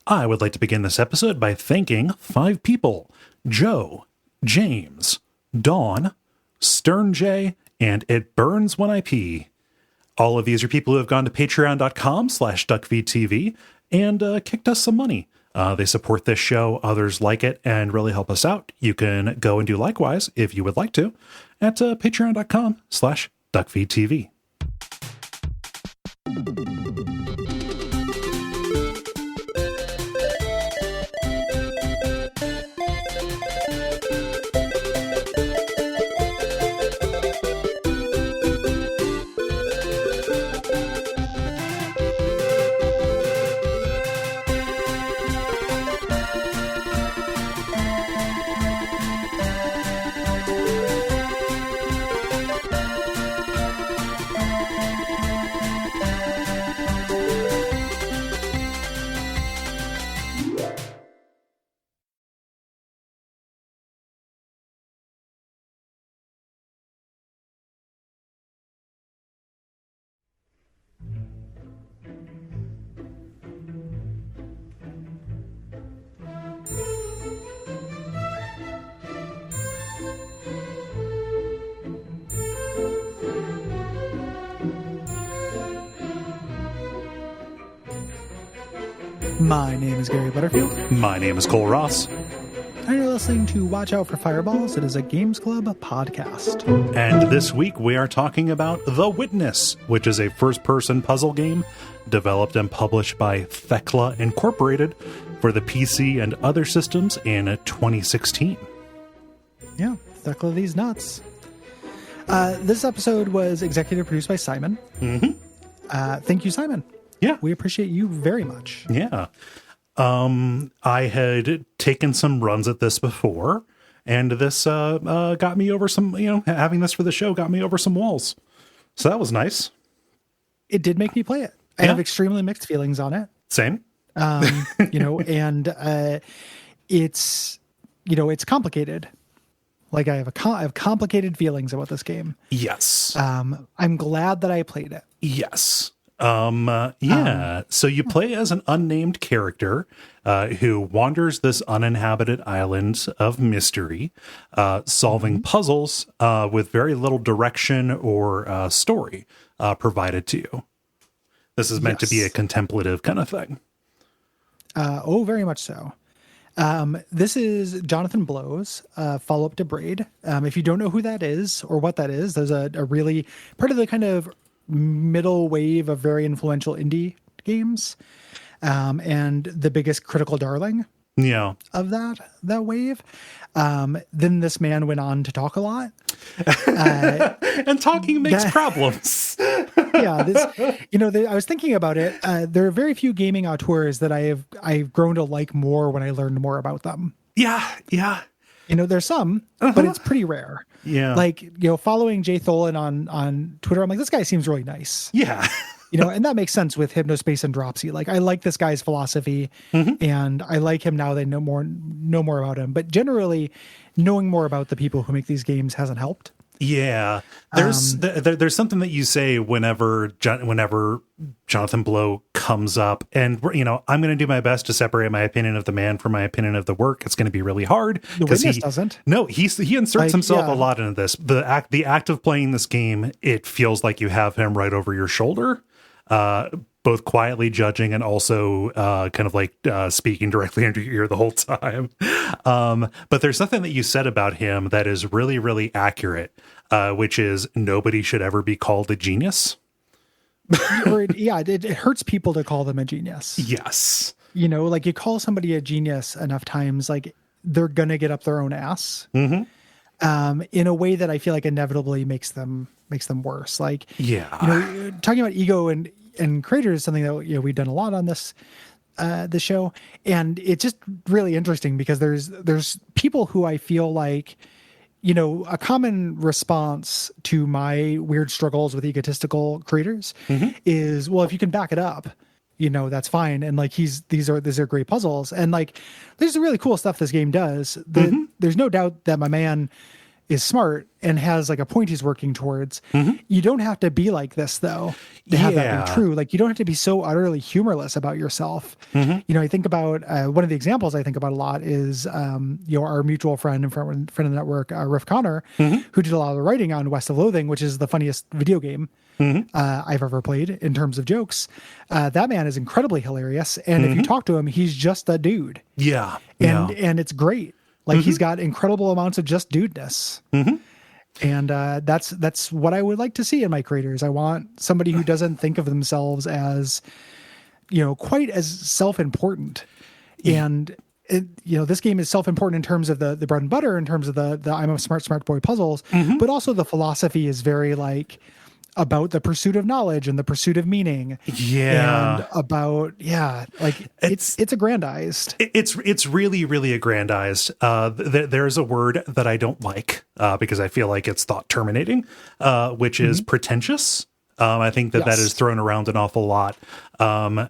I would like to begin this episode by thanking 5 people: Joe, James, Dawn, Stern J, and It Burns When I Pee. All of these are people who have gone to patreon.com/Duckfeed.tv and kicked us some money. They support this show, others like it, and really help us out. You can go and do likewise if you would like to at patreon.com/Duckfeed.tv. My name is Gary Butterfield. My name is Cole Ross. And you're listening to Watch Out for Fireballs. It is a Games Club podcast. And this week we are talking about The Witness, which is a first-person puzzle game developed and published by Thekla Incorporated for the PC and other systems in 2016. Yeah, Thekla these nuts. This episode was executive produced by Simon. Mm-hmm. Thank you, Simon. Yeah. We appreciate you very much. Yeah. I had taken some runs at this before, and this got me over some, having this for the show got me over some walls. So that was nice. It did make me play it. I have extremely mixed feelings on it. Same. And it's complicated. Like I have complicated feelings about this game. Yes. I'm glad that I played it. Yes. So you play as an unnamed character who wanders this uninhabited island of mystery, solving puzzles with very little direction or story provided to you. This is meant to be a contemplative kind of thing. Very much so. This is Jonathan Blow's follow-up to Braid. If you don't know who that is or what that is, there's a really part of the kind of middle wave of very influential indie games, and the biggest critical darling of that wave. Then this man went on to talk a lot. And talking makes problems. I was thinking about it. There are very few gaming auteurs that I've grown to like more when I learned more about them. Yeah. There's some, but it's pretty rare. Yeah. Like, following Jay Tholen on Twitter, I'm like, this guy seems really nice. Yeah. And that makes sense with Hypnospace and Dropsy. Like, I like this guy's philosophy, and I like him now that I know more about him. But generally, knowing more about the people who make these games hasn't helped. Yeah, there's something that you say whenever Jonathan Blow comes up, and I'm going to do my best to separate my opinion of the man from my opinion of the work. It's going to be really hard because he doesn't. No, he inserts himself a lot into this. The act of playing this game, it feels like you have him right over your shoulder, both quietly judging and also kind of like speaking directly into your ear the whole time. But there's something that you said about him that is really, really accurate, which is nobody should ever be called a genius. It hurts people to call them a genius. Yes. Like you call somebody a genius enough times, like they're going to get up their own ass in a way that I feel like inevitably makes them worse. Like, talking about ego and creators is something that we've done a lot on this show, and it's just really interesting because there's people who I feel like a common response to my weird struggles with egotistical creators is, well, if you can back it up, that's fine. And like these are great puzzles, and like there's really cool stuff this game does. There's no doubt that my man is smart and has like a point he's working towards. You don't have to be like this though to have that be true. Like you don't have to be so utterly humorless about yourself. You know, I think about one of the examples I think about a lot is you know, our mutual friend and friend of the network, Riff Connor, who did a lot of the writing on West of Loathing, which is the funniest video game I've ever played in terms of jokes. That man is incredibly hilarious, and if you talk to him, he's just a dude. And it's great. Like he's got incredible amounts of just dudeness. And that's what I would like to see in my creators. I want somebody who doesn't think of themselves as, you know, quite as self-important. And you know, this game is self-important in terms of the bread and butter, in terms of the I'm a smart boy puzzles, but also the philosophy is very like about the pursuit of knowledge and the pursuit of meaning. And about, like it's aggrandized. It's really, really aggrandized. There's a word that I don't like because I feel like it's thought terminating, which is pretentious. I think that is thrown around an awful lot,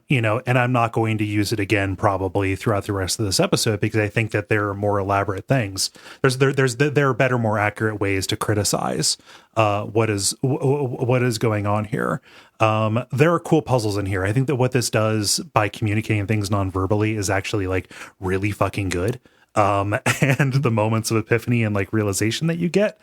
you know, and I'm not going to use it again probably throughout the rest of this episode because I think that there are more elaborate things. There are better, more accurate ways to criticize what is going on here. There are cool puzzles in here. I think that what this does by communicating things non-verbally is actually like really fucking good. And the moments of epiphany and like realization that you get,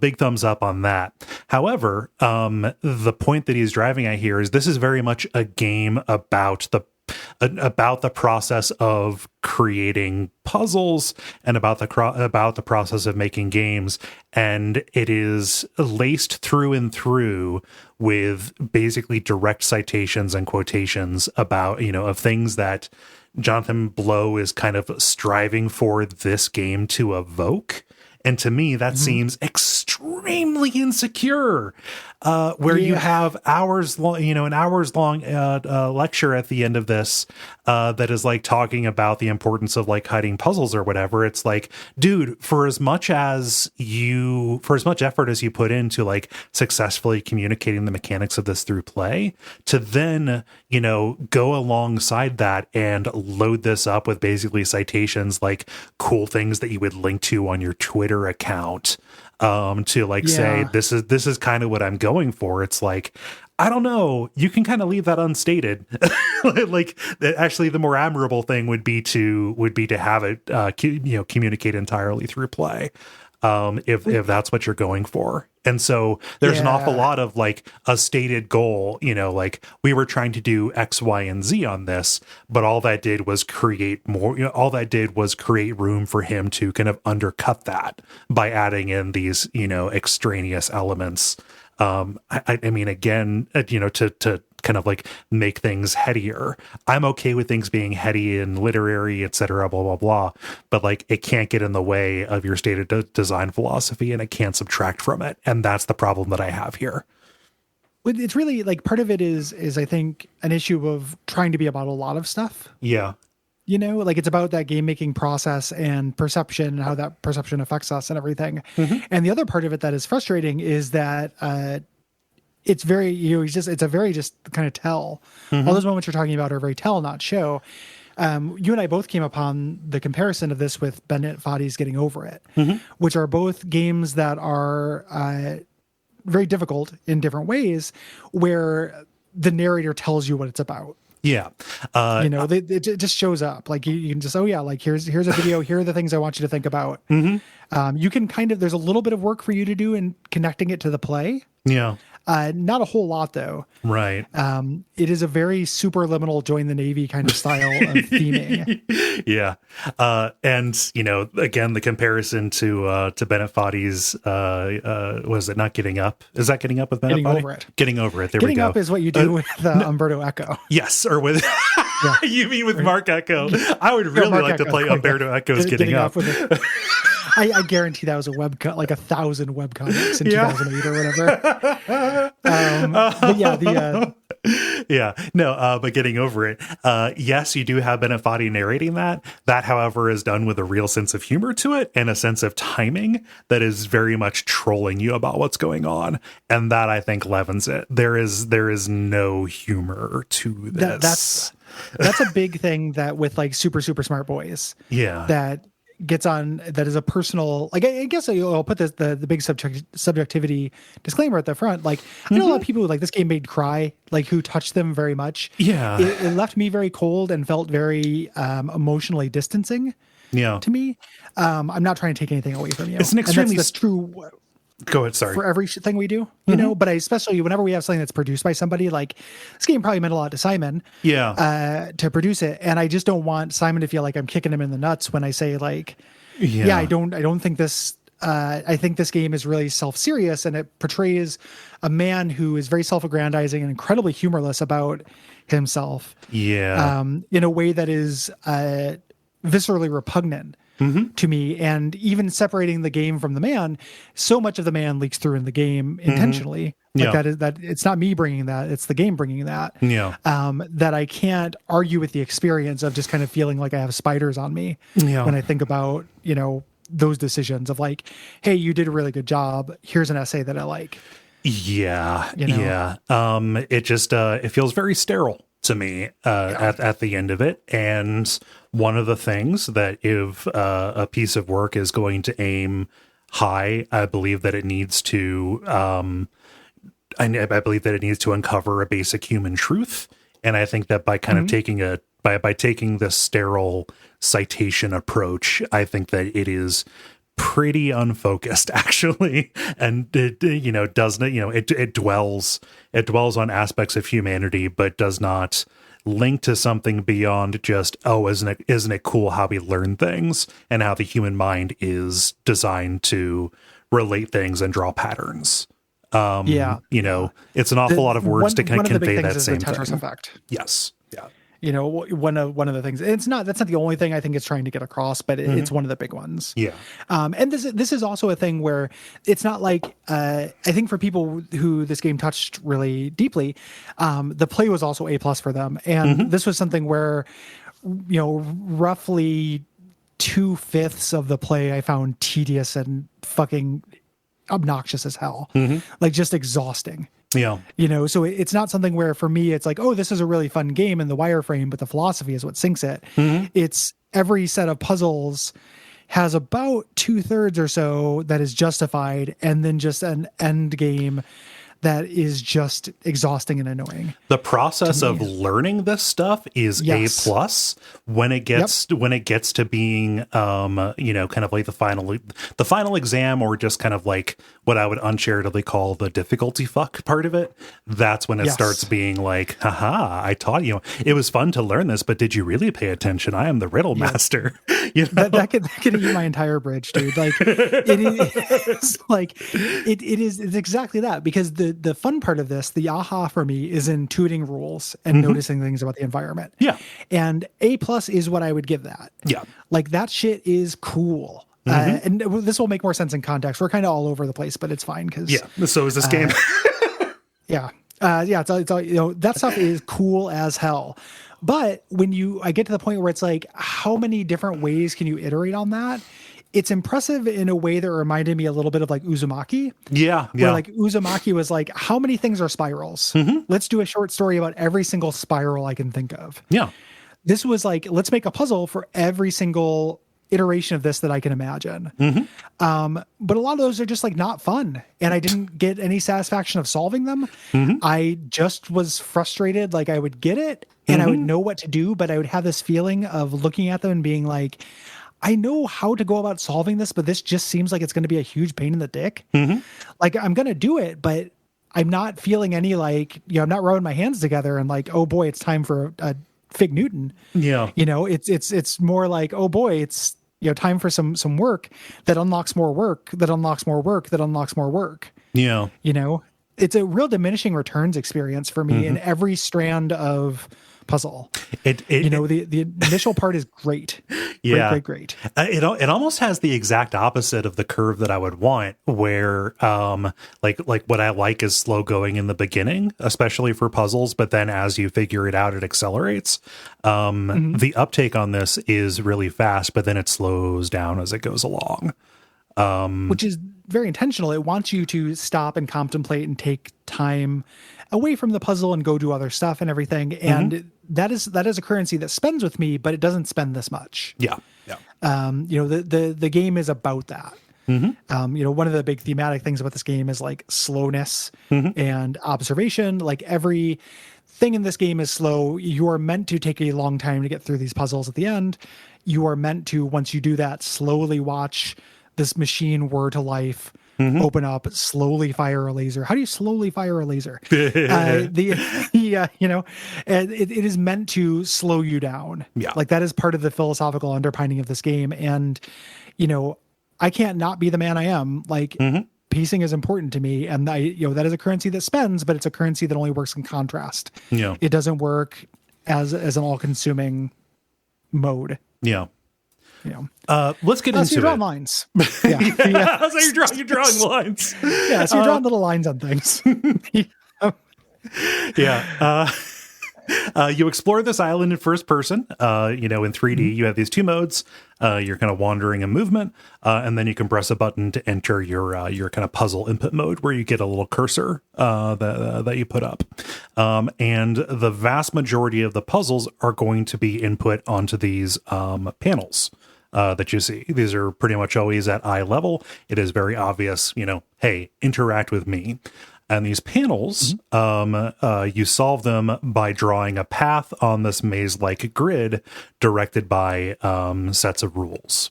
big thumbs up on that. However, the point that he's driving at here is this is very much a game about the process of creating puzzles and about the process of making games, and it is laced through and through with basically direct citations and quotations about, you know, of things that Jonathan Blow is kind of striving for this game to evoke. And to me, that seems extremely insecure, where you have an hours long lecture at the end of this that is like talking about the importance of like hiding puzzles or whatever. It's like, dude, for as much effort as you put into like successfully communicating the mechanics of this through play, to then, you know, go alongside that and load this up with basically citations like cool things that you would link to on your Twitter account, to like say this is kind of what I'm going for. It's like, I don't know, you can kind of leave that unstated. Like actually the more admirable thing would be to have it communicate entirely through play, if that's what you're going for. And so there's an awful lot of like a stated goal, you know, like we were trying to do X, Y, and Z on this, but all that did was create more, you know, all that did was create room for him to kind of undercut that by adding in these, you know, extraneous elements. I mean, again, you know, to kind of like make things headier. I'm okay with things being heady and literary, etc., blah, blah, blah. But like, it can't get in the way of your stated design philosophy, and it can't subtract from it. And that's the problem that I have here. It's really like part of it is I think an issue of trying to be about a lot of stuff. Yeah. You know, like it's about that game making process and perception and how that perception affects us and everything. And the other part of it that is frustrating is that it's very, you know, it's a very just kind of tell. All those moments you're talking about are very tell, not show. You and I both came upon the comparison of this with Bennett Foddy's Getting Over It, which are both games that are very difficult in different ways, where the narrator tells you what it's about. Yeah. You know, it just shows up. Like you can just, oh yeah, like here's a video. Here are the things I want you to think about. You can kind of, there's a little bit of work for you to do in connecting it to the play. Yeah. Not a whole lot though. Right. It is a very superliminal join the Navy kind of style of theming. Yeah. And you know, again, the comparison to Bennett Foddy's, was it not Getting Up? Is that Getting Up with Bennett Foddy? Getting Over It. There we go. Getting Up is what you do with Umberto Eco. Yes. Or with, you mean with Mark Echo? I would really like to play Umberto Echo's Getting Up. I guarantee that was a webcomic, like 1,000 webcomics in 2008 or whatever. But Getting Over It. Yes, you do have Bennett Foddy narrating that. That, however, is done with a real sense of humor to it and a sense of timing that is very much trolling you about what's going on. And that, I think, leavens it. There is no humor to this. That's a big thing that with like super, super smart boys. Yeah. That gets on, that is a personal, like, I guess I'll put this, the big subjectivity disclaimer at the front. Like, I know a lot of people who, like, this game made cry, like, who touched them very much. Yeah. It left me very cold and felt very emotionally distancing to me. I'm not trying to take anything away from you. It's an extremely... that's true. Go ahead, sorry. For everything we do, you know, but especially whenever we have something that's produced by somebody, like, this game probably meant a lot to Simon, to produce it. And I just don't want Simon to feel like I'm kicking him in the nuts when I say, like, I don't think this, I think this game is really self-serious, and it portrays a man who is very self-aggrandizing and incredibly humorless about himself. In a way that is viscerally repugnant to me. And even separating the game from the man, so much of the man leaks through in the game intentionally. Like, that it's not me bringing that, it's the game bringing that. That I can't argue with the experience of just kind of feeling like I have spiders on me when I think about, you know, those decisions of, like, hey, you did a really good job, here's an essay that I like. It just it feels very sterile to me at the end of it. And one of the things that, if a piece of work is going to aim high, I believe that it needs to I believe that it needs to uncover a basic human truth. And I think that by kind of taking by taking the sterile citation approach, I think that it is pretty unfocused, actually. And it, you know, doesn't, you know, it dwells on aspects of humanity, but does not link to something beyond just, oh, isn't it cool how we learn things and how the human mind is designed to relate things and draw patterns. You know, it's an awful lot of words to kind of convey that same thing. Tetris effect. Yes. Yeah. You know, one of the things, that's not the only thing I think it's trying to get across, but it's one of the big ones. Yeah. And this is also a thing where it's not like, I think for people who this game touched really deeply, the play was also A+ for them. And this was something where, you know, roughly 2/5 of the play I found tedious and fucking obnoxious as hell, like, just exhausting. Yeah. You know, so it's not something where for me it's like, oh, this is a really fun game in the wireframe, but the philosophy is what sinks it. It's every set of puzzles has about 2/3 or so that is justified, and then just an end game that is just exhausting and annoying. The process of learning this stuff is A+ when it gets to being you know, kind of like the final exam, or just kind of like what I would uncharitably call the difficulty fuck part of it. That's when it starts being like, haha, I taught you. It was fun to learn this, but did you really pay attention? I am the riddle master. You know? that could eat my entire bridge, dude. Like, it is like it's exactly that, because the fun part of this, the aha for me, is intuiting rules and noticing things about the environment. And A+ is what I would give that. Like, that shit is cool. And this will make more sense in context. We're kind of all over the place, but it's fine, because so is this game. It's all, you know, that stuff is cool as hell. But when I get to the point where it's like, how many different ways can you iterate on that? It's impressive in a way that reminded me a little bit of, like, Uzumaki. Where, like, Uzumaki was like, how many things are spirals? Let's do a short story about every single spiral I can think of. This was like, let's make a puzzle for every single iteration of this that I can imagine. But a lot of those are just, like, not fun. And I didn't get any satisfaction of solving them. I just was frustrated. Like, I would get it and I would know what to do, but I would have this feeling of looking at them and being like, I know how to go about solving this, but this just seems like it's going to be a huge pain in the dick. Like, I'm going to do it, but I'm not feeling any, like, you know, I'm not rubbing my hands together and like, oh boy, it's time for a Fig Newton. You know, it's more like, oh boy, it's, you know, time for some work that unlocks more work, that unlocks more work, that unlocks more work. You know, it's a real diminishing returns experience for me in every strand of puzzle. You know, the initial part is great. Great. It almost has the exact opposite of the curve that I would want, where like what I like is slow going in the beginning, especially for puzzles, but then as you figure it out, it accelerates. The uptake on this is really fast, but then it slows down as it goes along. Which is very intentional. It wants you to stop and contemplate and take time away from the puzzle and go do other stuff and everything. And that is a currency that spends with me, but it doesn't spend this much. The game is about that. One of the big thematic things about this game is like slowness and observation. Like every thing in this game is slow. You are meant to take a long time to get through these puzzles at the end. You are meant to, once you do that, slowly watch this machine whir to life, open up, slowly fire a laser. How do you slowly fire a laser? And it is meant to slow you down. Yeah. Like that is part of the philosophical underpinning of this game. And, I can't not be the man I am. Like pacing is important to me. And that is a currency that spends, but it's a currency that only works in contrast. Yeah. It doesn't work as an all consuming mode. Yeah. Let's get into you're drawing it. lines. Yeah. So you're drawing lines. Yeah. So you're drawing little lines on things. Yeah. You explore this island in first person. In 3D, you have these two modes. You're kind of wandering and movement, and then you can press a button to enter your kind of puzzle input mode, where you get a little cursor that you put up. And the vast majority of the puzzles are going to be input onto these panels that you see. These are pretty much always at eye level. It is very obvious, hey, interact with me. And these panels, you solve them by drawing a path on this maze-like grid directed by sets of rules.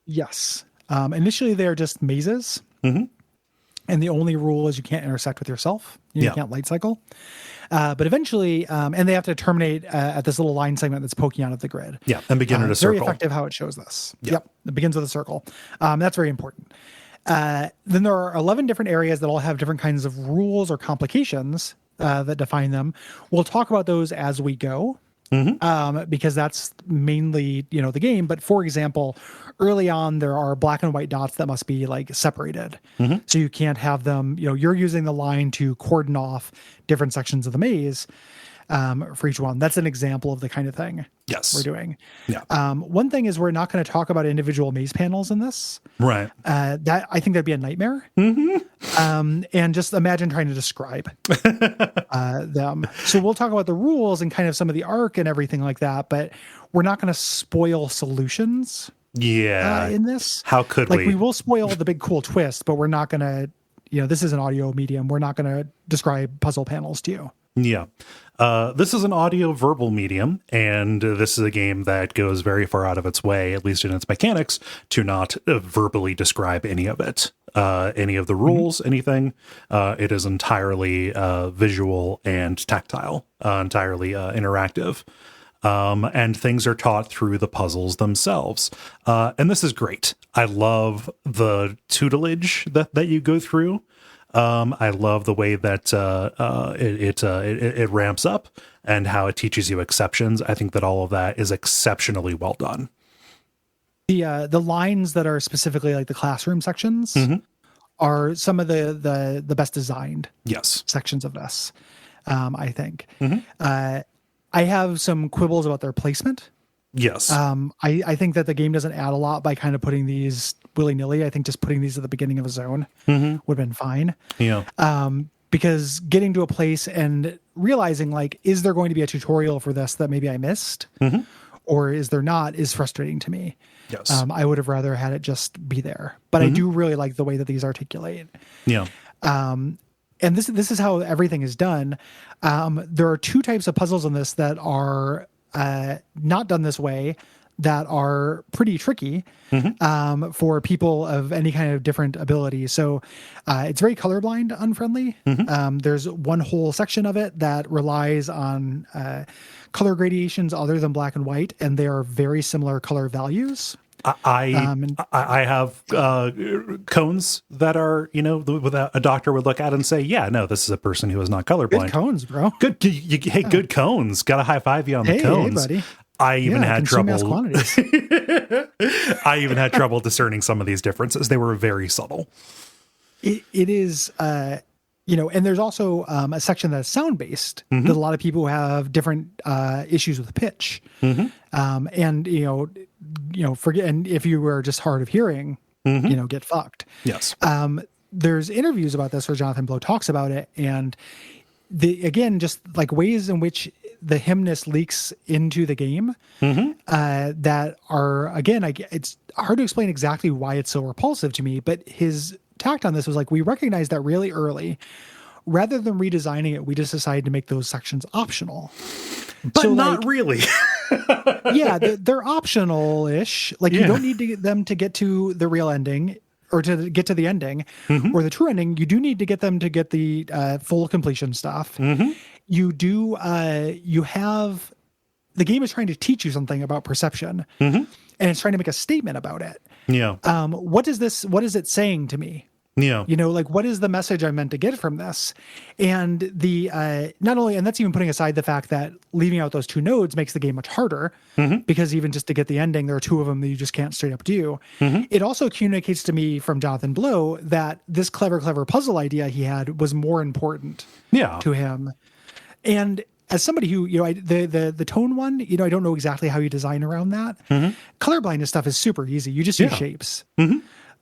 Yes. Initially, they're just mazes. And the only rule is you can't intersect with yourself. You can't light cycle. But eventually, and they have to terminate at this little line segment that's poking out of the grid. Yeah, and begin at a circle. Very effective how it shows this. Yep. It begins with a circle. That's very important. Then there are 11 different areas that all have different kinds of rules or complications that define them. We'll talk about those as we go, because that's mainly, the game. But for example, early on, there are black and white dots that must be like separated. So you can't have them, you're using the line to cordon off different sections of the maze for each one. That's an example of the kind of thing we're doing. Yeah. One thing is we're not going to talk about individual maze panels in this. Right. That I think that'd be a nightmare. And just imagine trying to describe them. So we'll talk about the rules and kind of some of the arc and everything like that, but we're not going to spoil solutions. In this. How could we? Like we will spoil the big cool twist, but we're not going to, this is an audio medium. We're not going to describe puzzle panels to you. Yeah. This is an audio verbal medium, and this is a game that goes very far out of its way, at least in its mechanics, to not verbally describe any of it, any of the rules, anything. It is entirely visual and tactile, entirely interactive. And things are taught through the puzzles themselves. And this is great. I love the tutelage that you go through. I love the way that it ramps up and how it teaches you exceptions. I think that all of that is exceptionally well done. The lines that are specifically like the classroom sections are some of the best designed sections of this, I think. I have some quibbles about their placement. Yes. I think that the game doesn't add a lot by kind of putting these willy-nilly. I think just putting these at the beginning of a zone would have been fine. Yeah. Because getting to a place and realizing like, is there going to be a tutorial for this that maybe I missed? Or is there not, is frustrating to me. Yes. I would have rather had it just be there. But I do really like the way that these articulate. Yeah. And this is how everything is done. There are two types of puzzles in this that are not done this way, that are pretty tricky for people of any kind of different ability. So it's very colorblind unfriendly. There's one whole section of it that relies on color gradations other than black and white, and they are very similar color values. I have cones that are, a doctor would look at and say, yeah, no, this is a person who is not colorblind. Good cones, bro. Good. Hey, good cones. Got to high five you on the cones. Hey, buddy. I even had trouble. I even had trouble discerning some of these differences. They were very subtle. It is, and there's also a section that's sound based that a lot of people have different issues with pitch. And forget. And if you were just hard of hearing, get fucked. Yes. There's interviews about this where Jonathan Blow talks about it, and again, just like ways in which the hymnist leaks into the game that are, again, it's hard to explain exactly why it's so repulsive to me, but his tact on this was like, we recognize that really early. Rather than redesigning it, we just decided to make those sections optional. But so, not really. Yeah, they're optional-ish. Like, you don't need to get them to get to the real ending or to get to the ending or the true ending. You do need to get them to get the full completion stuff. You do, you have, the game is trying to teach you something about perception and it's trying to make a statement about it. Yeah. What is it saying to me? Yeah. You know, like, what is the message I'm meant to get from this? And the, not only, and that's even putting aside the fact that leaving out those two nodes makes the game much harder because even just to get the ending, there are two of them that you just can't straight up do. It also communicates to me from Jonathan Blow that this clever puzzle idea he had was more important to him. And as somebody who, you know, the tone one, you know, I don't know exactly how you design around that. Colorblindness stuff is super easy. You just use shapes.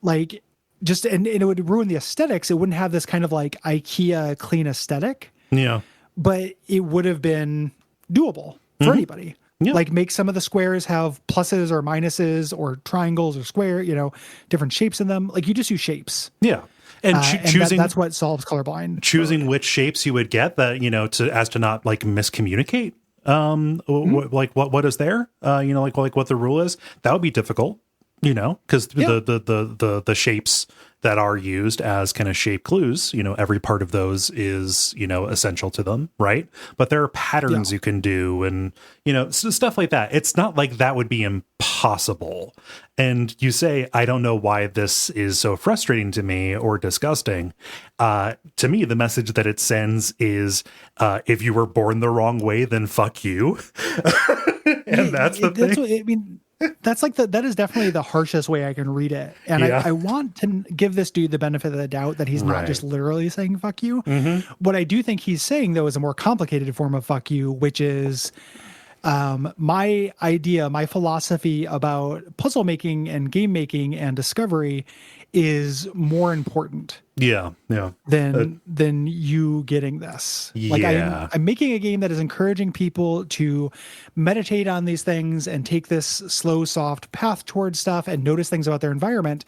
Like, just, and it would ruin the aesthetics. It wouldn't have this kind of like IKEA clean aesthetic. Yeah. But it would have been doable for anybody. Yeah. Like, make some of the squares have pluses or minuses or triangles or square, you know, different shapes in them. Like, you just use shapes. Yeah. And choosing, that's what solves colorblind. Choosing which shapes you would get that, you know, to not like miscommunicate. Like what is there, you know, like what the rule is, that would be difficult. You know, because the shapes that are used as kind of shape clues, you know, every part of those is, you know, essential to them, right? But there are patterns you can do and, you know, stuff like that. It's not like that would be impossible. And you say, I don't know why this is so frustrating to me or disgusting. To me, the message that it sends is, if you were born the wrong way, then fuck you. And that's the thing. I mean, that's like that is definitely the harshest way I can read it. And I want to give this dude the benefit of the doubt that he's not just literally saying fuck you. What I do think he's saying, though, is a more complicated form of fuck you, which is my idea, my philosophy about puzzle making and game making and discovery is more important. Than you getting this. Like, I'm making a game that is encouraging people to meditate on these things and take this slow, soft path towards stuff and notice things about their environment.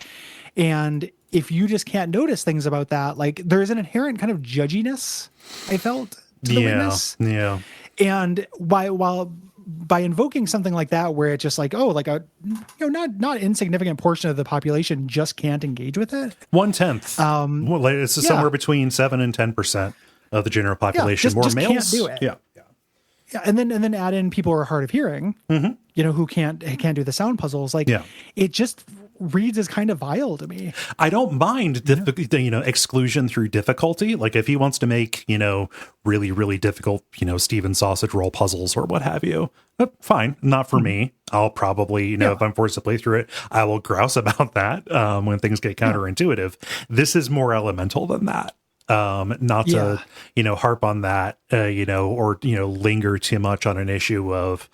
And if you just can't notice things about that, like, there's an inherent kind of judginess I felt to the witness. And by invoking something like that, where it's just like, oh, like a, you know, not insignificant portion of the population just can't engage with it. 1/10. Well, it's somewhere between 7 and 10% of the general population. More males can't do it. Yeah, and then add in people who are hard of hearing, you know, who can't do the sound puzzles. Like, it just reads as kind of vile to me. I don't mind you know, exclusion through difficulty. Like, if he wants to make, you know, really, really difficult, you know, Steven sausage roll puzzles or what have you, fine. Not for me. I'll probably, you know, if I'm forced to play through it, I will grouse about that when things get counterintuitive. This is more elemental than that. Not to, you know, harp on that, you know, or, you know, linger too much on an issue of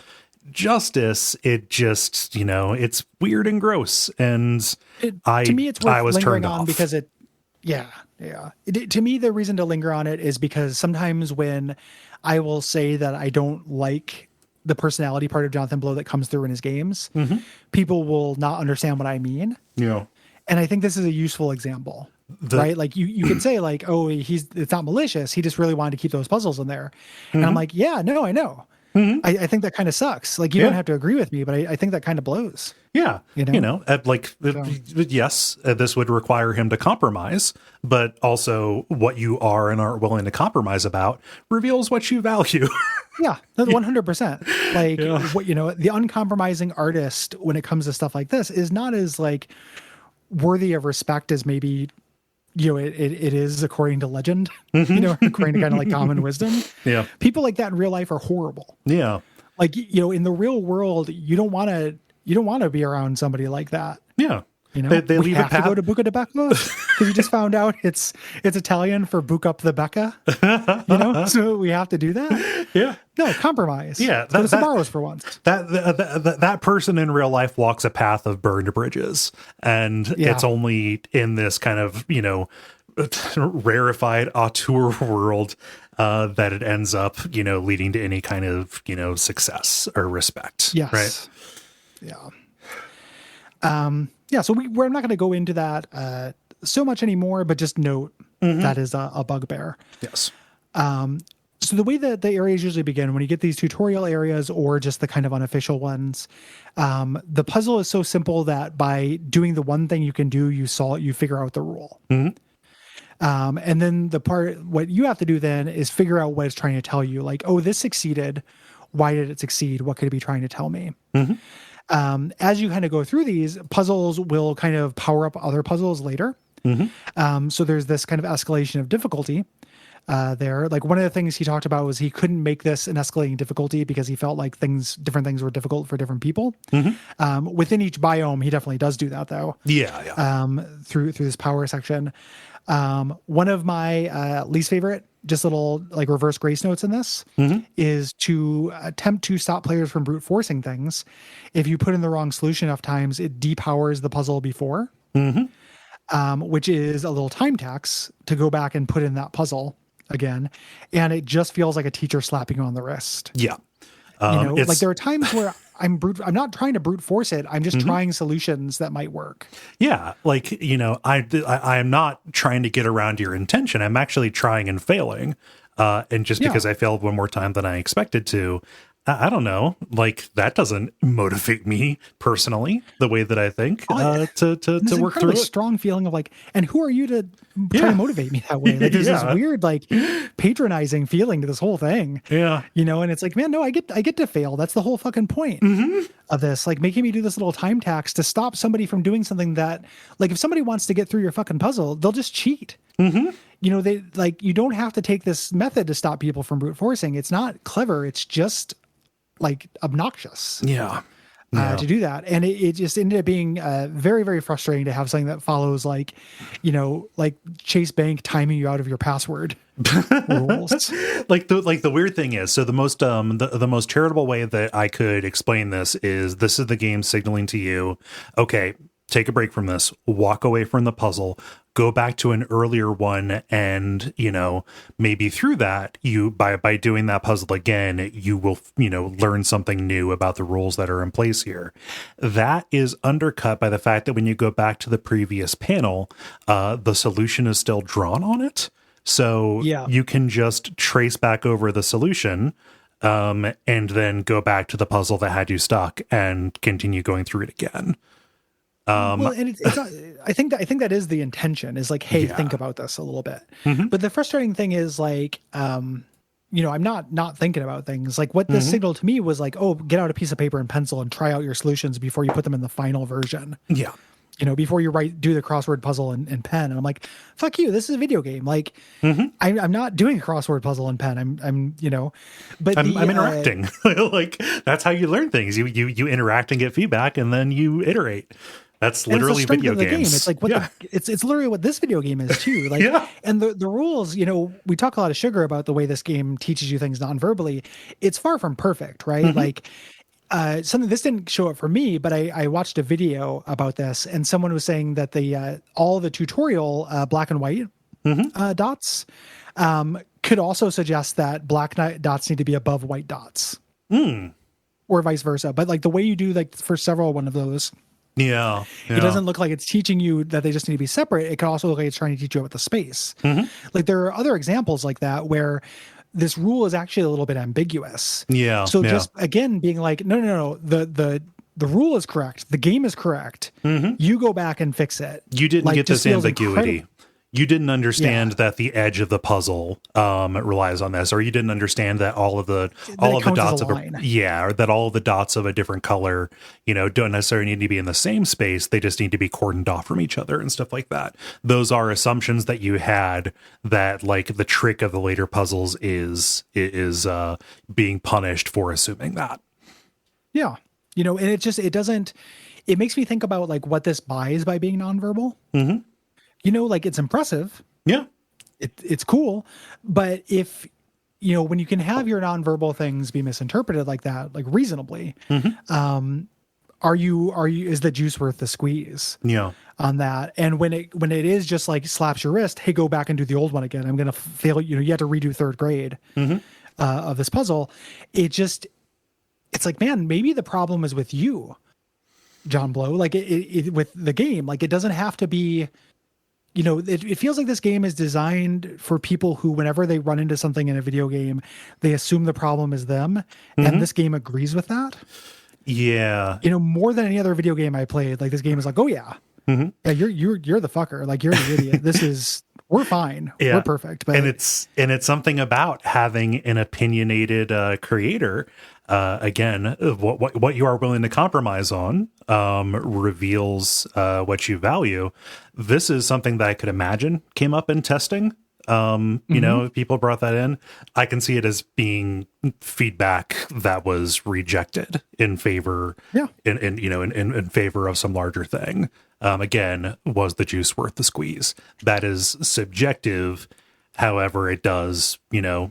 justice. It just, you know, it's weird and gross. And to me, it's worth I was lingering turned on off because it, to me, the reason to linger on it is because sometimes when I will say that I don't like the personality part of Jonathan Blow that comes through in his games, people will not understand what I mean. Yeah. And I think this is a useful example. Right? Like, you could say, like, oh, it's not malicious. He just really wanted to keep those puzzles in there. And I'm like, yeah, no, I know. I think that kind of sucks. Like, you don't have to agree with me, but I think that kind of blows. Yeah. You know, yes, this would require him to compromise, but also what you are and aren't willing to compromise about reveals what you value. 100%. Like, what, you know, the uncompromising artist when it comes to stuff like this is not as, like, worthy of respect as maybe, you know, it is according to legend, you know, according to kind of like common wisdom. People like that in real life are horrible. Like, you know, in the real world, you don't want to be around somebody like that. You know, they leave have to go to Buca di Beppo because you just found out it's Italian for Buca up the Becca. You know, so we have to do that. No, compromise. Go to Sbarro's for once. That person in real life walks a path of burned bridges, and it's only in this kind of, you know, rarefied auteur world that it ends up, leading to any kind of, success or respect. Yes. Right. Yeah. So we're not going to go into that so much anymore, but just note that is a bugbear. Yes. So the way that the areas usually begin, when you get these tutorial areas or just the kind of unofficial ones, the puzzle is so simple that by doing the one thing you can do, you figure out the rule. And then what you have to do then is figure out what it's trying to tell you. Like, oh, this succeeded. Why did it succeed? What could it be trying to tell me? As you kind of go through these, puzzles will kind of power up other puzzles later. So there's this kind of escalation of difficulty there. Like one of the things he talked about was he couldn't make this an escalating difficulty because he felt like different things were difficult for different people. Within each biome, he definitely does do that though. Through this power section. One of my least favorite, just little like reverse grace notes in this is to attempt to stop players from brute forcing things. If you put in the wrong solution enough times, it depowers the puzzle before, which is a little time tax to go back and put in that puzzle again. And it just feels like a teacher slapping you on the wrist. Yeah. Like there are times where I'm not trying to brute force it. I'm just trying solutions that might work. Yeah. Like, I am not trying to get around your intention. I'm actually trying and failing. And just because I failed one more time than I expected to, I don't know, like that doesn't motivate me personally the way that I think to work through it. Strong feeling of like, and who are you to try to motivate me that way? Like there's this weird, like patronizing feeling to this whole thing. Yeah. And it's like, man, no, I get to fail. That's the whole fucking point of this, like making me do this little time tax to stop somebody from doing something that, like if somebody wants to get through your fucking puzzle, they'll just cheat. They like, you don't have to take this method to stop people from brute forcing. It's not clever. It's just like obnoxious to do that. And it just ended up being very, very frustrating to have something that follows like Chase Bank timing you out of your password rules. Like the weird thing is, so the most the most charitable way that I could explain this is the game signaling to you, okay, take a break from this, walk away from the puzzle, go back to an earlier one, and maybe through that you by doing that puzzle again, you will learn something new about the rules that are in place here. That is undercut by the fact that when you go back to the previous panel, the solution is still drawn on it, so you can just trace back over the solution and then go back to the puzzle that had you stuck and continue going through it again. And I think that is the intention, is like, hey, think about this a little bit. But the frustrating thing is like, I'm not thinking about things. Like what this signaled to me was like, oh, get out a piece of paper and pencil and try out your solutions before you put them in the final version. Yeah. Before you do the crossword puzzle in pen. And I'm like, fuck you, this is a video game. Like I'm not doing a crossword puzzle in pen. I'm interacting. Like that's how you learn things. You interact and get feedback and then you iterate. That's literally video games. It's like it's literally what this video game is too. Like, and the rules, we talk a lot of sugar about the way this game teaches you things non-verbally. It's far from perfect, right? Like, something this didn't show up for me, but I watched a video about this, and someone was saying that all the tutorial black and white dots could also suggest that black dots need to be above white dots, or vice versa. But like the way you do like for several one of those. Yeah. It doesn't look like it's teaching you that they just need to be separate. It could also look like it's trying to teach you about the space. Like there are other examples like that where this rule is actually a little bit ambiguous. Yeah. So just again being like, no, the rule is correct. The game is correct. You go back and fix it. You didn't get this ambiguity. You didn't understand that the edge of the puzzle relies on this, or you didn't understand that all of the dots of or that all of the dots of a different color, don't necessarily need to be in the same space. They just need to be cordoned off from each other and stuff like that. Those are assumptions that you had, that like the trick of the later puzzles is being punished for assuming that. Yeah. And it makes me think about like what this buys by being nonverbal. Like it's impressive. Yeah. It's cool. But if, when you can have your nonverbal things be misinterpreted like that, like reasonably, is the juice worth the squeeze? Yeah. On that. And when it is just like slaps your wrist, hey, go back and do the old one again. I'm going to fail. You have to redo third grade of this puzzle. It's like, man, maybe the problem is with you, John Blow, like it with the game. Like, it doesn't have to be, it feels like this game is designed for people who, whenever they run into something in a video game, they assume the problem is them. And this game agrees with that. Yeah. More than any other video game I played, like, this game is like, oh yeah. Yeah, you're the fucker. Like, you're the idiot. We're fine. Yeah. We're perfect. But and it's something about having an opinionated creator. Again, what you are willing to compromise on reveals what you value. This is something that I could imagine came up in testing. If people brought that in, I can see it as being feedback that was rejected in favor, in favor of some larger thing. Again, was the juice worth the squeeze? That is subjective. However, it does, you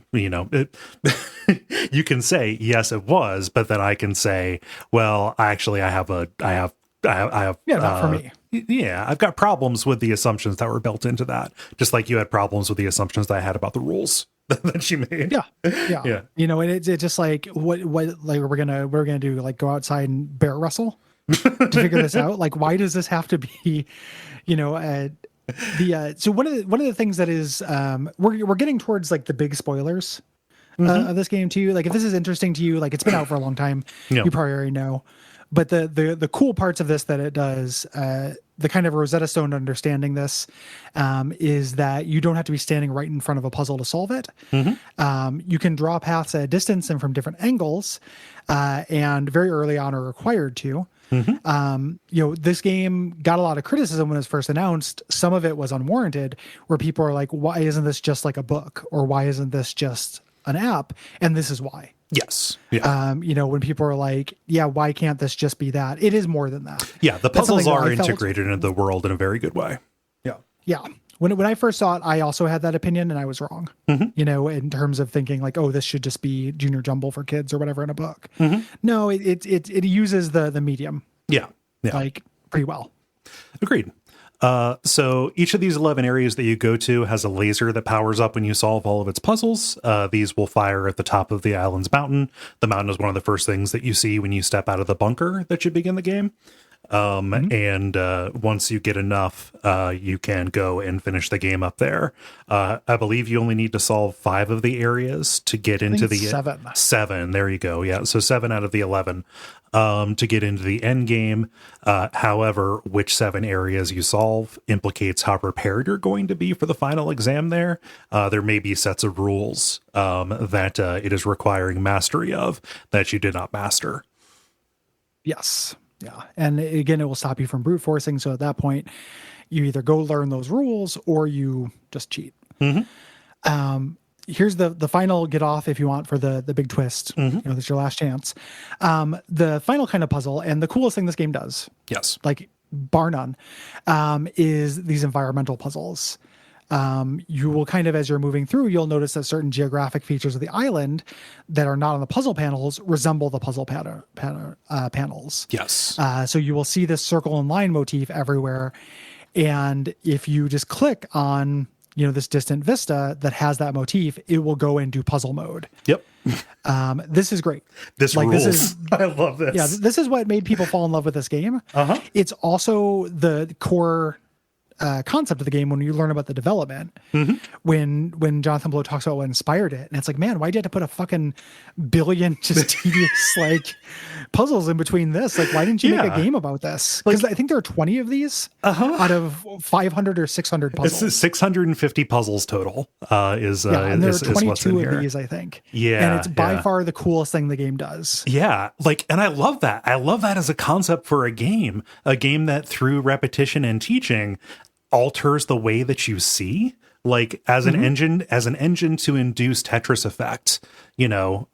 can say, yes, it was, but then I can say, well, actually, I have not for me. Yeah, I've got problems with the assumptions that were built into that. Just like you had problems with the assumptions that I had about the rules that she made. Yeah. And it's just like, what like we're gonna do, like, go outside and bear wrestle to figure this out. Like, why does this have to be, so one of the things that is, we're getting towards, like, the big spoilers of this game too. Like, if this is interesting to you, like, it's been out for a long time, you probably already know. But the cool parts of this that it does, the kind of Rosetta Stone to understanding this, is that you don't have to be standing right in front of a puzzle to solve it. You can draw paths at a distance and from different angles, and very early on are required to. This game got a lot of criticism when it was first announced. Some of it was unwarranted, where people are like, why isn't this just like a book? Or why isn't this just an app? And this is why. Yes. Yeah. When people are like, yeah, why can't this just be that? It is more than that. Yeah. The puzzles are integrated into the world in a very good way. Yeah. Yeah. When I first saw it, I also had that opinion, and I was wrong, in terms of thinking like, oh, this should just be Junior Jumble for kids or whatever in a book. No, it uses the medium. Yeah. Like, pretty well. Agreed. So each of these 11 areas that you go to has a laser that powers up when you solve all of its puzzles. These will fire at the top of the island's mountain. The mountain is one of the first things that you see when you step out of the bunker that you begin the game. And once you get enough, you can go and finish the game up there. I believe you only need to solve 5 of the areas to get into the 7. There you go. Yeah. So 7 out of the 11, to get into the end game. However, which 7 areas you solve implicates how prepared you're going to be for the final exam there. There may be sets of rules, that, it is requiring mastery of that you did not master. Yes. Yeah. And again, it will stop you from brute forcing. So at that point, you either go learn those rules or you just cheat. Here's the final get off, if you want, for the big twist. That's your last chance. The final kind of puzzle, and the coolest thing this game does, yes, like bar none, is these environmental puzzles. You will kind of, as you're moving through, you'll notice that certain geographic features of the island that are not on the puzzle panels resemble the puzzle panels. Yes. So you will see this circle and line motif everywhere. And if you just click on, this distant vista that has that motif, it will go into puzzle mode. Yep. This is great. This rules. I love this. Yeah. This is what made people fall in love with this game. It's also the core concept of the game when you learn about the development. When Jonathan Blow talks about what inspired it, and it's like, man, why did you have to put a fucking billion just tedious like puzzles in between this? Like, why didn't you make a game about this? Because I think there are 20 of these out of 500 or 600 puzzles. It's 650 puzzles total. And there are 22 of these, I think. Yeah, and it's by far the coolest thing the game does. Yeah, and I love that. I love that as a concept for a game that through repetition and teaching alters the way that you see, like as an engine to induce Tetris effect,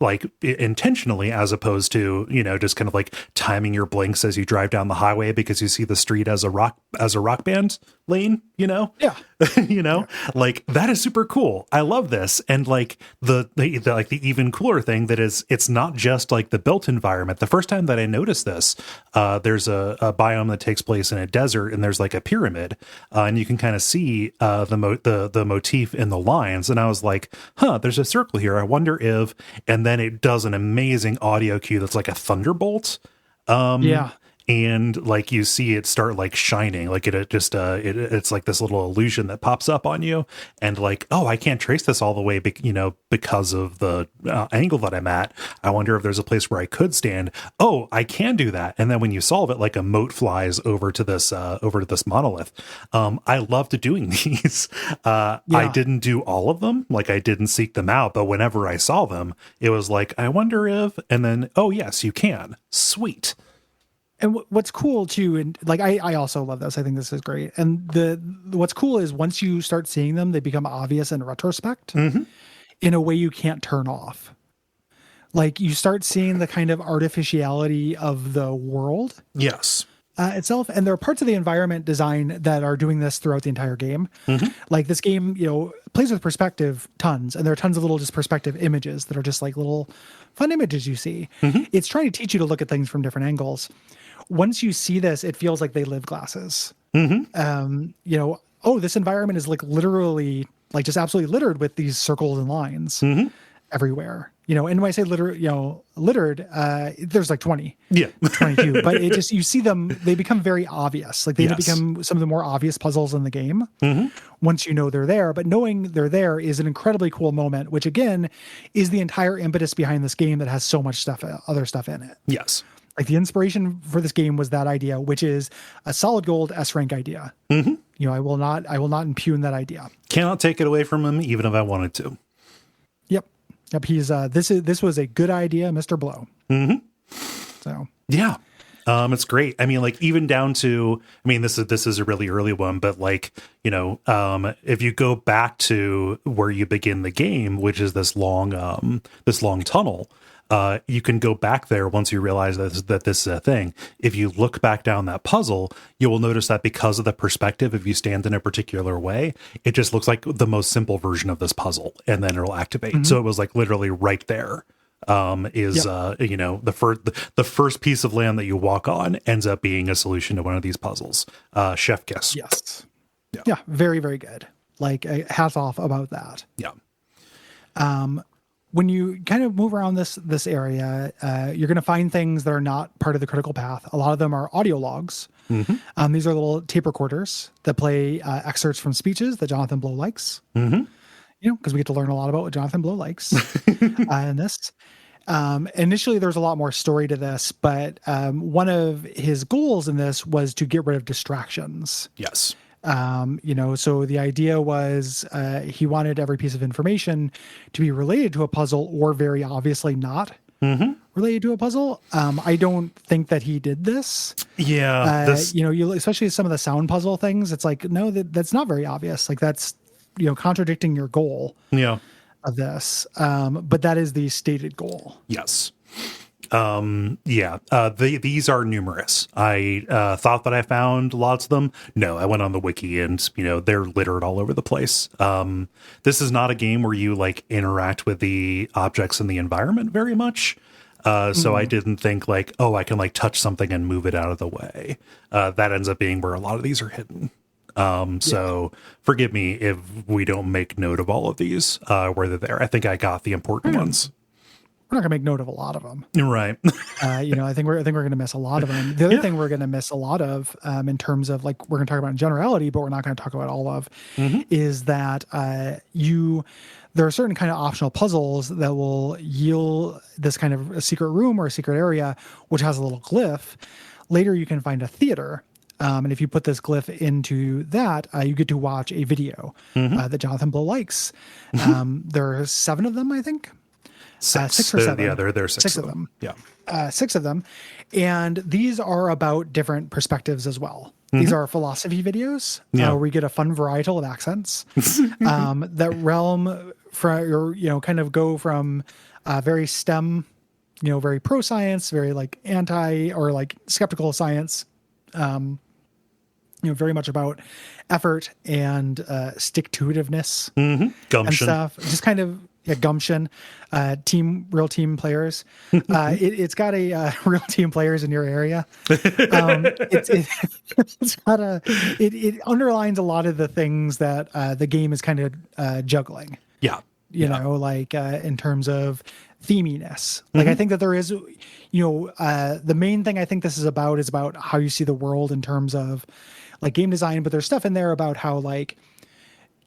like intentionally, as opposed to, just kind of like timing your blinks as you drive down the highway because you see the street as a rock band lane, Yeah. you know, like that is super cool. I love this. And like the like the even cooler thing that is, it's not just like the built environment. The first time that I noticed this, there's a biome that takes place in a desert, and there's like a pyramid, and you can kind of see the motif in the lines. And I was like, huh, there's a circle here. I wonder if, and then it does an amazing audio cue that's like a thunderbolt. And like you see it start like shining, like it's like this little illusion that pops up on you, and like, oh, I can't trace this all the way, because of the angle that I'm at. I wonder if there's a place where I could stand. Oh, I can do that. And then when you solve it, like a mote flies over to this monolith. I loved doing these. I didn't do all of them, like I didn't seek them out, but whenever I saw them, it was like, I wonder if, and then, oh yes, you can. Sweet. And what's cool too, and like I also love this. I think this is great. And what's cool is once you start seeing them, they become obvious in retrospect in a way you can't turn off. Like you start seeing the kind of artificiality of the world. Yes. Itself, and there are parts of the environment design that are doing this throughout the entire game. Like this game, plays with perspective tons, and there are tons of little just perspective images that are just like little fun images you see. It's trying to teach you to look at things from different angles. Once you see this, it feels like they live glasses. Oh, this environment is like literally, like just absolutely littered with these circles and lines everywhere. And when I say littered, there's like 20, 22, but it just, you see them, they become very obvious. Like they become some of the more obvious puzzles in the game once you know they're there. But knowing they're there is an incredibly cool moment, which again is the entire impetus behind this game that has so much other stuff in it. Yes. Like the inspiration for this game was that idea, which is a solid gold S rank idea. I will not impugn that idea. Cannot take it away from him, even if I wanted to. Yep. He's this was a good idea, Mr. Blow. So yeah. It's great. I mean, like even down to, this is a really early one, but like, if you go back to where you begin the game, which is this long tunnel, you can go back there once you realize that this is a thing. If you look back down that puzzle, you will notice that because of the perspective, if you stand in a particular way, it just looks like the most simple version of this puzzle, and then it'll activate. So it was like literally right there. The first piece of land that you walk on ends up being a solution to one of these puzzles. Chef kiss. Yes. Yeah. Very, very good. Like hats off about that. Yeah. When you kind of move around this area, you're going to find things that are not part of the critical path. A lot of them are audio logs. These are little tape recorders that play excerpts from speeches that Jonathan Blow likes. Because we get to learn a lot about what Jonathan Blow likes in this. Initially, there's a lot more story to this, but one of his goals in this was to get rid of distractions. Yes. So the idea was he wanted every piece of information to be related to a puzzle or very obviously not related to a puzzle. I don't think that he did this. Yeah. Especially some of the sound puzzle things, it's like, no, that's not very obvious. Like that's, contradicting your goal of this. But that is the stated goal. Yes. These are numerous. I thought that I found lots of them. No, I went on the wiki and, they're littered all over the place. This is not a game where you like interact with the objects in the environment very much. So I didn't think like, oh, I can like touch something and move it out of the way. That ends up being where a lot of these are hidden. So forgive me if we don't make note of all of these, where they're there. I think I got the important ones. We're not gonna make note of a lot of them. Right. I think we're gonna miss a lot of them. The other thing we're gonna miss a lot of, in terms of like, we're gonna talk about in generality, but we're not gonna talk about all of, is that, there are certain kind of optional puzzles that will yield this kind of a secret room or a secret area, which has a little glyph. Later, you can find a theater. And if you put this glyph into that, you get to watch a video that Jonathan Blow likes. There are 7 of them, I think. Six or 7. Yeah, there are six of them. Yeah. 6 of them. And these are about different perspectives as well. These are philosophy videos where we get a fun varietal of accents that realm from, kind of go from very STEM, very pro-science, very like anti or like skeptical science, very much about effort and stick-to-itiveness and Gumption. stuff. Just kind of gumption, real team players. It's got a real team players in your area. It underlines a lot of the things that the game is kind of juggling. Yeah. You know, like in terms of theminess. Like I think that there is, the main thing I think this is about how you see the world in terms of like game design, but there's stuff in there about how like,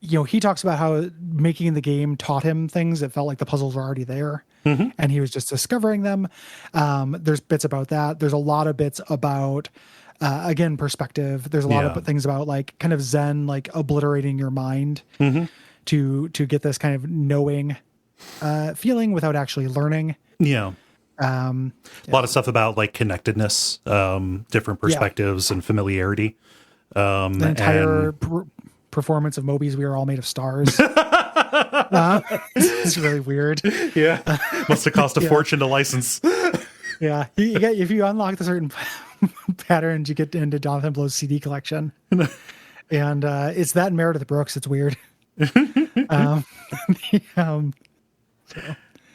he talks about how making the game taught him things. It felt like the puzzles were already there and he was just discovering them. There's bits about that. There's a lot of bits about, again, perspective. There's a lot of things about like kind of Zen, like obliterating your mind to get this kind of knowing feeling without actually learning. Yeah. A lot of stuff about like connectedness, different perspectives and familiarity. The entire performance of Moby's "We Are All Made of Stars." It's really weird. Yeah. Must have cost a fortune to license. Yeah. If you unlock the certain patterns, you get into Jonathan Blow's CD collection. And it's that and Meredith Brooks. It's weird.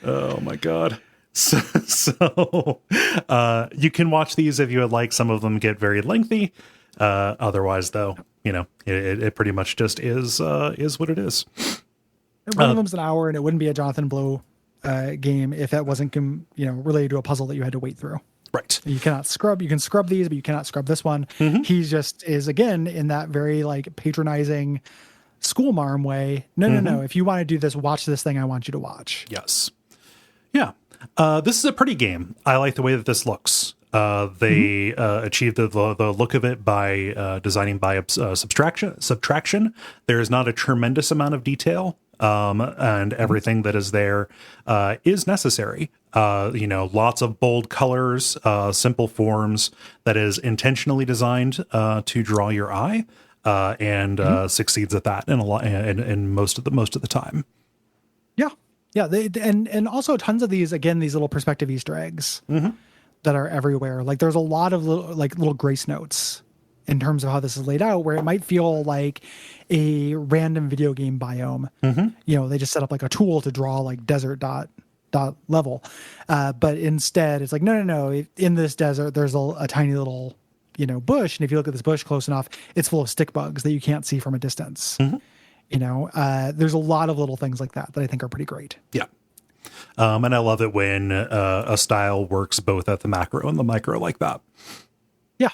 Oh my God. So you can watch these if you would like. Some of them get very lengthy. Otherwise, though, it pretty much just is what it is. One of them's an hour, and it wouldn't be a Jonathan Blow game if that wasn't related to a puzzle that you had to wait through. Right. You cannot scrub. You can scrub these, but you cannot scrub this one. He just is again in that very like patronizing school marm way. No. If you want to do this, watch this thing I want you to watch. Yes. Yeah. This is a pretty game. I like the way that this looks. They achieved the look of it by designing by subtraction. There is not a tremendous amount of detail, and everything that is there is necessary. Lots of bold colors, simple forms that is intentionally designed to draw your eye, and succeeds at that in most of the time. Yeah. And also tons of these little perspective Easter eggs. That are everywhere. Like there's a lot of little grace notes in terms of how this is laid out, where it might feel like a random video game biome. They just set up like a tool to draw like desert dot level. But instead it's like, no. In this desert, there's a tiny little, bush. And if you look at this bush close enough, it's full of stick bugs that you can't see from a distance. There's a lot of little things like that I think are pretty great. Yeah. And I love it when a style works both at the macro and the micro like that. Yeah.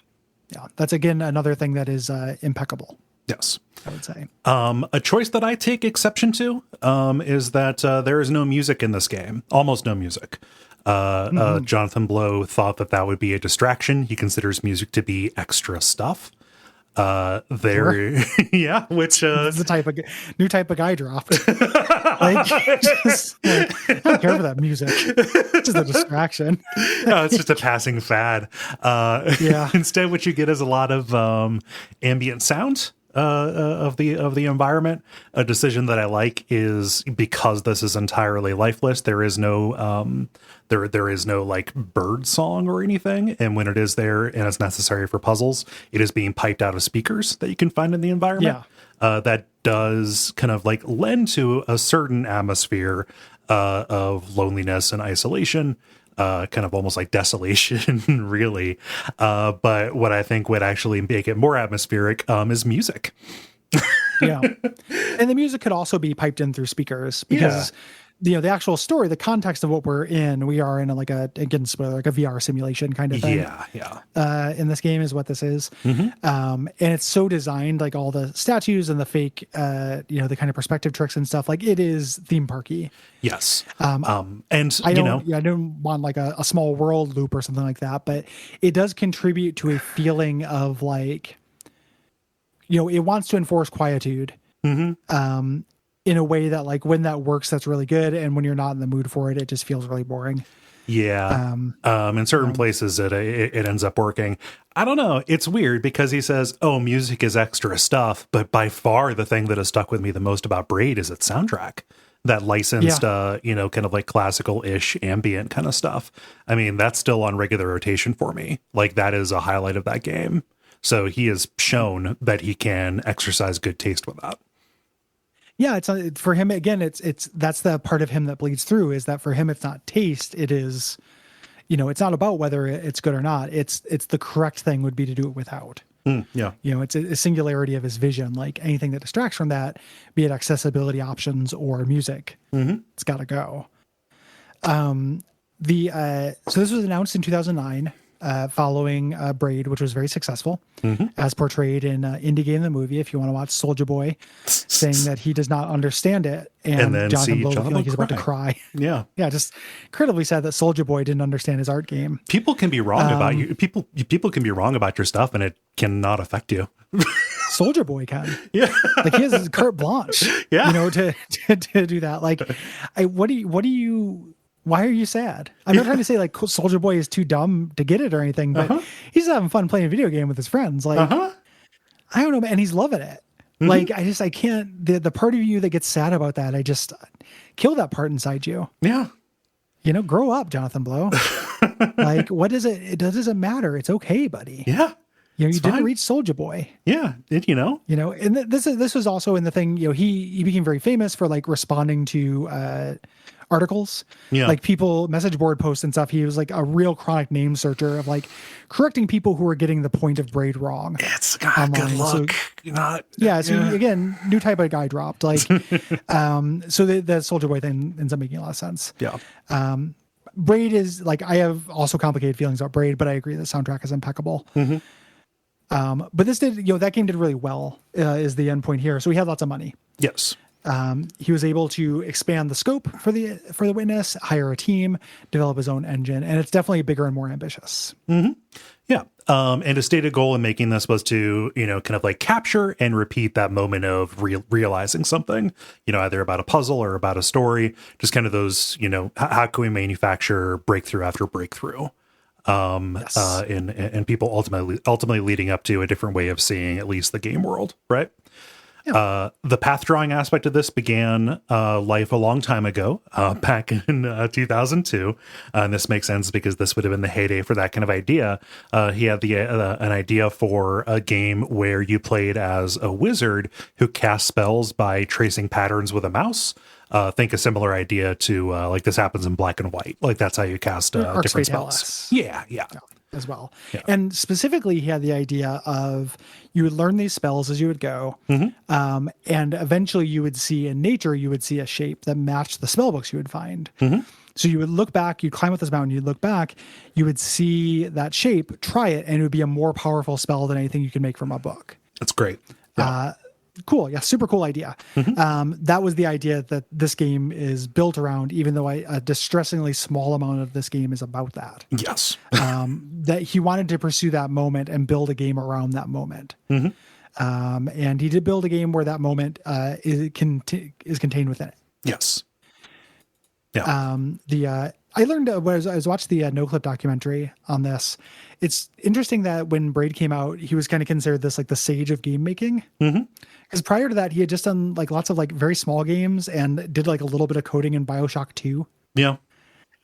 That's again another thing that is impeccable. Yes, I would say. A choice that I take exception to is that there is no music in this game. Almost no music. Jonathan Blow thought that would be a distraction. He considers music to be extra stuff. Which it's the new type of guy dropped. I don't care for that music. It's just a distraction. No, it's just a passing fad. Instead, what you get is a lot of ambient sound of the environment. A decision that I like is because this is entirely lifeless. There is no there is no like bird song or anything, and when it is there and it's necessary for puzzles, it is being piped out of speakers that you can find in the environment. That does kind of like lend to a certain atmosphere of loneliness and isolation. Kind of almost like desolation, really. But what I think would actually make it more atmospheric is music. And the music could also be piped in through speakers because the actual story, the context of what we are in like a VR simulation kind of thing. In this game is what this is. And it's so designed, like all the statues and the fake, the kind of perspective tricks and stuff, like it is theme parky. Yes. And I don't want like a small world loop or something like that, but it does contribute to a feeling of like, it wants to enforce quietude. In a way that like when that works, that's really good. And when you're not in the mood for it, it just feels really boring. In certain places it ends up working. I don't know. It's weird because he says, oh, music is extra stuff. But by far the thing that has stuck with me the most about Braid is its soundtrack. That licensed, kind of like classical-ish ambient kind of stuff. I mean, that's still on regular rotation for me. Like that is a highlight of that game. So he has shown that he can exercise good taste with that. Yeah, it's for him again. It's that's the part of him that bleeds through. Is that for him? It's not taste. It is, it's not about whether it's good or not. It's the correct thing would be to do it without. Yeah. It's a singularity of his vision. Like anything that distracts from that, be it accessibility options or music, it's got to go. So this was announced in 2009, following Braid, which was very successful, as portrayed in Indie Game the Movie. If you want to watch Soulja Boy saying that he does not understand it, and then Jonathan Blow Jonathan feeling like he's about to cry. Yeah, just incredibly sad that Soulja Boy didn't understand his art game. People can be wrong about you. People can be wrong about your stuff, and it cannot affect you. Soulja Boy can. Yeah, like he has his carte blanche. Yeah, to do that. Like, what do you? Why are you sad? I'm not trying to say like Soulja Boy is too dumb to get it or anything, but he's having fun playing a video game with his friends. Like, I don't know, and he's loving it. Like, I can't, the part of you that gets sad about that, I just kill that part inside you. Yeah. Grow up, Jonathan Blow. Like, what is it? It doesn't matter. It's okay, buddy. Yeah. You didn't reach Soulja Boy. Yeah. And this was also in the thing, he became very famous for like responding to, articles, like people message board posts and stuff. He was like a real chronic name searcher of like correcting people who were getting the point of Braid wrong. It's got good luck. Again, new type of guy dropped. Like, so the Soulja Boy thing ends up making a lot of sense. Yeah. Braid is like, I have also complicated feelings about Braid, but I agree the soundtrack is impeccable. But this did, that game did really well, is the end point here. So he had lots of money. Yes. He was able to expand the scope for the Witness, hire a team, develop his own engine, and it's definitely bigger and more ambitious. Yeah. And a stated goal in making this was to, kind of like capture and repeat that moment of realizing something, either about a puzzle or about a story, just kind of those, how can we manufacture breakthrough after breakthrough? And people ultimately leading up to a different way of seeing at least the game world, right? Yeah. The path drawing aspect of this began life a long time ago, back in 2002. And this makes sense because this would have been the heyday for that kind of idea. He had an idea for a game where you played as a wizard who cast spells by tracing patterns with a mouse. Think a similar idea to like this happens in black and white. Like that's how you cast different spells. Yeah. As well. Yeah. And specifically, he had the idea of you would learn these spells as you would go. And eventually you would see in nature, you would see a shape that matched the spell books you would find. So you would look back, you'd climb up this mountain, you'd look back, you would see that shape, try it, and it would be a more powerful spell than anything you could make from a book. That's great. Yeah. Cool. Yeah. Super cool idea. That was the idea that this game is built around, even though a distressingly small amount of this game is about that. Yes. That he wanted to pursue that moment and build a game around that moment. And he did build a game where that moment is contained within it. Yes. Yeah. I learned when I was watching the NoClip documentary on this. It's interesting that when Braid came out, he was kind of considered this like the sage of game making. Because prior to that, he had just done like lots of like very small games and did like a little bit of coding in BioShock 2. Yeah.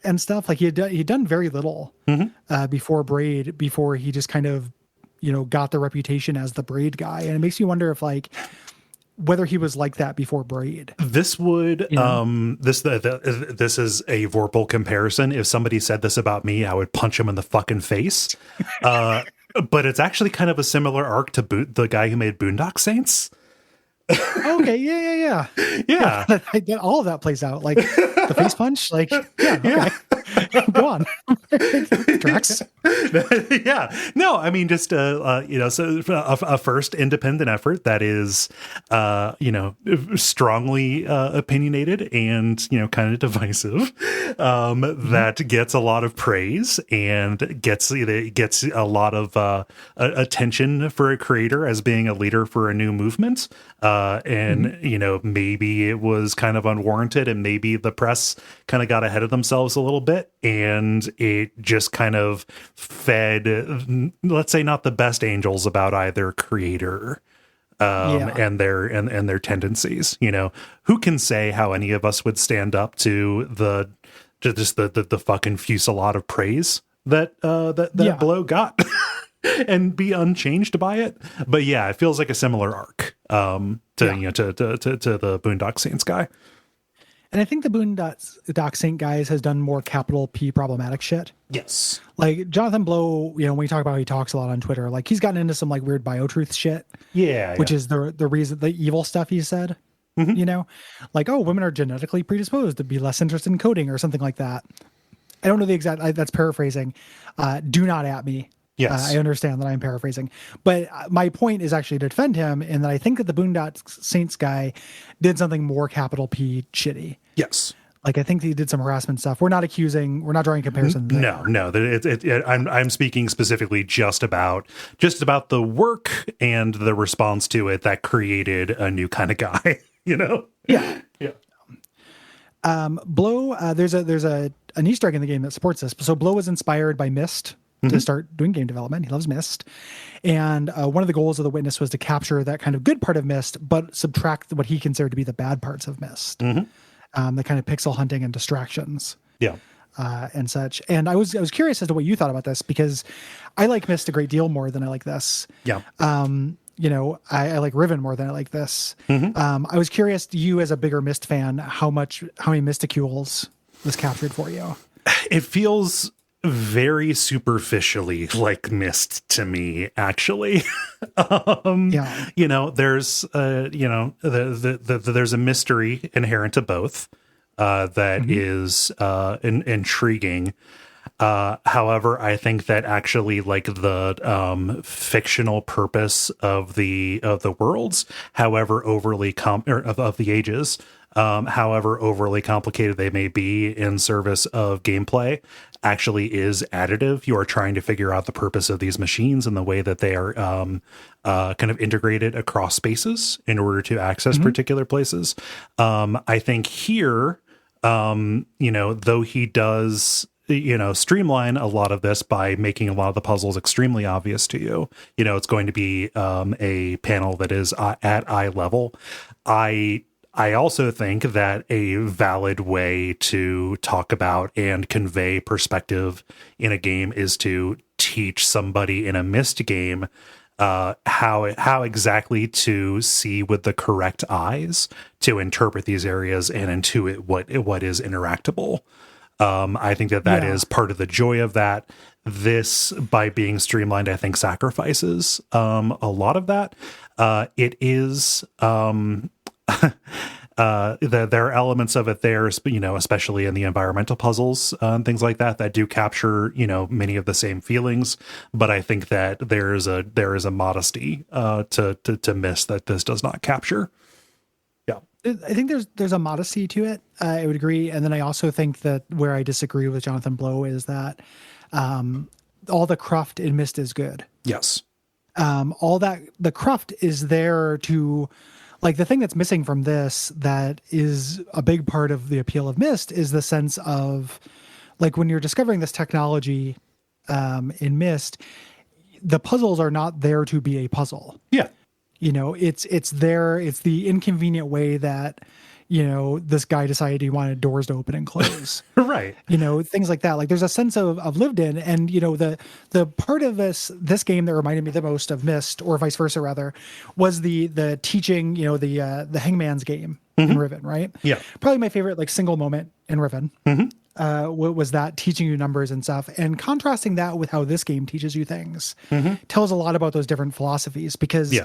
And stuff like he'd done very little before Braid, before he just kind of, got the reputation as the Braid guy. And it makes you wonder if like, whether he was like that before Braid. This would, this is a Vorpal comparison. If somebody said this about me, I would punch him in the fucking face. But it's actually kind of a similar arc to the guy who made Boondock Saints. Okay, yeah. All of that plays out, like the face punch, like okay. Go on. Tracks. Yeah, no, I mean just so a first independent effort that is strongly opinionated and kind of divisive, that gets a lot of praise and gets a lot of attention for a creator as being a leader for a new movement. Maybe it was kind of unwarranted and maybe the press kind of got ahead of themselves a little bit and it just kind of fed, let's say, not the best angels about either creator and their tendencies. Who can say how any of us would stand up to the fucking fusillade of praise that Blow got? and be unchanged by it. But yeah, it feels like a similar arc to the Boondock Saints guy. And I think the Boondock Saint guys has done more capital P problematic shit. Yes. Like Jonathan Blow, when we talk about how he talks a lot on Twitter, like he's gotten into some like weird biotruth shit. Yeah. Which is the reason, the evil stuff he said, like, oh, women are genetically predisposed to be less interested in coding or something like that. I don't know the exact, that's paraphrasing. Do not at me. Yes. I understand that I'm paraphrasing, but my point is actually to defend him in that I think that the Boondock Saints guy did something more capital P shitty. Yes. Like I think he did some harassment stuff. We're not drawing comparison there. No. I'm speaking specifically just about the work and the response to it that created a new kind of guy. Yeah. Blow. There's an Easter egg in the game that supports this. So Blow was inspired by Myst to start doing game development. He loves Myst. And one of the goals of the Witness was to capture that kind of good part of Myst, but subtract what he considered to be the bad parts of Myst. The kind of pixel hunting and distractions. Yeah. And such. And I was curious as to what you thought about this, because I like Myst a great deal more than I like this. Yeah. I like Riven more than I like this. I was curious, you as a bigger Myst fan, how many mysticules was captured for you? It feels very superficially like Myst to me, actually. There's there's a mystery inherent to both that is intriguing. However, I think that actually, like, the fictional purpose of the worlds, however overly of the ages, however overly complicated they may be in service of gameplay, actually is additive. You are trying to figure out the purpose of these machines and the way that they are kind of integrated across spaces in order to access particular places. I think here, though he does streamline a lot of this by making a lot of the puzzles extremely obvious to you. It's going to be a panel that is at eye level. I also think that a valid way to talk about and convey perspective in a game is to teach somebody in a Myst game how exactly to see with the correct eyes to interpret these areas and intuit what is interactable. I think that is part of the joy of that. This, by being streamlined, I think sacrifices a lot of that. It is there are elements of it there, especially in the environmental puzzles and things like that do capture many of the same feelings. But I think that there is a modesty to Myst that this does not capture. I think there's a modesty to it. I would agree. And then I also think that where I disagree with Jonathan Blow is that all the cruft in Myst is good. Yes. All that the cruft is there to, like, the thing that's missing from this that is a big part of the appeal of Myst is the sense of, like, when you're discovering this technology in Myst, the puzzles are not there to be a puzzle. Yeah. It's there. It's the inconvenient way that, this guy decided he wanted doors to open and close. Right. Things like that. Like, there's a sense of lived in, and, the part of this game that reminded me the most of Myst, or vice versa rather, was the teaching, the Hangman's game in Riven, right? Yeah. Probably my favorite, like, single moment in Riven. Was that teaching you numbers and stuff, and contrasting that with how this game teaches you things tells a lot about those different philosophies, because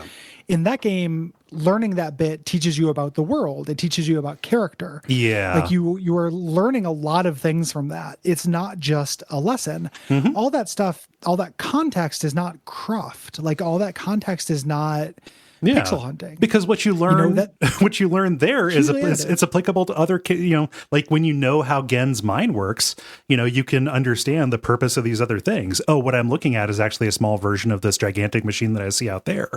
in that game, learning that bit teaches you about the world. It teaches you about character. Yeah. Like you are learning a lot of things from that. It's not just a lesson. All that stuff, all that context is not cruft. Like, all that context is not pixel hunting, because what you learn what you learn there is it's applicable to other like, when how Gen's mind works, you can understand the purpose of these other things. Oh, what I'm looking at is actually a small version of this gigantic machine that I see out there,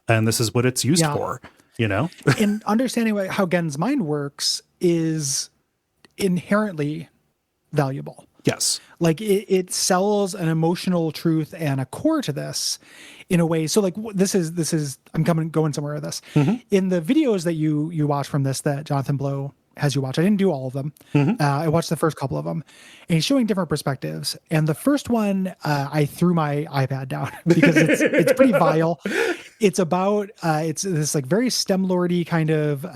and this is what it's used for. And understanding how Gen's mind works is inherently valuable. Yes. Like, it sells an emotional truth and a core to this in a way. So, like, this is I'm going somewhere with this. In the videos that you watch from this, that Jonathan Blow has you watch. I didn't do all of them. I watched the first couple of them, and he's showing different perspectives. And the first one, I threw my iPad down because it's pretty vile. It's about it's this like very STEM lordy kind of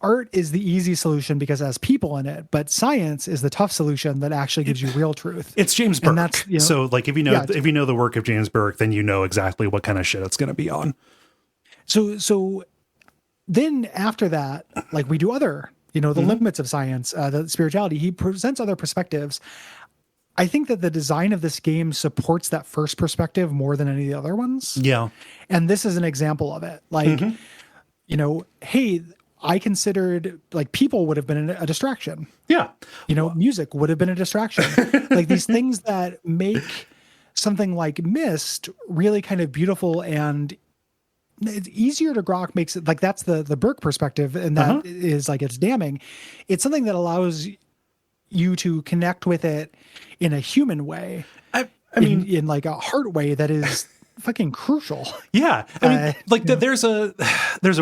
art is the easy solution because it has people in it, but science is the tough solution that actually gives you real truth. It's James Burke. And that's, so like if you know the work of James Burke, then you know exactly what kind of shit it's going to be on. So then after that, like we do other, the limits of science, the spirituality, he presents other perspectives. I think that the design of this game supports that first perspective more than any of the other ones. Yeah. And this is an example of it. Like, hey, I considered like people would have been a distraction. Yeah. Music would have been a distraction. Like these things that make something like Myst really kind of beautiful, and it's easier to grok makes it like that's the Burke perspective. And that is like, it's damning. It's something that allows you to connect with it in a human way. I mean, in like a heart way that is fucking crucial. Yeah. I mean, like there's a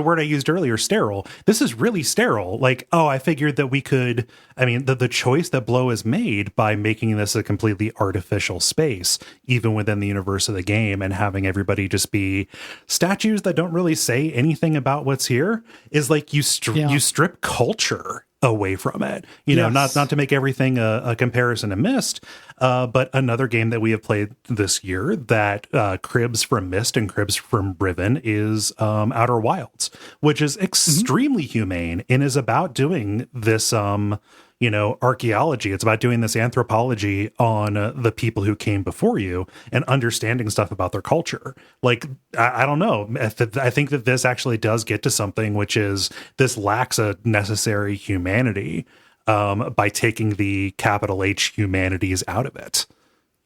word I used earlier, sterile. This is really sterile. Like, I figured that we could, the choice that Blow has made by making this a completely artificial space, even within the universe of the game, and having everybody just be statues that don't really say anything about what's here, is like you strip culture away from it, not to make everything a comparison to Myst, but another game that we have played this year that cribs from Myst and cribs from Riven is Outer Wilds, which is extremely humane and is about doing this archaeology. It's about doing this anthropology on the people who came before you and understanding stuff about their culture. Like, I don't know. I think that this actually does get to something, which is this lacks a necessary humanity by taking the capital H humanities out of it,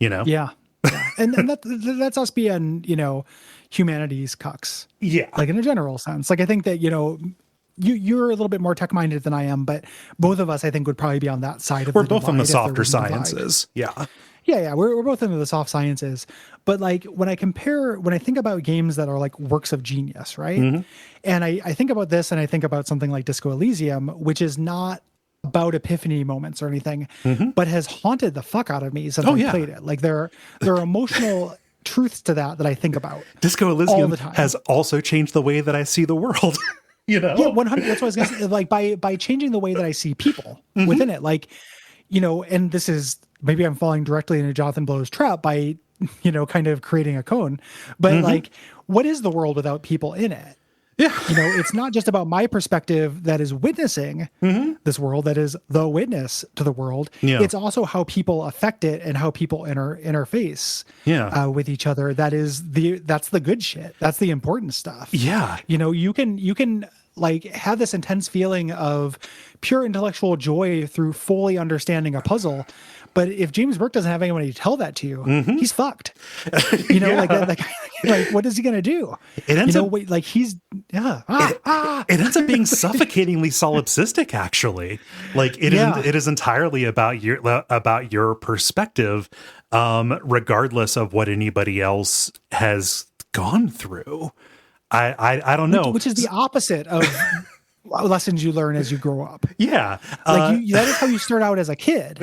Yeah. And that's us being, humanities cucks. Yeah. Like in a general sense. Like I think that, you're a little bit more tech-minded than I am, but both of us, I think, would probably be on that side of We're both on the softer sciences. Yeah. Yeah. We're both into the soft sciences. But like when I think about games that are like works of genius, right? And I think about this and I think about something like Disco Elysium, which is not about epiphany moments or anything, but has haunted the fuck out of me since I played it. Like there are emotional truths to that I think about. Disco Elysium has also changed the way that I see the world. Yeah, 100. That's what I was going to say. Like by changing the way that I see people within it, like, and this is maybe I'm falling directly into Jonathan Blow's trap by, kind of creating a cone, but like, what is the world without people in it? Yeah. It's not just about my perspective that is witnessing this world, that is the witness to the world. Yeah. It's also how people affect it and how people interface with each other. That's the good shit. That's the important stuff. Yeah. You can like have this intense feeling of pure intellectual joy through fully understanding a puzzle. But if James Burke doesn't have anybody to tell that to you, he's fucked. Like that, like what is he going to do? It ends up like he's it ends up being suffocatingly solipsistic. Actually, like it is entirely about your perspective, regardless of what anybody else has gone through. I don't know, which is the opposite of lessons you learn as you grow up. Yeah. Like that is how you start out as a kid.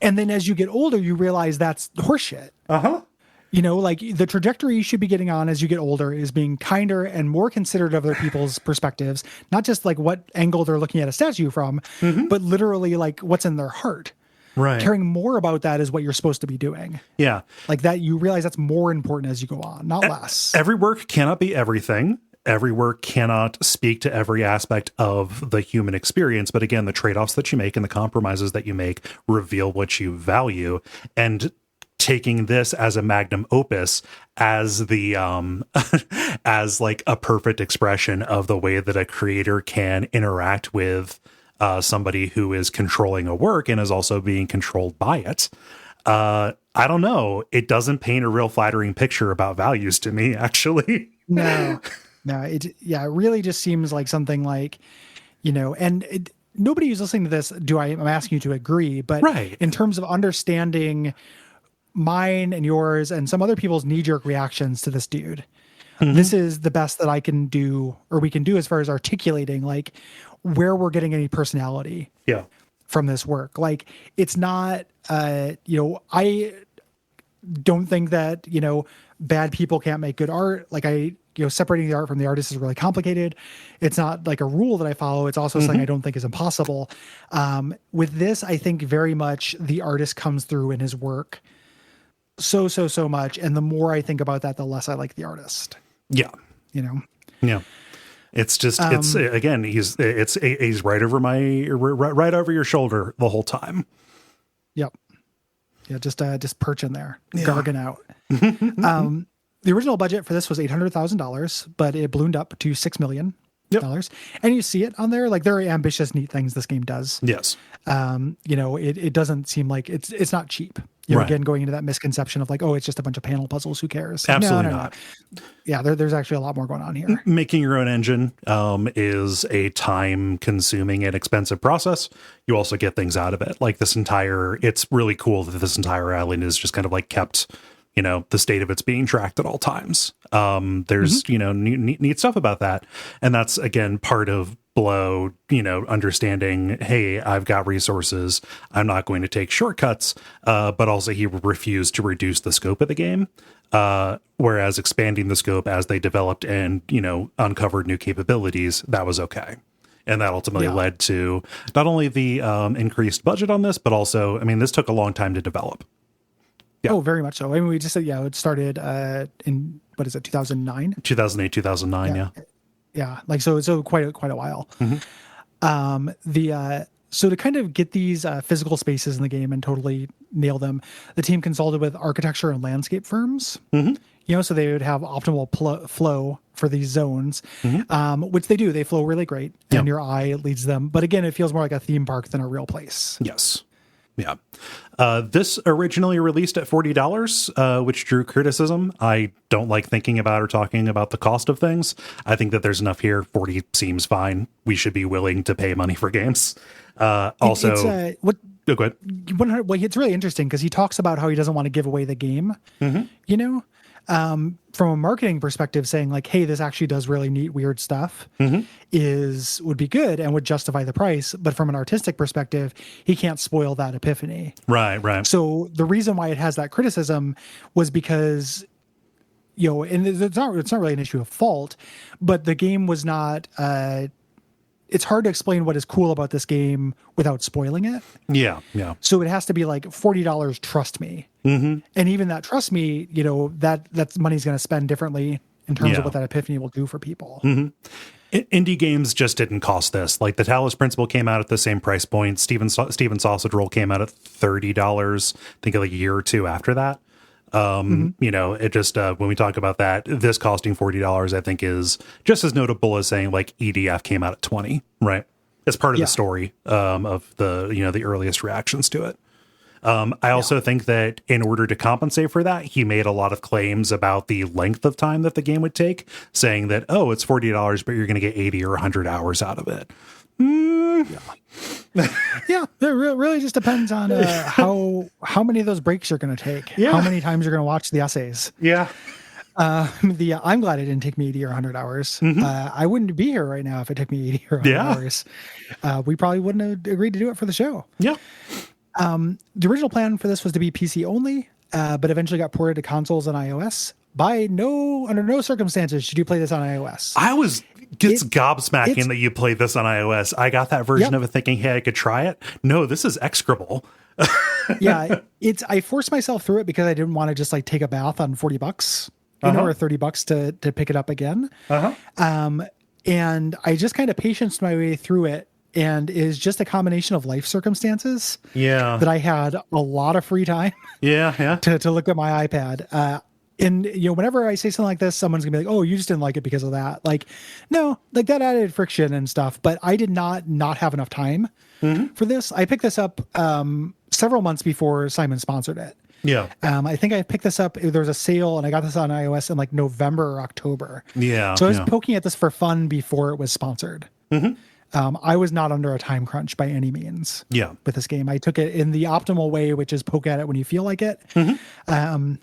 And then as you get older, you realize that's horseshit. Like the trajectory you should be getting on as you get older is being kinder and more considerate of other people's perspectives, not just like what angle they're looking at a statue from, but literally like what's in their heart. Right. Caring more about that is what you're supposed to be doing. Yeah. Like that, you realize that's more important as you go on, not less. Every work cannot be everything. Every work cannot speak to every aspect of the human experience. But again, the trade-offs that you make and the compromises that you make reveal what you value. And taking this as a magnum opus, as the as like a perfect expression of the way that a creator can interact with somebody who is controlling a work and is also being controlled by it. I don't know. It doesn't paint a real flattering picture about values to me, actually. No, it really just seems like something like, and nobody who's listening to this, I'm asking you to agree, but in terms of understanding mine and yours and some other people's knee-jerk reactions to this dude, This is the best that I can do, or we can do, as far as articulating like where we're getting any personality from this work. Like, it's not, I don't think that, bad people can't make good art. Like, separating the art from the artist is really complicated. It's not like a rule that I follow. It's also something I don't think is impossible. With this, I think very much the artist comes through in his work so much. And the more I think about that, the less I like the artist. Yeah. Yeah. It's just, it's again, he's right over right over your shoulder the whole time. Yep. Yeah. Just perching there, garging out. The original budget for this was $800,000, but it ballooned up to $6 million. And you see it on there, like, very ambitious, neat things this game does. Yes. It doesn't seem like it's not cheap. Again, going into that misconception of like, oh, it's just a bunch of panel puzzles. Who cares? Absolutely not. Yeah, there's actually a lot more going on here. Making your own engine is a time-consuming and expensive process. You also get things out of it. Like, it's really cool that this entire island is just kind of like kept, the state of it's being tracked at all times. There's, neat stuff about that. And that's, again, part of Blow, understanding, hey, I've got resources. I'm not going to take shortcuts. But also he refused to reduce the scope of the game. Whereas expanding the scope as they developed and, uncovered new capabilities, that was okay. And that ultimately led to not only the increased budget on this, but also, this took a long time to develop. Yeah. Oh, very much so. We just said, it started in, 2009? 2008, 2009, yeah. Yeah, like, so quite a while. So to kind of get these physical spaces in the game and totally nail them, the team consulted with architecture and landscape firms. So they would have optimal flow for these zones, which they do. They flow really great, and your eye leads them. But again, it feels more like a theme park than a real place. Yes. Yeah. This originally released at $40, which drew criticism. I don't like thinking about or talking about the cost of things. I think that there's enough here. 40 seems fine. We should be willing to pay money for games. Go ahead. Well, it's really interesting because he talks about how he doesn't want to give away the game, from a marketing perspective, saying like, hey, this actually does really neat, weird stuff would be good and would justify the price. But from an artistic perspective, he can't spoil that epiphany. Right. So the reason why it has that criticism was because, and it's not really an issue of fault, but the game was not, it's hard to explain what is cool about this game without spoiling it. Yeah. So it has to be like $40, trust me. And even that trust me, that money's going to spend differently in terms of what that epiphany will do for people. Indie games just didn't cost this. Like, the Talos Principle came out at the same price point. Steven Sausage Roll came out at $30, I think like a year or two after that. It just, when we talk about that, this costing $40, I think is just as notable as saying like EDF came out at 20, right? It's part of the story, of the, the earliest reactions to it. I also think that in order to compensate for that, he made a lot of claims about the length of time that the game would take, saying that, oh, it's $40, but you're going to get 80 or 100 hours out of it. Yeah, it really just depends on how many of those breaks you're going to take, how many times you're going to watch the essays. I'm glad it didn't take me 80 or 100 hours. I wouldn't be here right now if it took me 80 or 100 hours. We probably wouldn't have agreed to do it for the show. The original plan for this was to be PC only, but eventually got ported to consoles and iOS. Under no circumstances should you play this on iOS. I was gobsmacking that you played this on iOS. I got that version of it thinking, hey, I could try it. No, this is execrable. I forced myself through it because I didn't want to just like take a bath on $40, or $30 to pick it up again. And I just kind of patience my way through it. And is just a combination of life circumstances. That I had a lot of free time. To look at my iPad. And whenever I say something like this, someone's gonna be like, "Oh, you just didn't like it because of that." Like, no, like that added friction and stuff. But I did not have enough time for this. I picked this up several months before Simon sponsored it. I think I picked this up. There was a sale, and I got this on iOS in like November or October. So I was poking at this for fun before it was sponsored. I was not under a time crunch by any means. Yeah. With this game, I took it in the optimal way, which is poke at it when you feel like it. And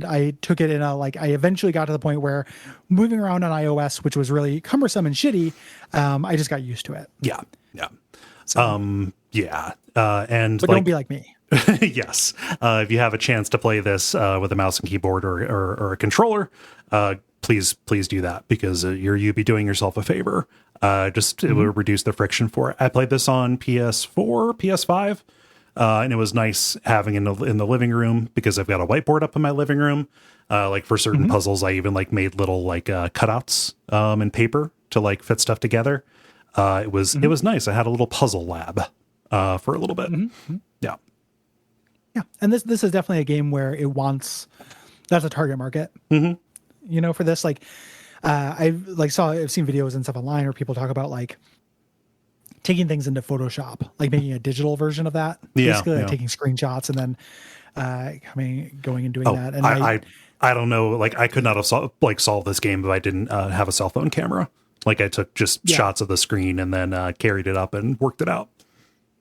I took it in a, like, I eventually got to the point where moving around on iOS, which was really cumbersome and shitty, I just got used to it. Yeah. Yeah. So, and but don't be like me. Yes. If you have a chance to play this with a mouse and keyboard or a controller, please do that, because you'll be doing yourself a favor. It will reduce the friction for it. I played this on PS4, PS5, and it was nice having it in the living room, because I've got a whiteboard up in my living room. Like for certain puzzles, I even like made little like cutouts in paper to like fit stuff together. It was nice. I had a little puzzle lab for a little bit. Yeah. Yeah. And this is definitely a game where that's a target market, for this. Like, I've seen videos and stuff online where people talk about like taking things into Photoshop, like making a digital version of that. Basically like taking screenshots and then going and doing that. And I don't know, like I could not have solved this game if I didn't have a cell phone camera. Like I took just shots of the screen and then carried it up and worked it out.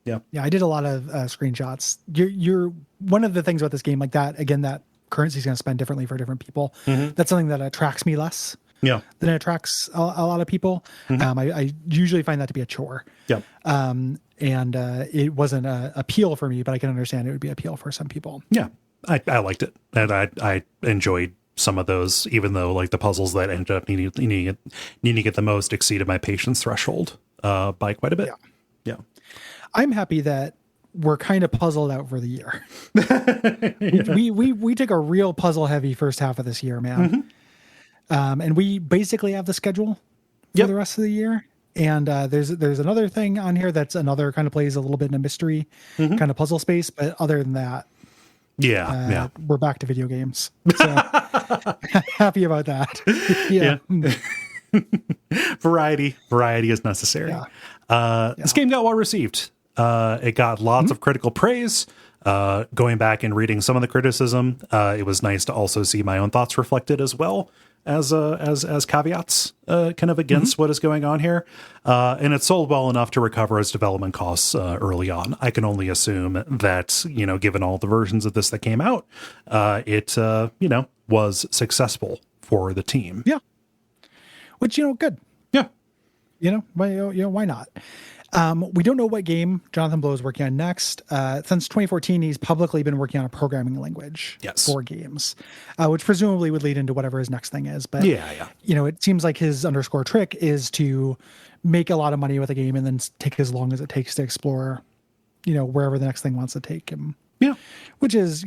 Yeah. Yeah. I did a lot of screenshots. You're one of the things about this game, like that, again, that currency is going to spend differently for different people. That's something that attracts me less than it attracts a lot of people. I usually find that to be a chore. Yeah. And it wasn't a appeal for me, but I can understand it would be appeal for some people. Yeah. I liked it. And I enjoyed some of those, even though like the puzzles that ended up needing to get the most exceeded my patience threshold by quite a bit. Yeah. I'm happy that we're kind of puzzled out for the year. We took a real puzzle heavy first half of this year, man. And we basically have the schedule for the rest of the year. And there's another thing on here that's another kind of plays a little bit in a mystery kind of puzzle space. But other than that, we're back to video games. So happy about that. Variety is necessary. This game got well received. It got lots of critical praise. Going back and reading some of the criticism, it was nice to also see my own thoughts reflected as well as caveats kind of against what is going on here. And it sold well enough to recover its development costs early on. I can only assume that, given all the versions of this that came out, it was successful for the team. Yeah. Which, good. Yeah. Why not? We don't know what game Jonathan Blow is working on next. Since 2014, he's publicly been working on a programming language for games, which presumably would lead into whatever his next thing is. But it seems like his underscore trick is to make a lot of money with a game and then take as long as it takes to explore, wherever the next thing wants to take him. Yeah. Which is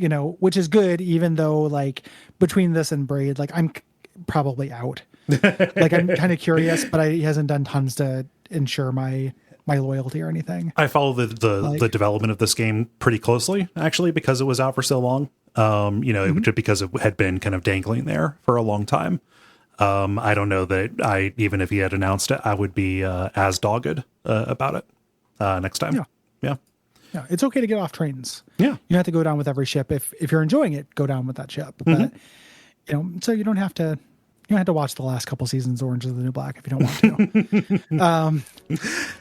good, even though like between this and Braid, like I'm probably out. Like I'm kind of curious, but he hasn't done tons to ensure my loyalty or anything. I follow the development of this game pretty closely, actually, because it was out for so long. Just because it had been kind of dangling there for a long time. I don't know that even if he had announced it, I would be as dogged about it next time. Yeah. It's okay to get off trains. Yeah. You have to go down with every ship. If you're enjoying it, go down with that ship. But so you don't have to. You don't have to watch the last couple seasons of Orange is the New Black if you don't want to.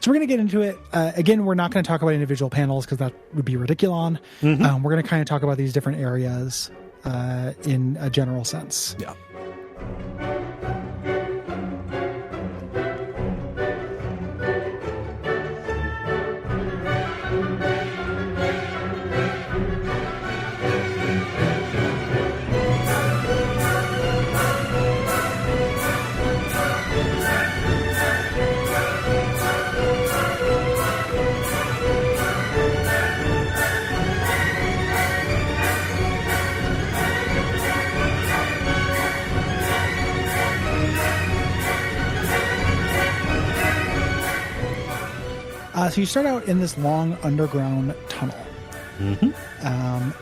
So we're going to get into it. Again, we're not going to talk about individual panels because that would be ridiculous. We're going to kind of talk about these different areas in a general sense. Yeah. So you start out in this long underground tunnel.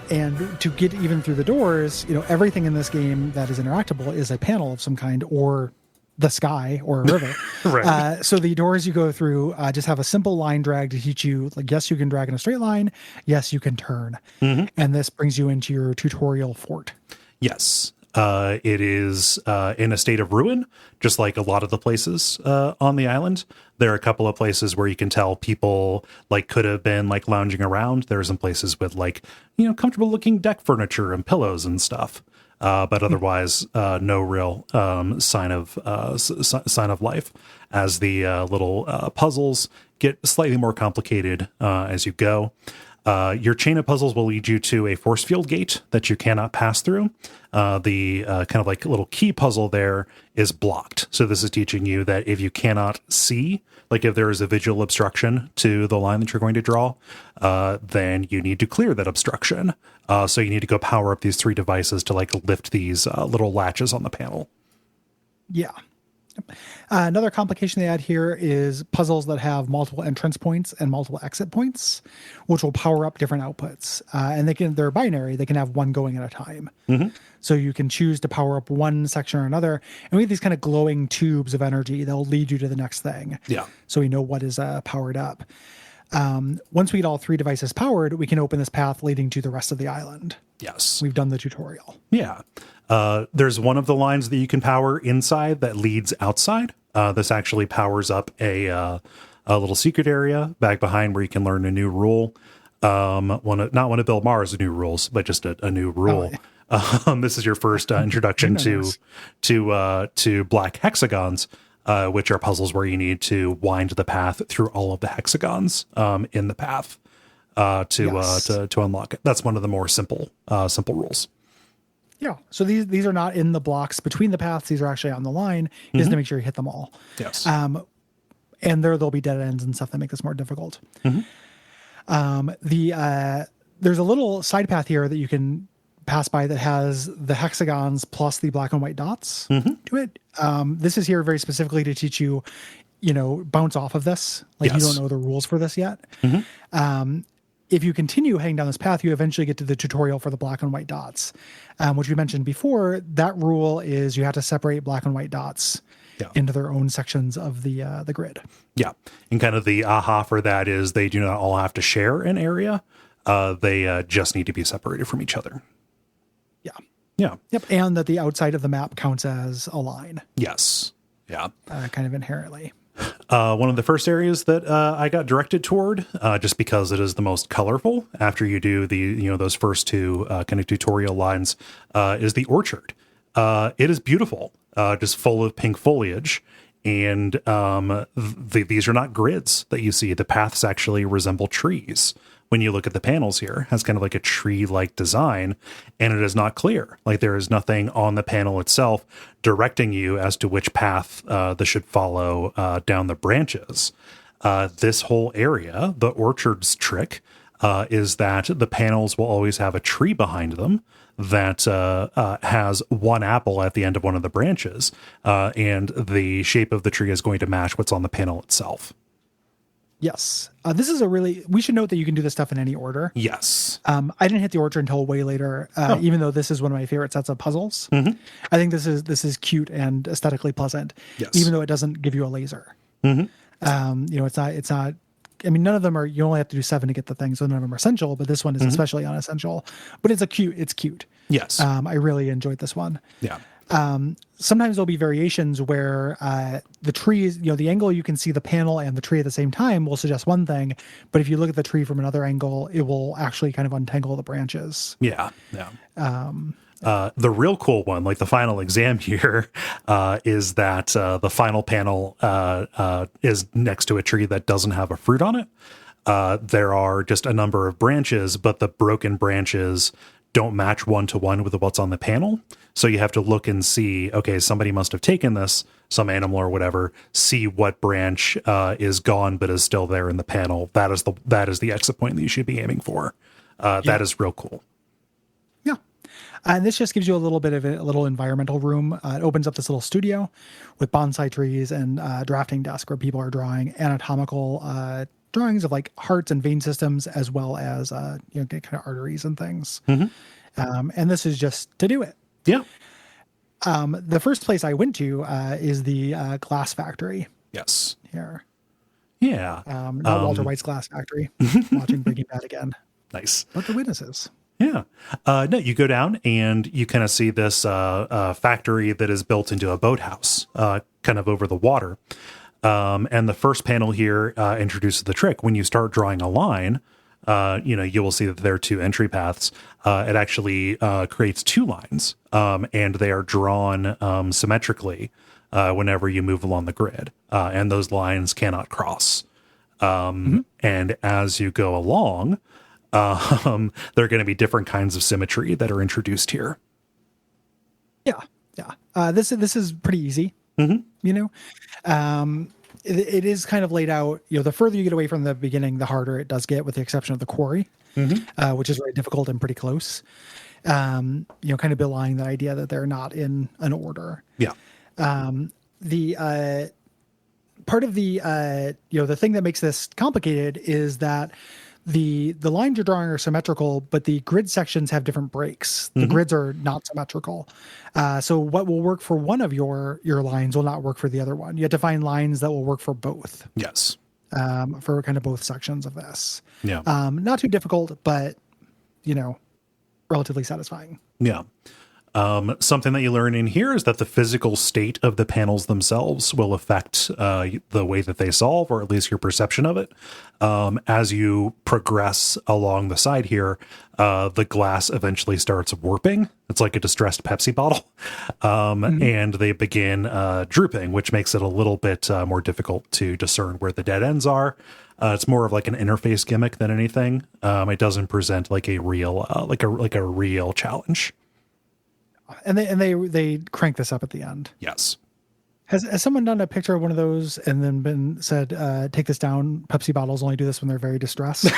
And to get even through the doors, everything in this game that is interactable is a panel of some kind or the sky or a river. Right. So the doors you go through just have a simple line drag to teach you, like, yes, you can drag in a straight line. Yes, you can turn. And this brings you into your tutorial fort. Yes. It is in a state of ruin, just like a lot of the places on the island. There are a couple of places where you can tell people like could have been like lounging around. There are some places with like, comfortable looking deck furniture and pillows and stuff. But otherwise, no real sign of life, as the little puzzles get slightly more complicated as you go. Your chain of puzzles will lead you to a force field gate that you cannot pass through. The kind of like little key puzzle there is blocked. So this is teaching you that if you cannot see, like if there is a visual obstruction to the line that you're going to draw, then you need to clear that obstruction. So you need to go power up these 3 devices to like lift these little latches on the panel. Yeah. Another complication they add here is puzzles that have multiple entrance points and multiple exit points, which will power up different outputs. And they're binary. They can have one going at a time. Mm-hmm. So you can choose to power up one section or another. And we have these kind of glowing tubes of energy that will lead you to the next thing. Yeah. So we know what is powered up. Once we get all 3 devices powered, we can open this path leading to the rest of the island. Yes. We've done the tutorial. Yeah. There's one of the lines that you can power inside that leads outside. This actually powers up a little secret area back behind where you can learn a new rule. Not one of Bill Maher's new rules, but just a new rule. Oh, yeah. This is your first introduction to black hexagons, which are puzzles where you need to wind the path through all of the hexagons in the path to unlock it. That's one of the more simple rules. Yeah. So these are not in the blocks between the paths. These are actually on the line, is to make sure you hit them all. Yes. And there'll be dead ends and stuff that make this more difficult. Mm-hmm. There's a little side path here that you can pass by that has the hexagons plus the black and white dots to it. This is here very specifically to teach you, bounce off of this. Like you don't know the rules for this yet. Mm-hmm. If you continue heading down this path, you eventually get to the tutorial for the black and white dots, which we mentioned before. That rule is you have to separate black and white dots into their own sections of the grid. Yeah. And kind of the aha for that is they do not all have to share an area. They just need to be separated from each other. Yeah. Yeah. Yep. And that the outside of the map counts as a line. Yes. Yeah. Kind of inherently. One of the first areas that I got directed toward, just because it is the most colorful after you do those first 2 kind of tutorial lines, is the orchard. It is beautiful, just full of pink foliage. And these are not grids that you see. The paths actually resemble trees. When you look at the panels here, it has kind of like a tree-like design, and it is not clear. Like there is nothing on the panel itself directing you as to which path this should follow down the branches. This whole area, the orchard's trick, is that the panels will always have a tree behind them that has one apple at the end of one of the branches, and the shape of the tree is going to match what's on the panel itself. Yes. This is we should note that you can do this stuff in any order. Yes. I didn't hit the orchard until way later, even though this is one of my favorite sets of puzzles. Mm-hmm. I think this is cute and aesthetically pleasant, even though it doesn't give you a laser. Mm-hmm. It's not, none of them are, you only have to do 7 to get the thing, so none of them are essential, but this one is especially unessential, but it's cute. Yes. I really enjoyed this one. Yeah. Sometimes there'll be variations where the trees, the angle you can see the panel and the tree at the same time will suggest one thing, but if you look at the tree from another angle, it will actually kind of untangle the branches. Yeah, yeah. The real cool one, like the final exam here, is that the final panel is next to a tree that doesn't have a fruit on it. There are just a number of branches, but the broken branches don't match one-to-one with what's on the panel. So you have to look and see, okay, somebody must have taken this, some animal or whatever, see what branch is gone but is still there in the panel. That is the exit point that you should be aiming for. That is real cool. Yeah. And this just gives you a little bit of a little environmental room. It opens up this little studio with bonsai trees and drafting desk where people are drawing anatomical drawings of like hearts and vein systems, as well as kind of arteries and things. Mm-hmm. And this is just to do it. Yeah. The first place I went to is the glass factory. Yes. Here. Yeah. Not Walter White's glass factory. Watching Breaking Bad again. Nice. But the witnesses. Yeah. No, you go down and you kind of see this factory that is built into a boathouse, kind of over the water. And the first panel here introduces the trick. When you start drawing a line, you will see that there are two entry paths. It actually creates two lines, and they are drawn symmetrically whenever you move along the grid. And those lines cannot cross. And as you go along, there are going to be different kinds of symmetry that are introduced here. Yeah. This is pretty easy. It is kind of laid out. The further you get away from the beginning, the harder it does get, with the exception of the quarry, which is very difficult and pretty close. Kind of belying the idea that they're not in an order. Yeah. The part of the the thing that makes this complicated is that the lines you're drawing are symmetrical, but the grid sections have different breaks. The grids are not symmetrical. So what will work for one of your lines will not work for the other one. You have to find lines that will work for both. Yes. For kind of both sections of this. Yeah. Not too difficult, but, relatively satisfying. Yeah. Something that you learn in here is that the physical state of the panels themselves will affect the way that they solve, or at least your perception of it. As you progress along the side here, the glass eventually starts warping. It's like a distressed Pepsi bottle. And they begin drooping, which makes it a little bit more difficult to discern where the dead ends are. It's more of like an interface gimmick than anything. It doesn't present like a real, like a real challenge. And they crank this up at the end. Yes. Has someone done a picture of one of those and then been said, take this down? Pepsi bottles only do this when they're very distressed.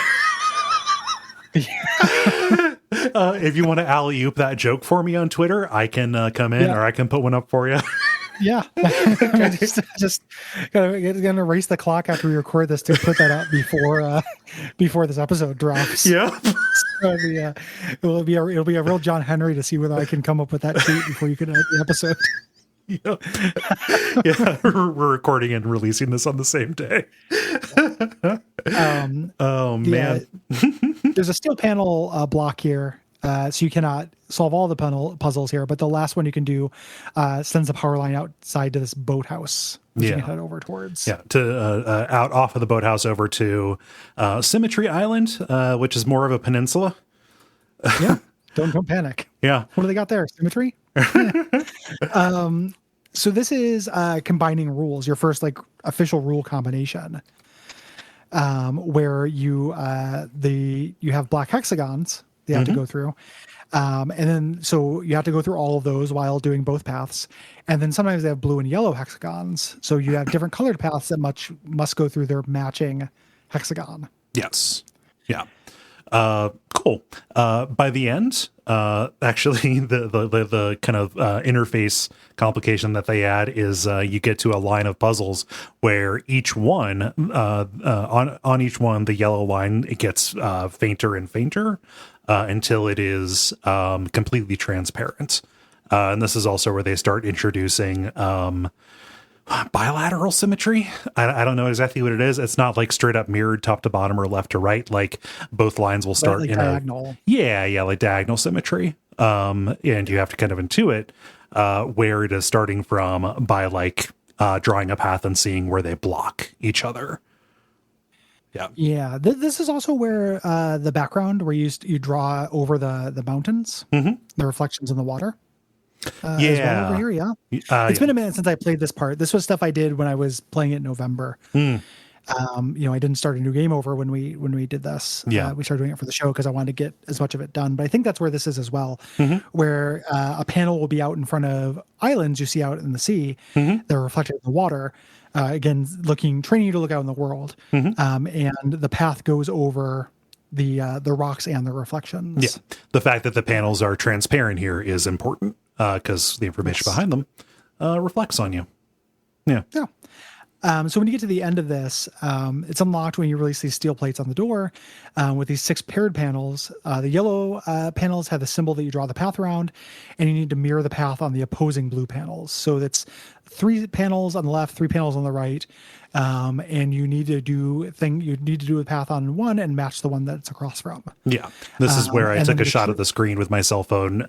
If you want to alley-oop that joke for me on Twitter, I can come in, or I can put one up for you. Yeah. just gonna race the clock after we record this to put that up before this episode drops. Yeah. So it'll be a real John Henry to see whether I can come up with that tweet before you can edit the episode. Yeah, we're recording and releasing this on the same day. Oh man. There's a steel panel block here, so you cannot solve all the puzzles here, but the last one you can do sends the power line outside to this boathouse, which you can head over towards. Yeah, to out off of the boathouse over to Symmetry Island, which is more of a peninsula. Yeah, don't panic. Yeah. What do they got there? Symmetry? So this is combining rules, your first official rule combination, where you have black hexagons you have to go through. And then, so you have to go through all of those while doing both paths. And then sometimes they have blue and yellow hexagons. So you have different colored paths that must go through their matching hexagon. Yes. Yeah. Cool. By the end, actually the kind of interface complication that they add is you get to a line of puzzles where each one on each one, the yellow line, it gets fainter and fainter until it is completely transparent. And this is also where they start introducing bilateral symmetry. I don't know exactly what it is. It's not like straight up mirrored top to bottom or left to right. Like both lines will start in diagonal. Like diagonal symmetry. And you have to kind of intuit where it is starting from by drawing a path and seeing where they block each other. Yeah. This is also where the background where you draw over the mountains, the reflections in the water. As well over here, it's been a minute since I played this part. This was stuff I did when I was playing it in November. I didn't start a new game over when we did this. We started doing it for the show because I wanted to get as much of it done. But I think that's where this is as well, where a panel will be out in front of islands you see out in the sea. They're reflected in the water. Again, training you to look out in the world. And the path goes over the rocks and the reflections. Yeah, the fact that the panels are transparent here is important because the information behind them reflects on you. Yeah. So when you get to the end of this, it's unlocked when you release these steel plates on the door with these 6 paired panels. The yellow panels have the symbol that you draw the path around, and you need to mirror the path on the opposing blue panels. So that's 3 panels on the left, 3 panels on the right, and you need to do a path on one and match the one that it's across from. Yeah, this is where I took a shot of the screen with my cell phone